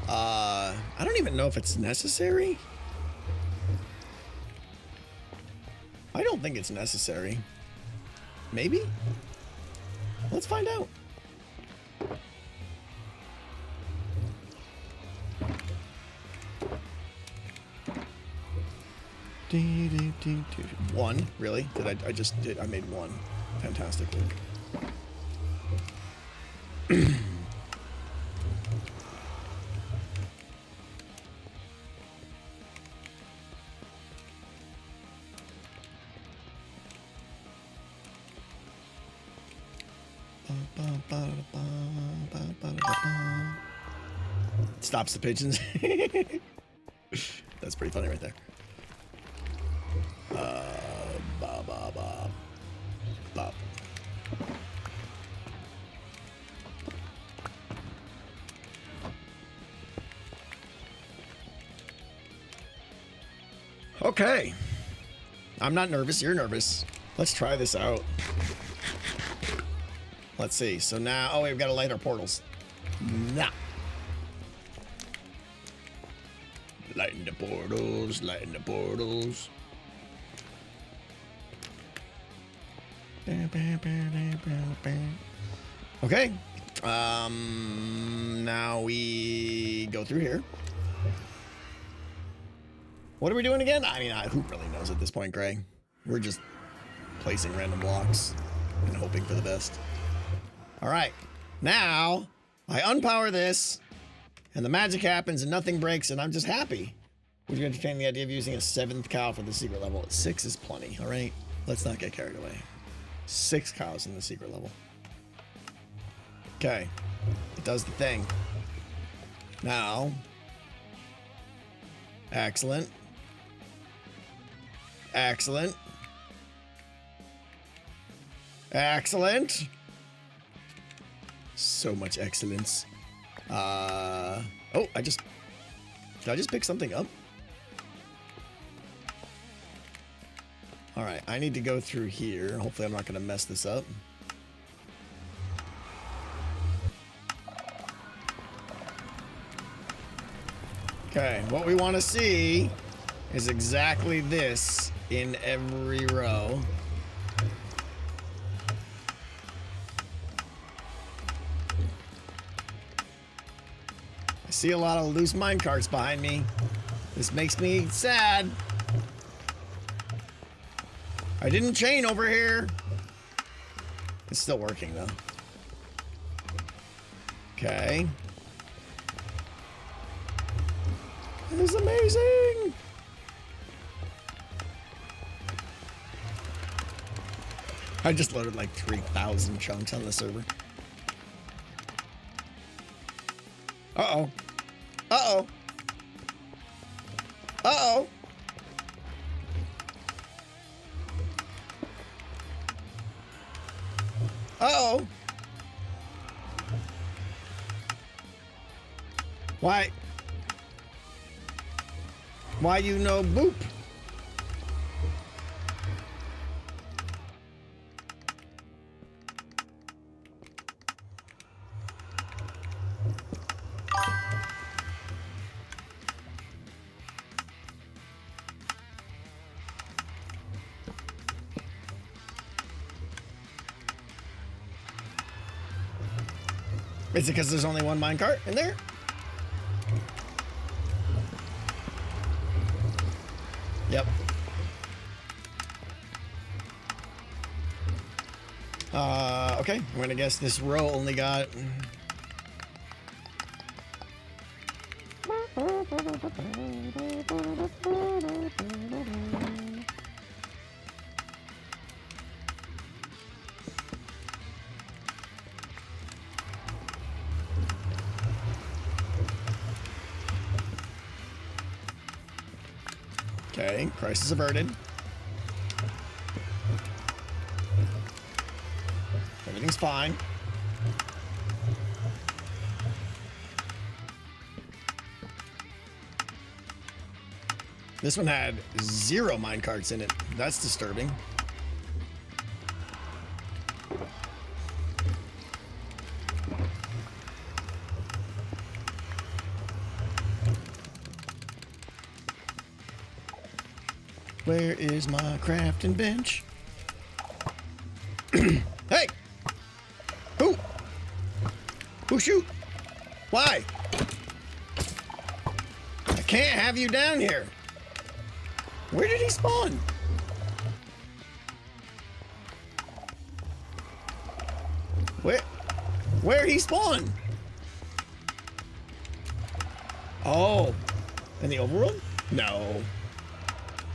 I don't even know if it's necessary. I don't think it's necessary. Maybe? Let's find out. One? Really? I just did. I made one. Fantastic work. Stops the pigeons. That's pretty funny right there. Bop. Okay. I'm not nervous. You're nervous. Let's try this out. Let's see. So now, oh, we've got to light our portals. Nah. Lighting the portals, lighting the portals. Okay. Now we go through here. What are we doing again? I mean, who really knows at this point, Gray? We're just placing random blocks and hoping for the best. All right. Now I unpower this and the magic happens and nothing breaks and I'm just happy. Would you entertain the idea of using a 7th cow for the secret level? 6 is plenty, all right? Let's not get carried away. 6 cows in the secret level. Okay. It does the thing. Now. Excellent. Excellent. Excellent. So much excellence. Oh, did I just pick something up? All right, I need to go through here. Hopefully I'm not going to mess this up. Okay, what we want to see is exactly this in every row. see a lot of loose minecarts behind me. This makes me sad. I didn't chain over here. It's still working though. Okay. This is amazing. I just loaded like 3,000 chunks on the server. Uh-oh. Uh-oh. Uh-oh. Uh-oh. Why? Why you no boop? Is it because there's only one minecart in there? Yep. Okay. I'm gonna guess this row only got... Okay, crisis averted. Everything's fine. This one had 0 minecarts in it. That's disturbing. Where is my crafting bench? Hey! Who shoot? Why? I can't have you down here. Where did he spawn? Where he spawned? Oh, in the overworld? No.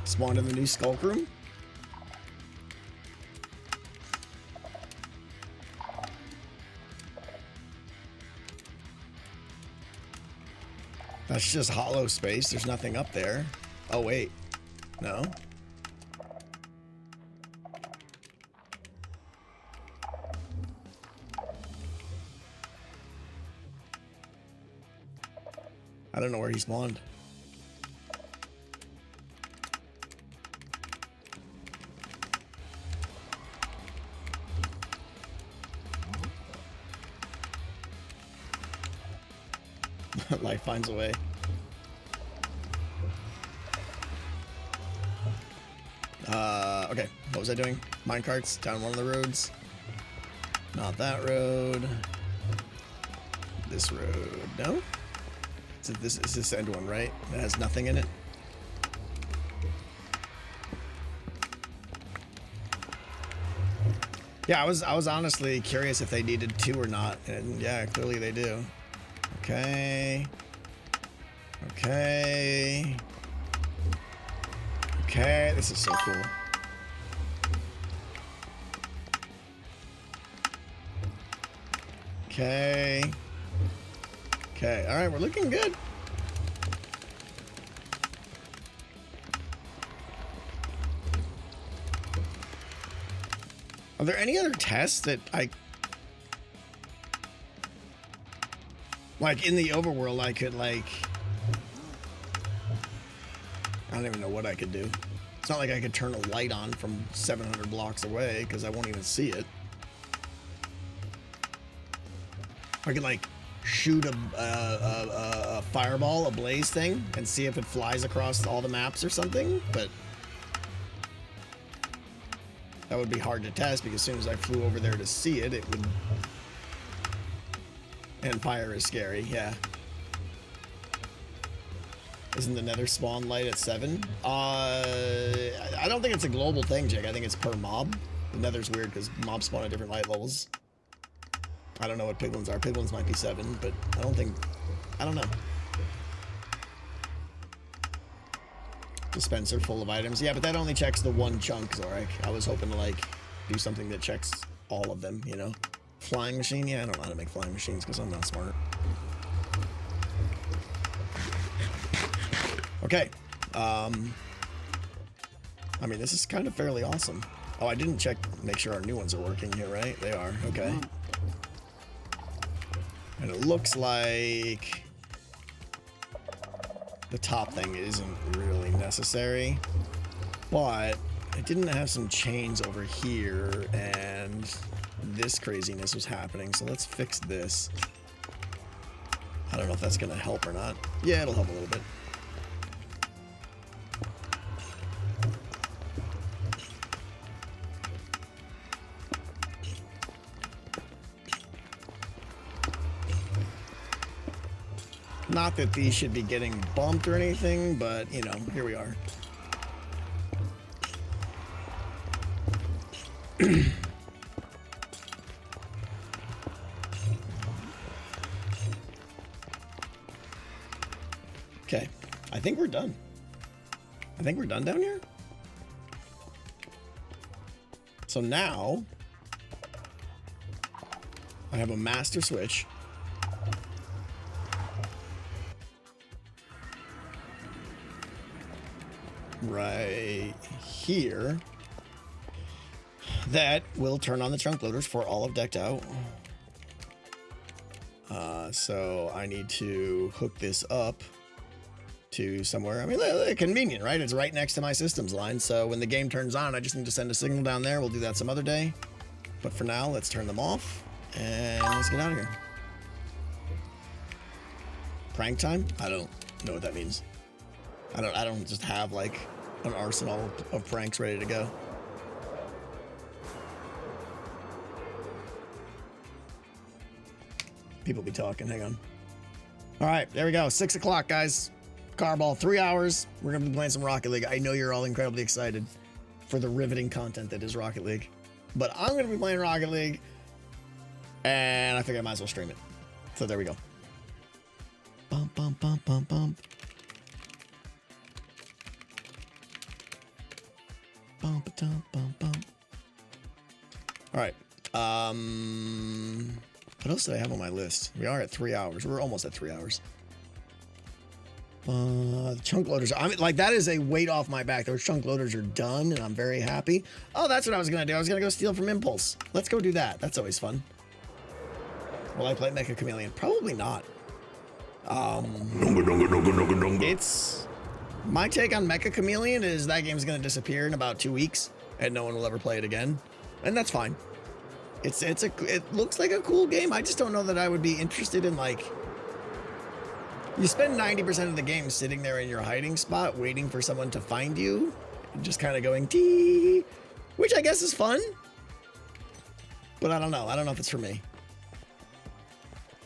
Spawned in the new Skulk Room? That's just hollow space. There's nothing up there. Oh, wait. No? I don't know where he spawned. Life finds a way. Okay, what was I doing? Minecarts down one of the roads. Not that road. This road. No? Is this end one, right? It has nothing in it. Yeah, I was honestly curious if they needed 2 or not, and yeah, clearly they do. Okay. Okay. Okay, this is so cool. Okay. Okay, all right, we're looking good. Are there any other tests that like in the overworld I could like, I don't even know what I could do. It's not like I could turn a light on from 700 blocks away because I won't even see it. I could like shoot a fireball, a blaze thing, and see if it flies across all the maps or something, but that would be hard to test because as soon as I flew over there to see it, it would... And fire is scary, yeah. Isn't the nether spawn light at 7? I don't think it's a global thing, Jake. I think it's per mob. The nether's weird because mobs spawn at different light levels. I don't know what piglins are. Piglins might be 7, but I don't know. Dispenser full of items. Yeah, but that only checks the one chunk, Zorik. I was hoping to, like, do something that checks all of them, you know? Flying machine? Yeah, I don't know how to make flying machines because I'm not smart. Okay. I mean, this is kind of fairly awesome. Oh, I didn't make sure our new ones are working here, right? They are. Okay. And it looks like the top thing isn't really necessary, but I didn't have some chains over here, and this craziness was happening, so let's fix this. I don't know if that's going to help or not. Yeah, it'll help a little bit. Not that these should be getting bumped or anything, but, you know, here we are. Okay, I think we're done. I think we're done down here. So now, I have a master switch. Right here that will turn on the chunk loaders for all of Decked Out. So I need to hook this up to somewhere. I mean, convenient, right? It's right next to my systems line. So when the game turns on, I just need to send a signal down there. We'll do that some other day. But for now, let's turn them off and let's get out of here. Prank time? I don't know what that means. I don't just have like an arsenal of pranks ready to go. People be talking, hang on. All right, there we go. 6 o'clock, guys. Carball, 3 hours. We're gonna be playing some Rocket League. I know you're all incredibly excited for the riveting content that is Rocket League. But I'm gonna be playing Rocket League, and I think I might as well stream it. So there we go. Bump, bump, bump, bump, bump. Bump, bump, bump, bump. All right. What else did I have on my list? We are at 3 hours. We're almost at 3 hours. Chunk loaders. I mean, like, that is a weight off my back. Those chunk loaders are done, and I'm very happy. Oh, that's what I was gonna do. I was gonna go steal from Impulse. Let's go do that. That's always fun. Will I play Mecha Chameleon? Probably not. It's my take on Mecha Chameleon is that game's gonna disappear in about 2 weeks, and no one will ever play it again, and that's fine. It looks like a cool game. I just don't know that I would be interested in, like, you spend 90% of the game sitting there in your hiding spot waiting for someone to find you and just kind of going tee, which I guess is fun, but I don't know if it's for me.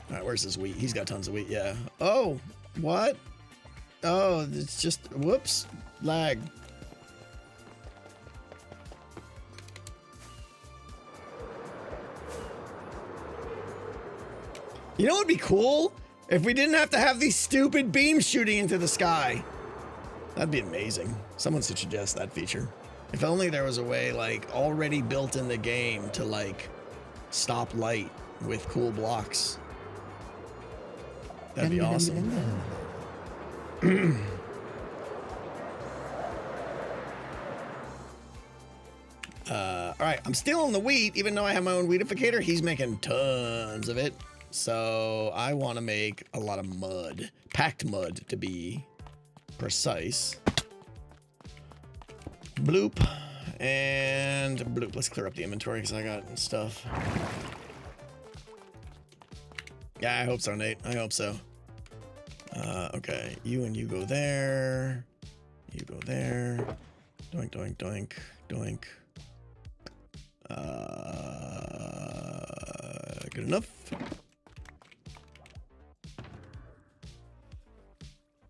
All right, where's his wheat? He's got tons of wheat. Yeah. Oh, what? Oh, it's just, whoops, lag. You know what would be cool? If we didn't have to have these stupid beams shooting into the sky. That'd be amazing. Someone should suggest that feature. If only there was a way, like, already built in the game to, like, stop light with cool blocks. That'd be awesome. All right, I'm still in the wheat, even though I have my own wheatificator. He's making tons of it. So I want to make a lot of mud, packed mud to be precise. Bloop and bloop. Let's clear up the inventory because I got stuff. Yeah, I hope so, Nate. I hope so. Okay, you and you go there. You go there. Doink, doink, doink, doink. Good enough.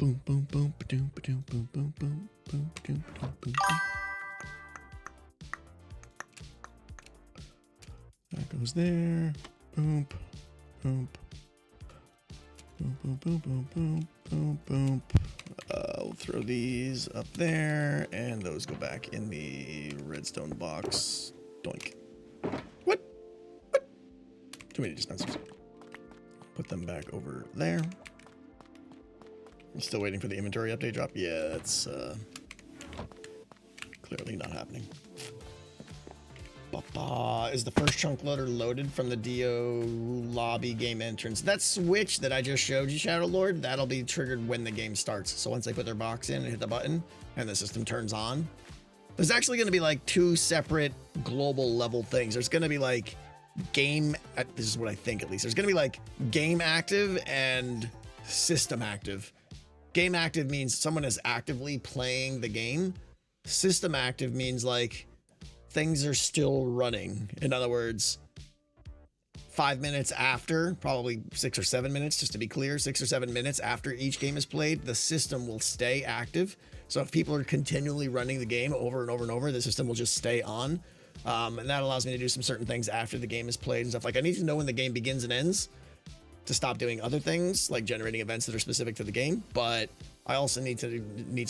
Boom, boom, boom, ba-doom, ba-doom, boom, boom, boom, boom, ba-doom, ba-doom, boom, boom. That goes there. Boom, boom, boom, boom, boom, boom, boom, boom, boom. We'll throw these up there, and those go back in the redstone box. Doink. What? What? Too many dispensers. Put them back over there. I'm still waiting for the inventory update drop. Yeah, it's clearly not happening. Is the first chunk loader loaded from the DO lobby game entrance? That switch that I just showed you, Shadow Lord, that'll be triggered when the game starts. So once they put their box in and hit the button and the system turns on, there's actually going to be like two separate global level things. There's going to be like game, this is what I think at least. There's going to be like game active and system active. Game active means someone is actively playing the game. System active means like things are still running. In other words, 5 minutes after, probably 6 or 7 minutes, just to be clear, 6 or 7 minutes after each game is played, the system will stay active. So if people are continually running the game over and over and over, the system will just stay on. And that allows me to do some certain things after the game is played and stuff. Like I need to know when the game begins and ends to stop doing other things, like generating events that are specific to the game. But I also need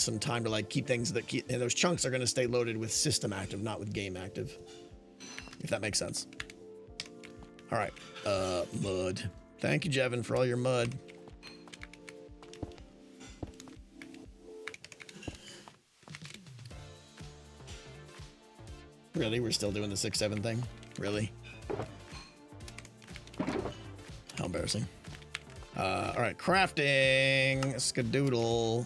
some time to like keep things that and those chunks are going to stay loaded with system active, not with game active, if that makes sense. All right, mud. Thank you, Jevin, for all your mud. Really, we're still doing the 6-7 thing? Really? How embarrassing. All right, crafting, skadoodle.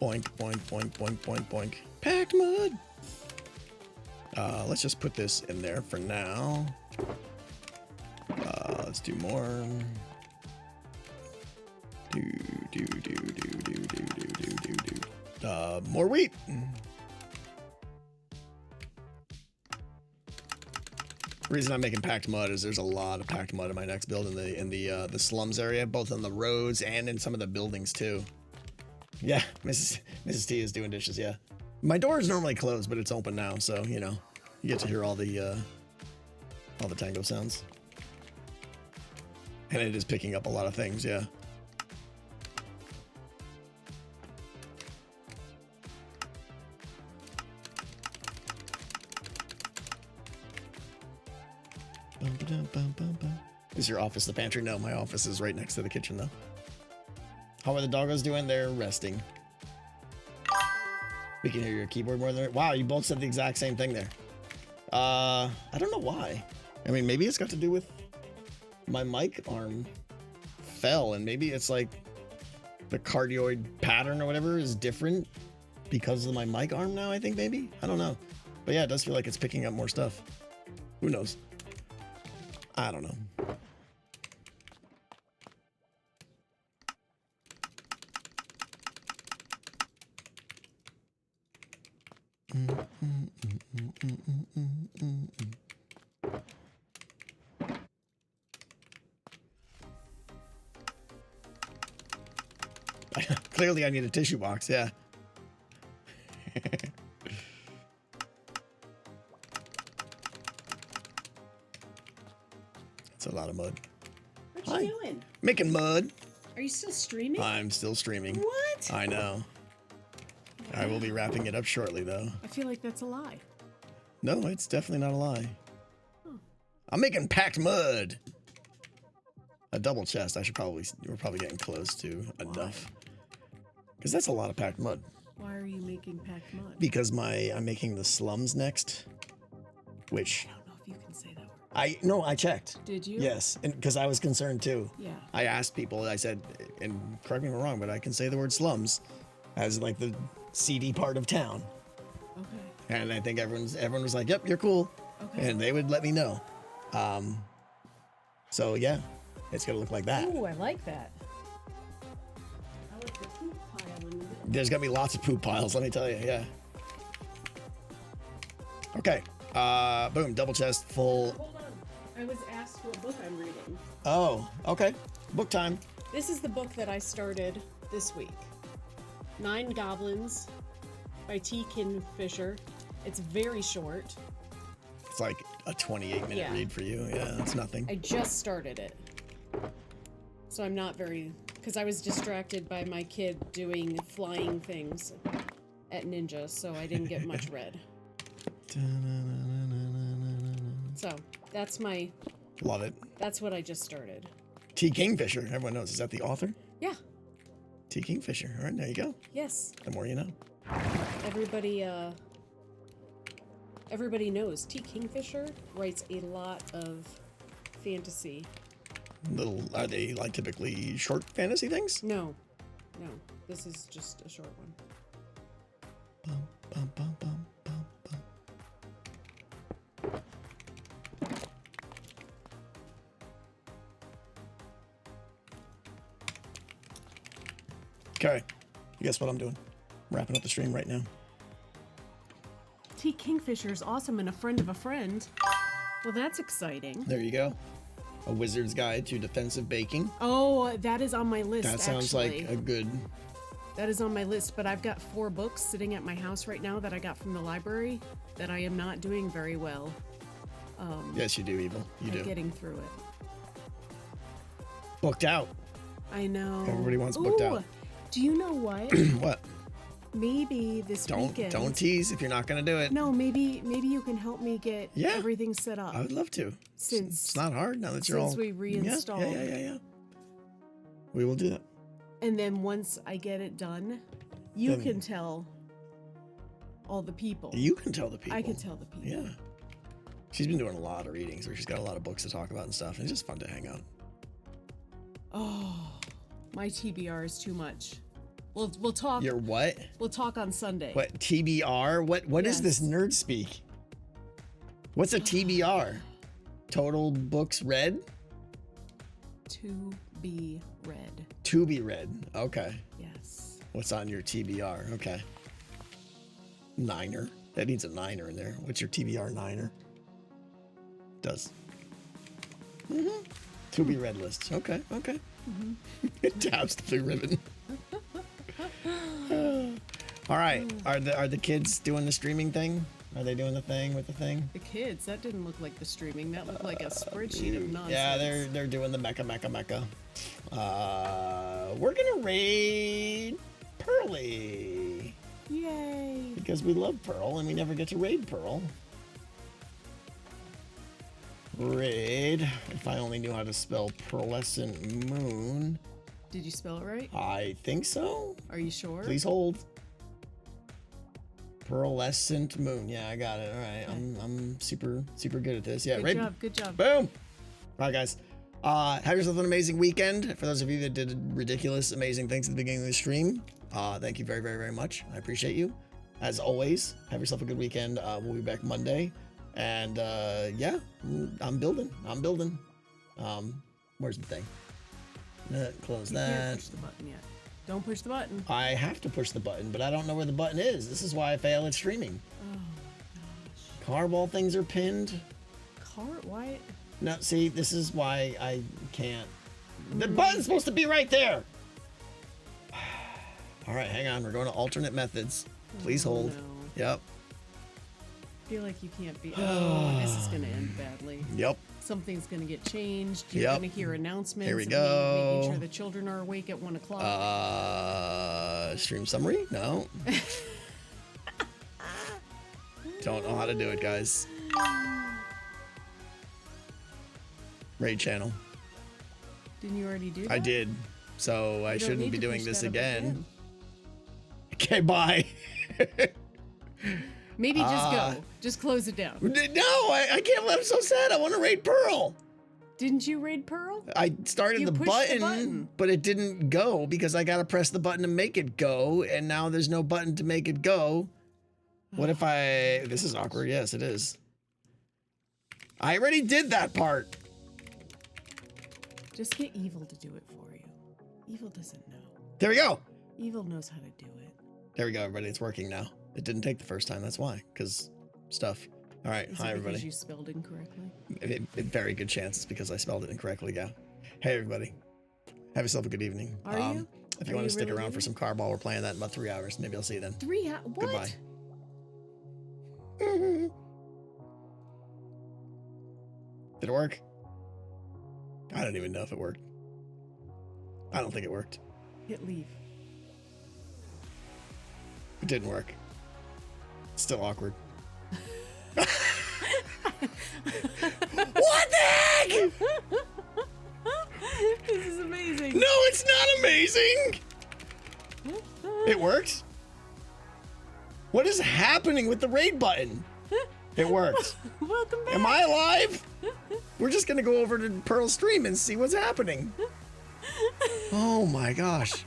Boink, boink, boink, boink, boink, boink. Packed mud. Let's just put this in there for now. Let's do more. More wheat. The reason I'm making packed mud is there's a lot of packed mud in my next build in the slums area, both on the roads and in some of the buildings too. Yeah, Mrs. T is doing dishes. Yeah, my door is normally closed, but it's open now, so you know you get to hear all the tango sounds, and it is picking up a lot of things. Yeah. Is your office the pantry? No, my office is right next to the kitchen though. How are the doggos doing? They're resting. We can hear your keyboard more than... Wow, you both said the exact same thing there. I don't know why. I mean, maybe it's got to do with my mic arm fell, and maybe it's like the cardioid pattern or whatever is different because of my mic arm now, I think maybe. I don't know. But yeah, it does feel like it's picking up more stuff. Who knows? I don't know. Clearly I need a tissue box, yeah. It's a lot of mud. What you doing? Making mud. Are you still streaming? I'm still streaming. What? I know. I will be wrapping it up shortly, though. I feel like that's a lie. No, it's definitely not a lie. Huh. I'm making packed mud. A double chest. We're probably getting close to enough. Because that's a lot of packed mud. Why are you making packed mud? Because I'm making the slums next. Which... I don't know if you can say that word. No, I checked. Did you? Yes, and because I was concerned too. Yeah. I asked people, I said, and correct me if I'm wrong, but I can say the word slums as like the seedy part of town. Okay. And I think everyone was like, yep, you're cool. Okay. And they would let me know. So yeah, it's gonna look like that. Ooh, I like that. I like the poop pile in the middle. There's gonna be lots of poop piles, let me tell you, yeah. Okay, boom, double chest full. Hold on. I was asked what book I'm reading. Oh, okay, book time. This is the book that I started this week. 9 Goblins by T. Kingfisher. It's very short. It's like a 28-minute read for you. Yeah, that's nothing. I just started it. So I'm not very... Because I was distracted by my kid doing flying things at Ninja, so I didn't get much read. So, that's my... Love it. That's what I just started. T. Kingfisher. Everyone knows. Is that the author? Yeah. T. Kingfisher. All right, there you go. Yes. The more you know. Everybody knows T. Kingfisher writes a lot of fantasy. Are they like typically short fantasy things? No. This is just a short one. Bum, bum, bum, bum, bum, bum. Okay, guess what I'm doing? I'm wrapping up the stream right now. T. Kingfisher's awesome and a friend of a friend. Well, that's exciting. There you go. A Wizard's Guide to Defensive Baking. Oh, that is on my list, That sounds actually. like a good... That is on my list, but I've got 4 books sitting at my house right now that I got from the library that I am not doing very well. Yes, you do, Evil. You do. Getting through it. Booked out. I know. Everybody wants booked out. Do you know what? What? Maybe this weekend. Don't tease if you're not gonna do it. No, maybe you can help me get everything set up. I would love to. Since it's not hard now that you're all. Since we reinstalled. Yeah. We will do that. And then once I get it done, you can tell all the people. You can tell the people. I can tell the people. Yeah. She's been doing a lot of readings where she's got a lot of books to talk about and stuff. And it's just fun to hang out. Oh, my TBR is too much. We'll talk. Your what? We'll talk on Sunday. What TBR? What is this nerd speak? What's a TBR? Total books read? To be read. To be read. Okay. Yes. What's on your TBR? Okay. Niner. That needs a niner in there. What's your TBR niner? Does. To be read lists. Okay. Tabs the blue ribbon. All right. Are the kids doing the streaming thing? Are they doing the thing with the thing? The kids? That didn't look like the streaming. That looked like a spreadsheet of nonsense. Yeah, they're doing the mecha. We're gonna raid Pearly. Yay! Because we love Pearl and we never get to raid Pearl. Raid. If I only knew how to spell pearlescent moon. Did you spell it right? I think so. Are you sure? Please hold. Pearlescent moon. Yeah, I got it. All right. I'm super good at this. Yeah, Good job. Boom. All right, guys. Have yourself an amazing weekend. For those of you that did ridiculous, amazing things at the beginning of the stream, thank you very much. I appreciate you. As always, have yourself a good weekend. We'll be back Monday. And yeah, I'm building. Where's the thing? Close that. You can't push the button yet. Don't push the button. I have to push the button, but I don't know where the button is. This is why I fail at streaming. Oh my gosh. Carball things are pinned. Why? No, see, this is why I can't. The button's supposed to be right there. All right, hang on. We're going to alternate methods. Please hold. No. Yep. I feel like you can't be. Oh, this is going to end badly. Yep. Something's going to get changed. You're Yep. going to hear announcements. Here we of go. Me making sure the children are awake at 1 o'clock. Stream summary? No. Don't know how to do it, guys. Raid channel. Didn't you already do that? I did. So I You don't shouldn't need be to doing push this that up again. Okay, bye. Maybe just go. Just close it down. No, I can't. I'm so sad. I want to raid Pearl. Didn't you raid Pearl? I started You the pushed the button, button. but it didn't go because I got to press the button to make it go, and now there's no button to make it go. What if I... This is awkward. Yes, it is. I already did that part. Just get Evil to do it for you. Evil doesn't know. There we go. Evil knows how to do it. There we go, everybody. It's working now. It didn't take the first time. That's why. Because stuff. All right. Is Hi, it everybody. because you spelled incorrectly? Very good chance it's because I spelled it incorrectly, yeah. Hey, everybody. Have yourself a good evening. Are you? If you want to stick around for some car ball, we're playing that in about 3 hours. Maybe I'll see you then. 3 hours? What? Goodbye. Did it work? I don't even know if it worked. I don't think it worked. Hit leave. It didn't work. It's still awkward. What the heck? This is amazing. No, it's not amazing. It worked. What is happening with the raid button? It worked. Welcome back. Am I alive? We're just gonna go over to Pearl's stream and see what's happening. Oh my gosh.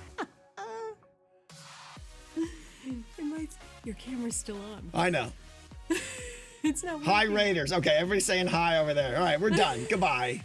Your camera's still on. I know. It's not Hi, working. Raiders. Okay, everybody's saying hi over there. All right, we're done. Goodbye.